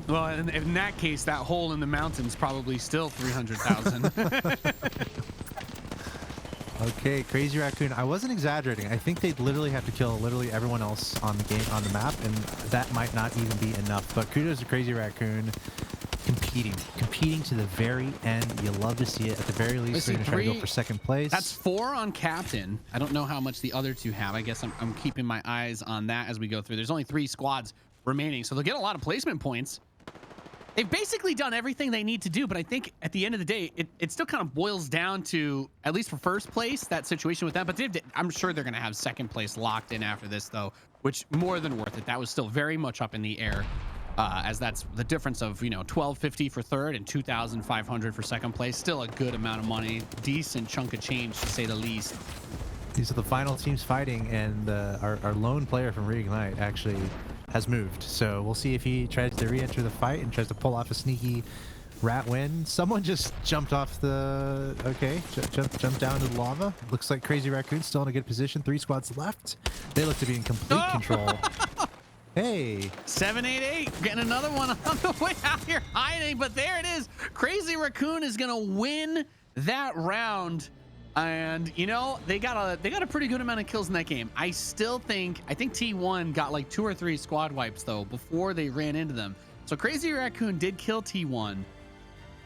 Speaker 1: Well, in that case, that hole in the mountain's probably still 300,000.
Speaker 3: Okay, Crazy Raccoon. I wasn't exaggerating. I think they'd literally have to kill literally everyone else on the map, and that might not even be enough. But kudos to Crazy Raccoon, competing to the very end. You love to see it. At the very least, they're gonna try to go for second place.
Speaker 1: That's 4 on captain. I don't know how much the other 2 have. I guess I'm keeping my eyes on that as we go through. There's only 3 squads remaining, so they'll get a lot of placement points. They've basically done everything they need to do, but I think at the end of the day, it still kind of boils down to, at least for first place, that situation with them. But I'm sure they're going to have second place locked in after this, though, which more than worth it. That was still very much up in the air, as that's the difference of, you know, $1,250 for third and $2,500 for second place. Still a good amount of money, decent chunk of change to say the least.
Speaker 3: These are the final teams fighting, and our lone player from Reignite actually has moved. So we'll see if he tries to re-enter the fight and tries to pull off a sneaky rat win. Someone just jumped off the... Okay, jumped down to the lava. Looks like Crazy Raccoon's still in a good position. 3 squads left. They look to be in complete control. Hey.
Speaker 1: 788, getting another one on the way out here hiding, but there it is. Crazy Raccoon is going to win that round. And you know, they got a pretty good amount of kills in that game. I think T1 got like 2 or 3 squad wipes though before they ran into them. So Crazy Raccoon did kill T1,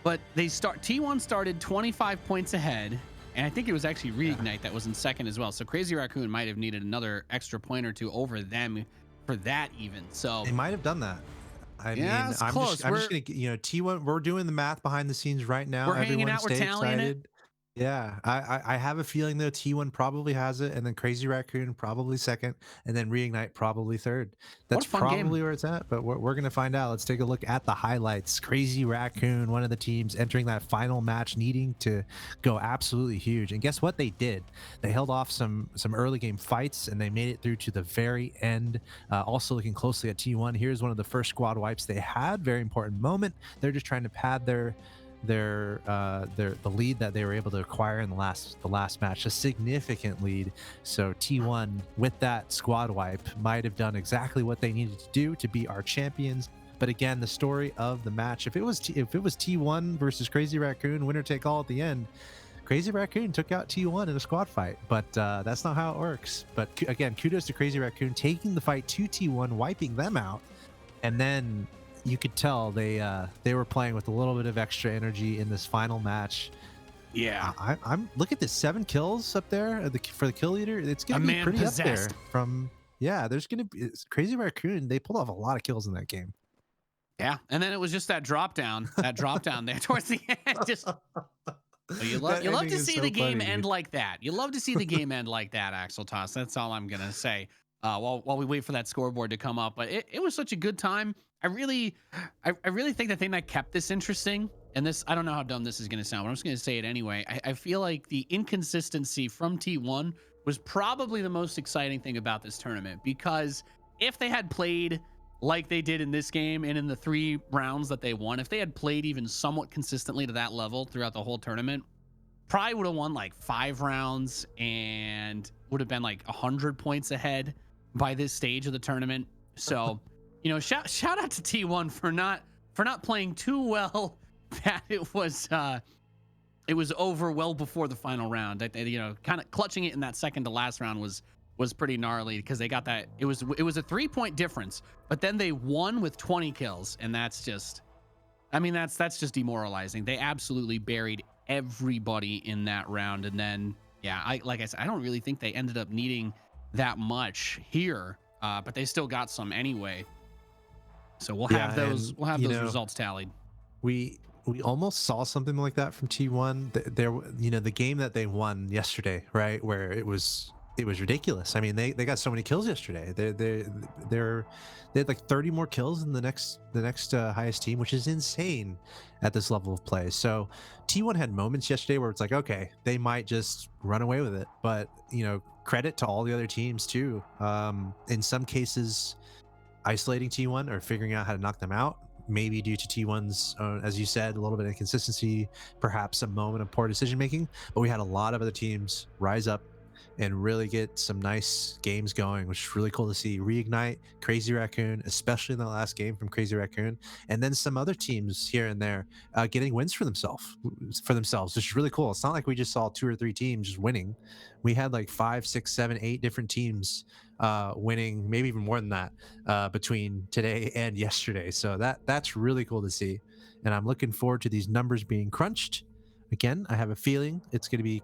Speaker 1: but T1 started 25 points ahead, and I think it was actually Reignite that was in second as well. So Crazy Raccoon might have needed another extra point or 2 over them for that even. So
Speaker 3: they might have done that. I mean,
Speaker 1: it's
Speaker 3: I'm
Speaker 1: close.
Speaker 3: just gonna, you know, T1. We're doing the math behind the scenes right now.
Speaker 1: We're hanging out, we're
Speaker 3: stay
Speaker 1: tallying it.
Speaker 3: excited. Yeah, I have a feeling though T1 probably has it, and then Crazy Raccoon probably second, and then Reignite probably third. That's probably where it's at, but we're gonna find out. Let's take a look at the highlights. Crazy Raccoon, one of the teams entering that final match, needing to go absolutely huge. And guess what? They did. They held off some early game fights, and they made it through to the very end. Also looking closely at T1. Here's one of the first squad wipes they had. Very important moment. They're just trying to pad the lead that they were able to acquire in the last match, a significant lead. So T1 with that squad wipe might have done exactly what they needed to do to be our champions. But again, the story of the match, if it was T1 versus Crazy Raccoon, winner take all at the end, Crazy Raccoon took out T1 in a squad fight, but that's not how it works. But again, kudos to Crazy Raccoon taking the fight to T1, wiping them out, and then you could tell they were playing with a little bit of extra energy in this final match.
Speaker 1: Yeah,
Speaker 3: I'm look at this, 7 kills up there for the kill leader. It's gonna be pretty
Speaker 1: possessed.
Speaker 3: up there. There's gonna be Crazy Raccoon. They pulled off a lot of kills in that game.
Speaker 1: Yeah, and then it was just that drop down there towards the end. Just you love to see the game end like that. You love to see the game end like that, Axel Toss. That's all I'm gonna say. While we wait for that scoreboard to come up, but it was such a good time. I really think the thing that kept this interesting, and this, I don't know how dumb this is going to sound, but I'm just going to say it anyway. I feel like the inconsistency from T1 was probably the most exciting thing about this tournament, because if they had played like they did in this game and in the 3 rounds that they won, if they had played even somewhat consistently to that level throughout the whole tournament, probably would have won like 5 rounds and would have been like 100 points ahead by this stage of the tournament. So you know, shout out to T1 for not playing too well that it was over well before the final round. You know, kind of clutching it in that second to last round was pretty gnarly, because they got that. It was a 3-point difference, but then they won with 20 kills, and that's just, I mean, that's just demoralizing. They absolutely buried everybody in that round, and then like I said, I don't really think they ended up needing that much here, but they still got some anyway. So we'll have those results tallied.
Speaker 3: We almost saw something like that from T1. There, you know, the game that they won yesterday, right, where it was it was ridiculous. I mean, they got so many kills yesterday. They had like 30 more kills than the next highest team, which is insane at this level of play. So T1 had moments yesterday where it's like, okay, they might just run away with it, but credit to all the other teams too. In some cases, isolating T1 or figuring out how to knock them out, maybe due to T1's, as you said, a little bit of inconsistency, perhaps a moment of poor decision making. But we had a lot of other teams rise up and really get some nice games going, which is really cool to see. Reignite, Crazy Raccoon, especially in the last game from Crazy Raccoon, and then some other teams here and there getting wins for themselves, which is really cool. It's not like we just saw 2 or 3 teams just winning. We had like 5, 6, 7, 8 different teams winning, maybe even more than that, between today and yesterday. So that's really cool to see, and I'm looking forward to these numbers being crunched. Again, I have a feeling it's going to be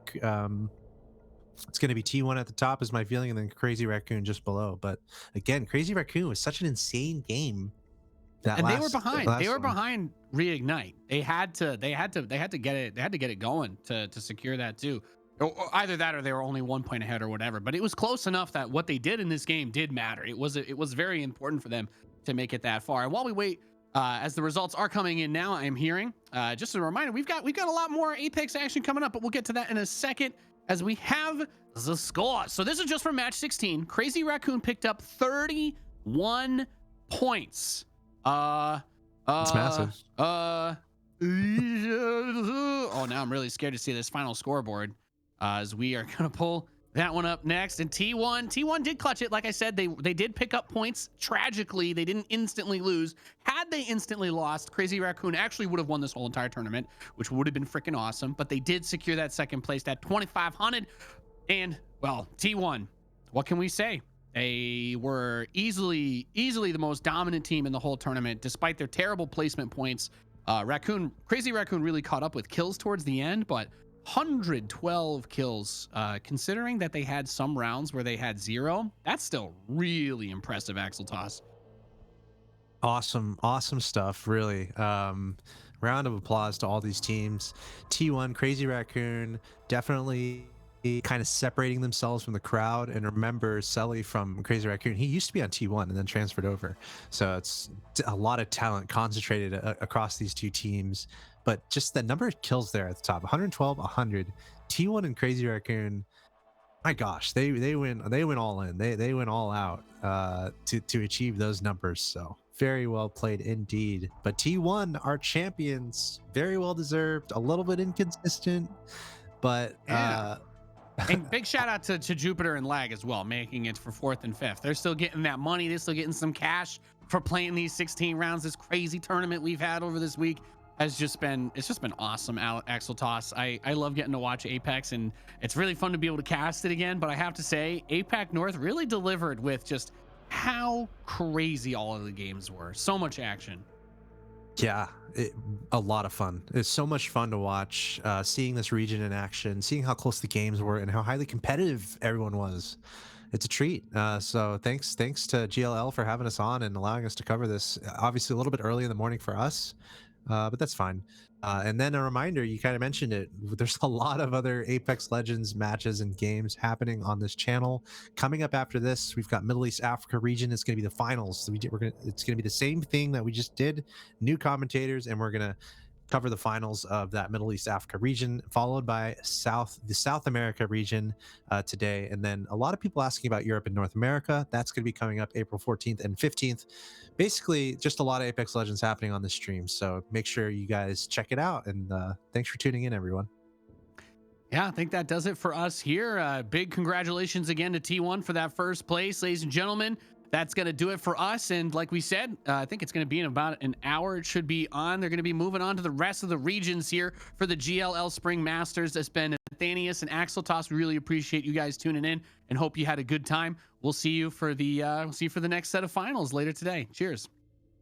Speaker 3: T1 at the top is my feeling, and then Crazy Raccoon just below. But again, Crazy Raccoon was such an insane game.
Speaker 1: And they were behind. They were behind Reignite. They had to get it going to secure that too. Or either that or they were only 1 point ahead or whatever. But it was close enough that what they did in this game did matter. It was very important for them to make it that far. And while we wait, as the results are coming in now, I'm hearing just a reminder, we've got a lot more Apex action coming up, but we'll get to that in a second as we have the score. So this is just for match 16. Crazy Raccoon picked up 31 points.
Speaker 3: It's massive.
Speaker 1: Oh, now I'm really scared to see this final scoreboard, as we are gonna pull that one up next. And T1 did clutch it. Like I said, they did pick up points. Tragically, they didn't instantly lose. Had they instantly lost, Crazy Raccoon actually would have won this whole entire tournament, which would have been freaking awesome. But they did secure that second place at 2,500. And well, T1, what can we say? They were easily the most dominant team in the whole tournament, despite their terrible placement points. Crazy Raccoon really caught up with kills towards the end, but 112 kills, considering that they had some rounds where they had 0. That's still really impressive, Axel Toss.
Speaker 3: Awesome stuff, really. Round of applause to all these teams. T1, Crazy Raccoon, definitely kind of separating themselves from the crowd. And remember Sully from Crazy Raccoon, he used to be on T1 and then transferred over. So it's a lot of talent concentrated across these two teams. But just the number of kills there at the top, 112, 100. T1 and Crazy Raccoon, my gosh, they win all in. They went all out to achieve those numbers. So very well played indeed. But T1, our champions, very well deserved. A little bit inconsistent, but
Speaker 1: yeah. And big shout out to Jupiter and Lag as well, making it for 4th and 5th. They're still getting that money. They're still getting some cash for playing these 16 rounds. This crazy tournament we've had over this week has just been awesome. Axel Toss, I love getting to watch Apex, and it's really fun to be able to cast it again. But I have to say, APAC North really delivered with just how crazy all of the games were. So much action.
Speaker 3: Yeah, a lot of fun. It's so much fun to watch, seeing this region in action, seeing how close the games were, and how highly competitive everyone was. It's a treat. So thanks to GLL for having us on and allowing us to cover this. Obviously, a little bit early in the morning for us, but that's fine. And then a reminder, you kind of mentioned it, there's a lot of other Apex Legends matches and games happening on this channel. Coming up after this, we've got Middle East Africa region. It's going to be the finals. So it's going to be the same thing that we just did, new commentators, and we're going to cover the finals of that Middle East Africa region, followed by the South America region today. And then a lot of people asking about Europe and North America. That's going to be coming up April 14th and 15th. Basically, just a lot of Apex Legends happening on this stream. So make sure you guys check it out. And thanks for tuning in, everyone.
Speaker 1: Yeah, I think that does it for us here. Big congratulations again to T1 for that first place, ladies and gentlemen. That's going to do it for us. And like we said, I think it's going to be in about an hour. It should be on. They're going to be moving on to the rest of the regions here for the GLL Spring Masters. That's been Nathanius and Axel Toss. We really appreciate you guys tuning in and hope you had a good time. We'll see you for the next set of finals later today. Cheers.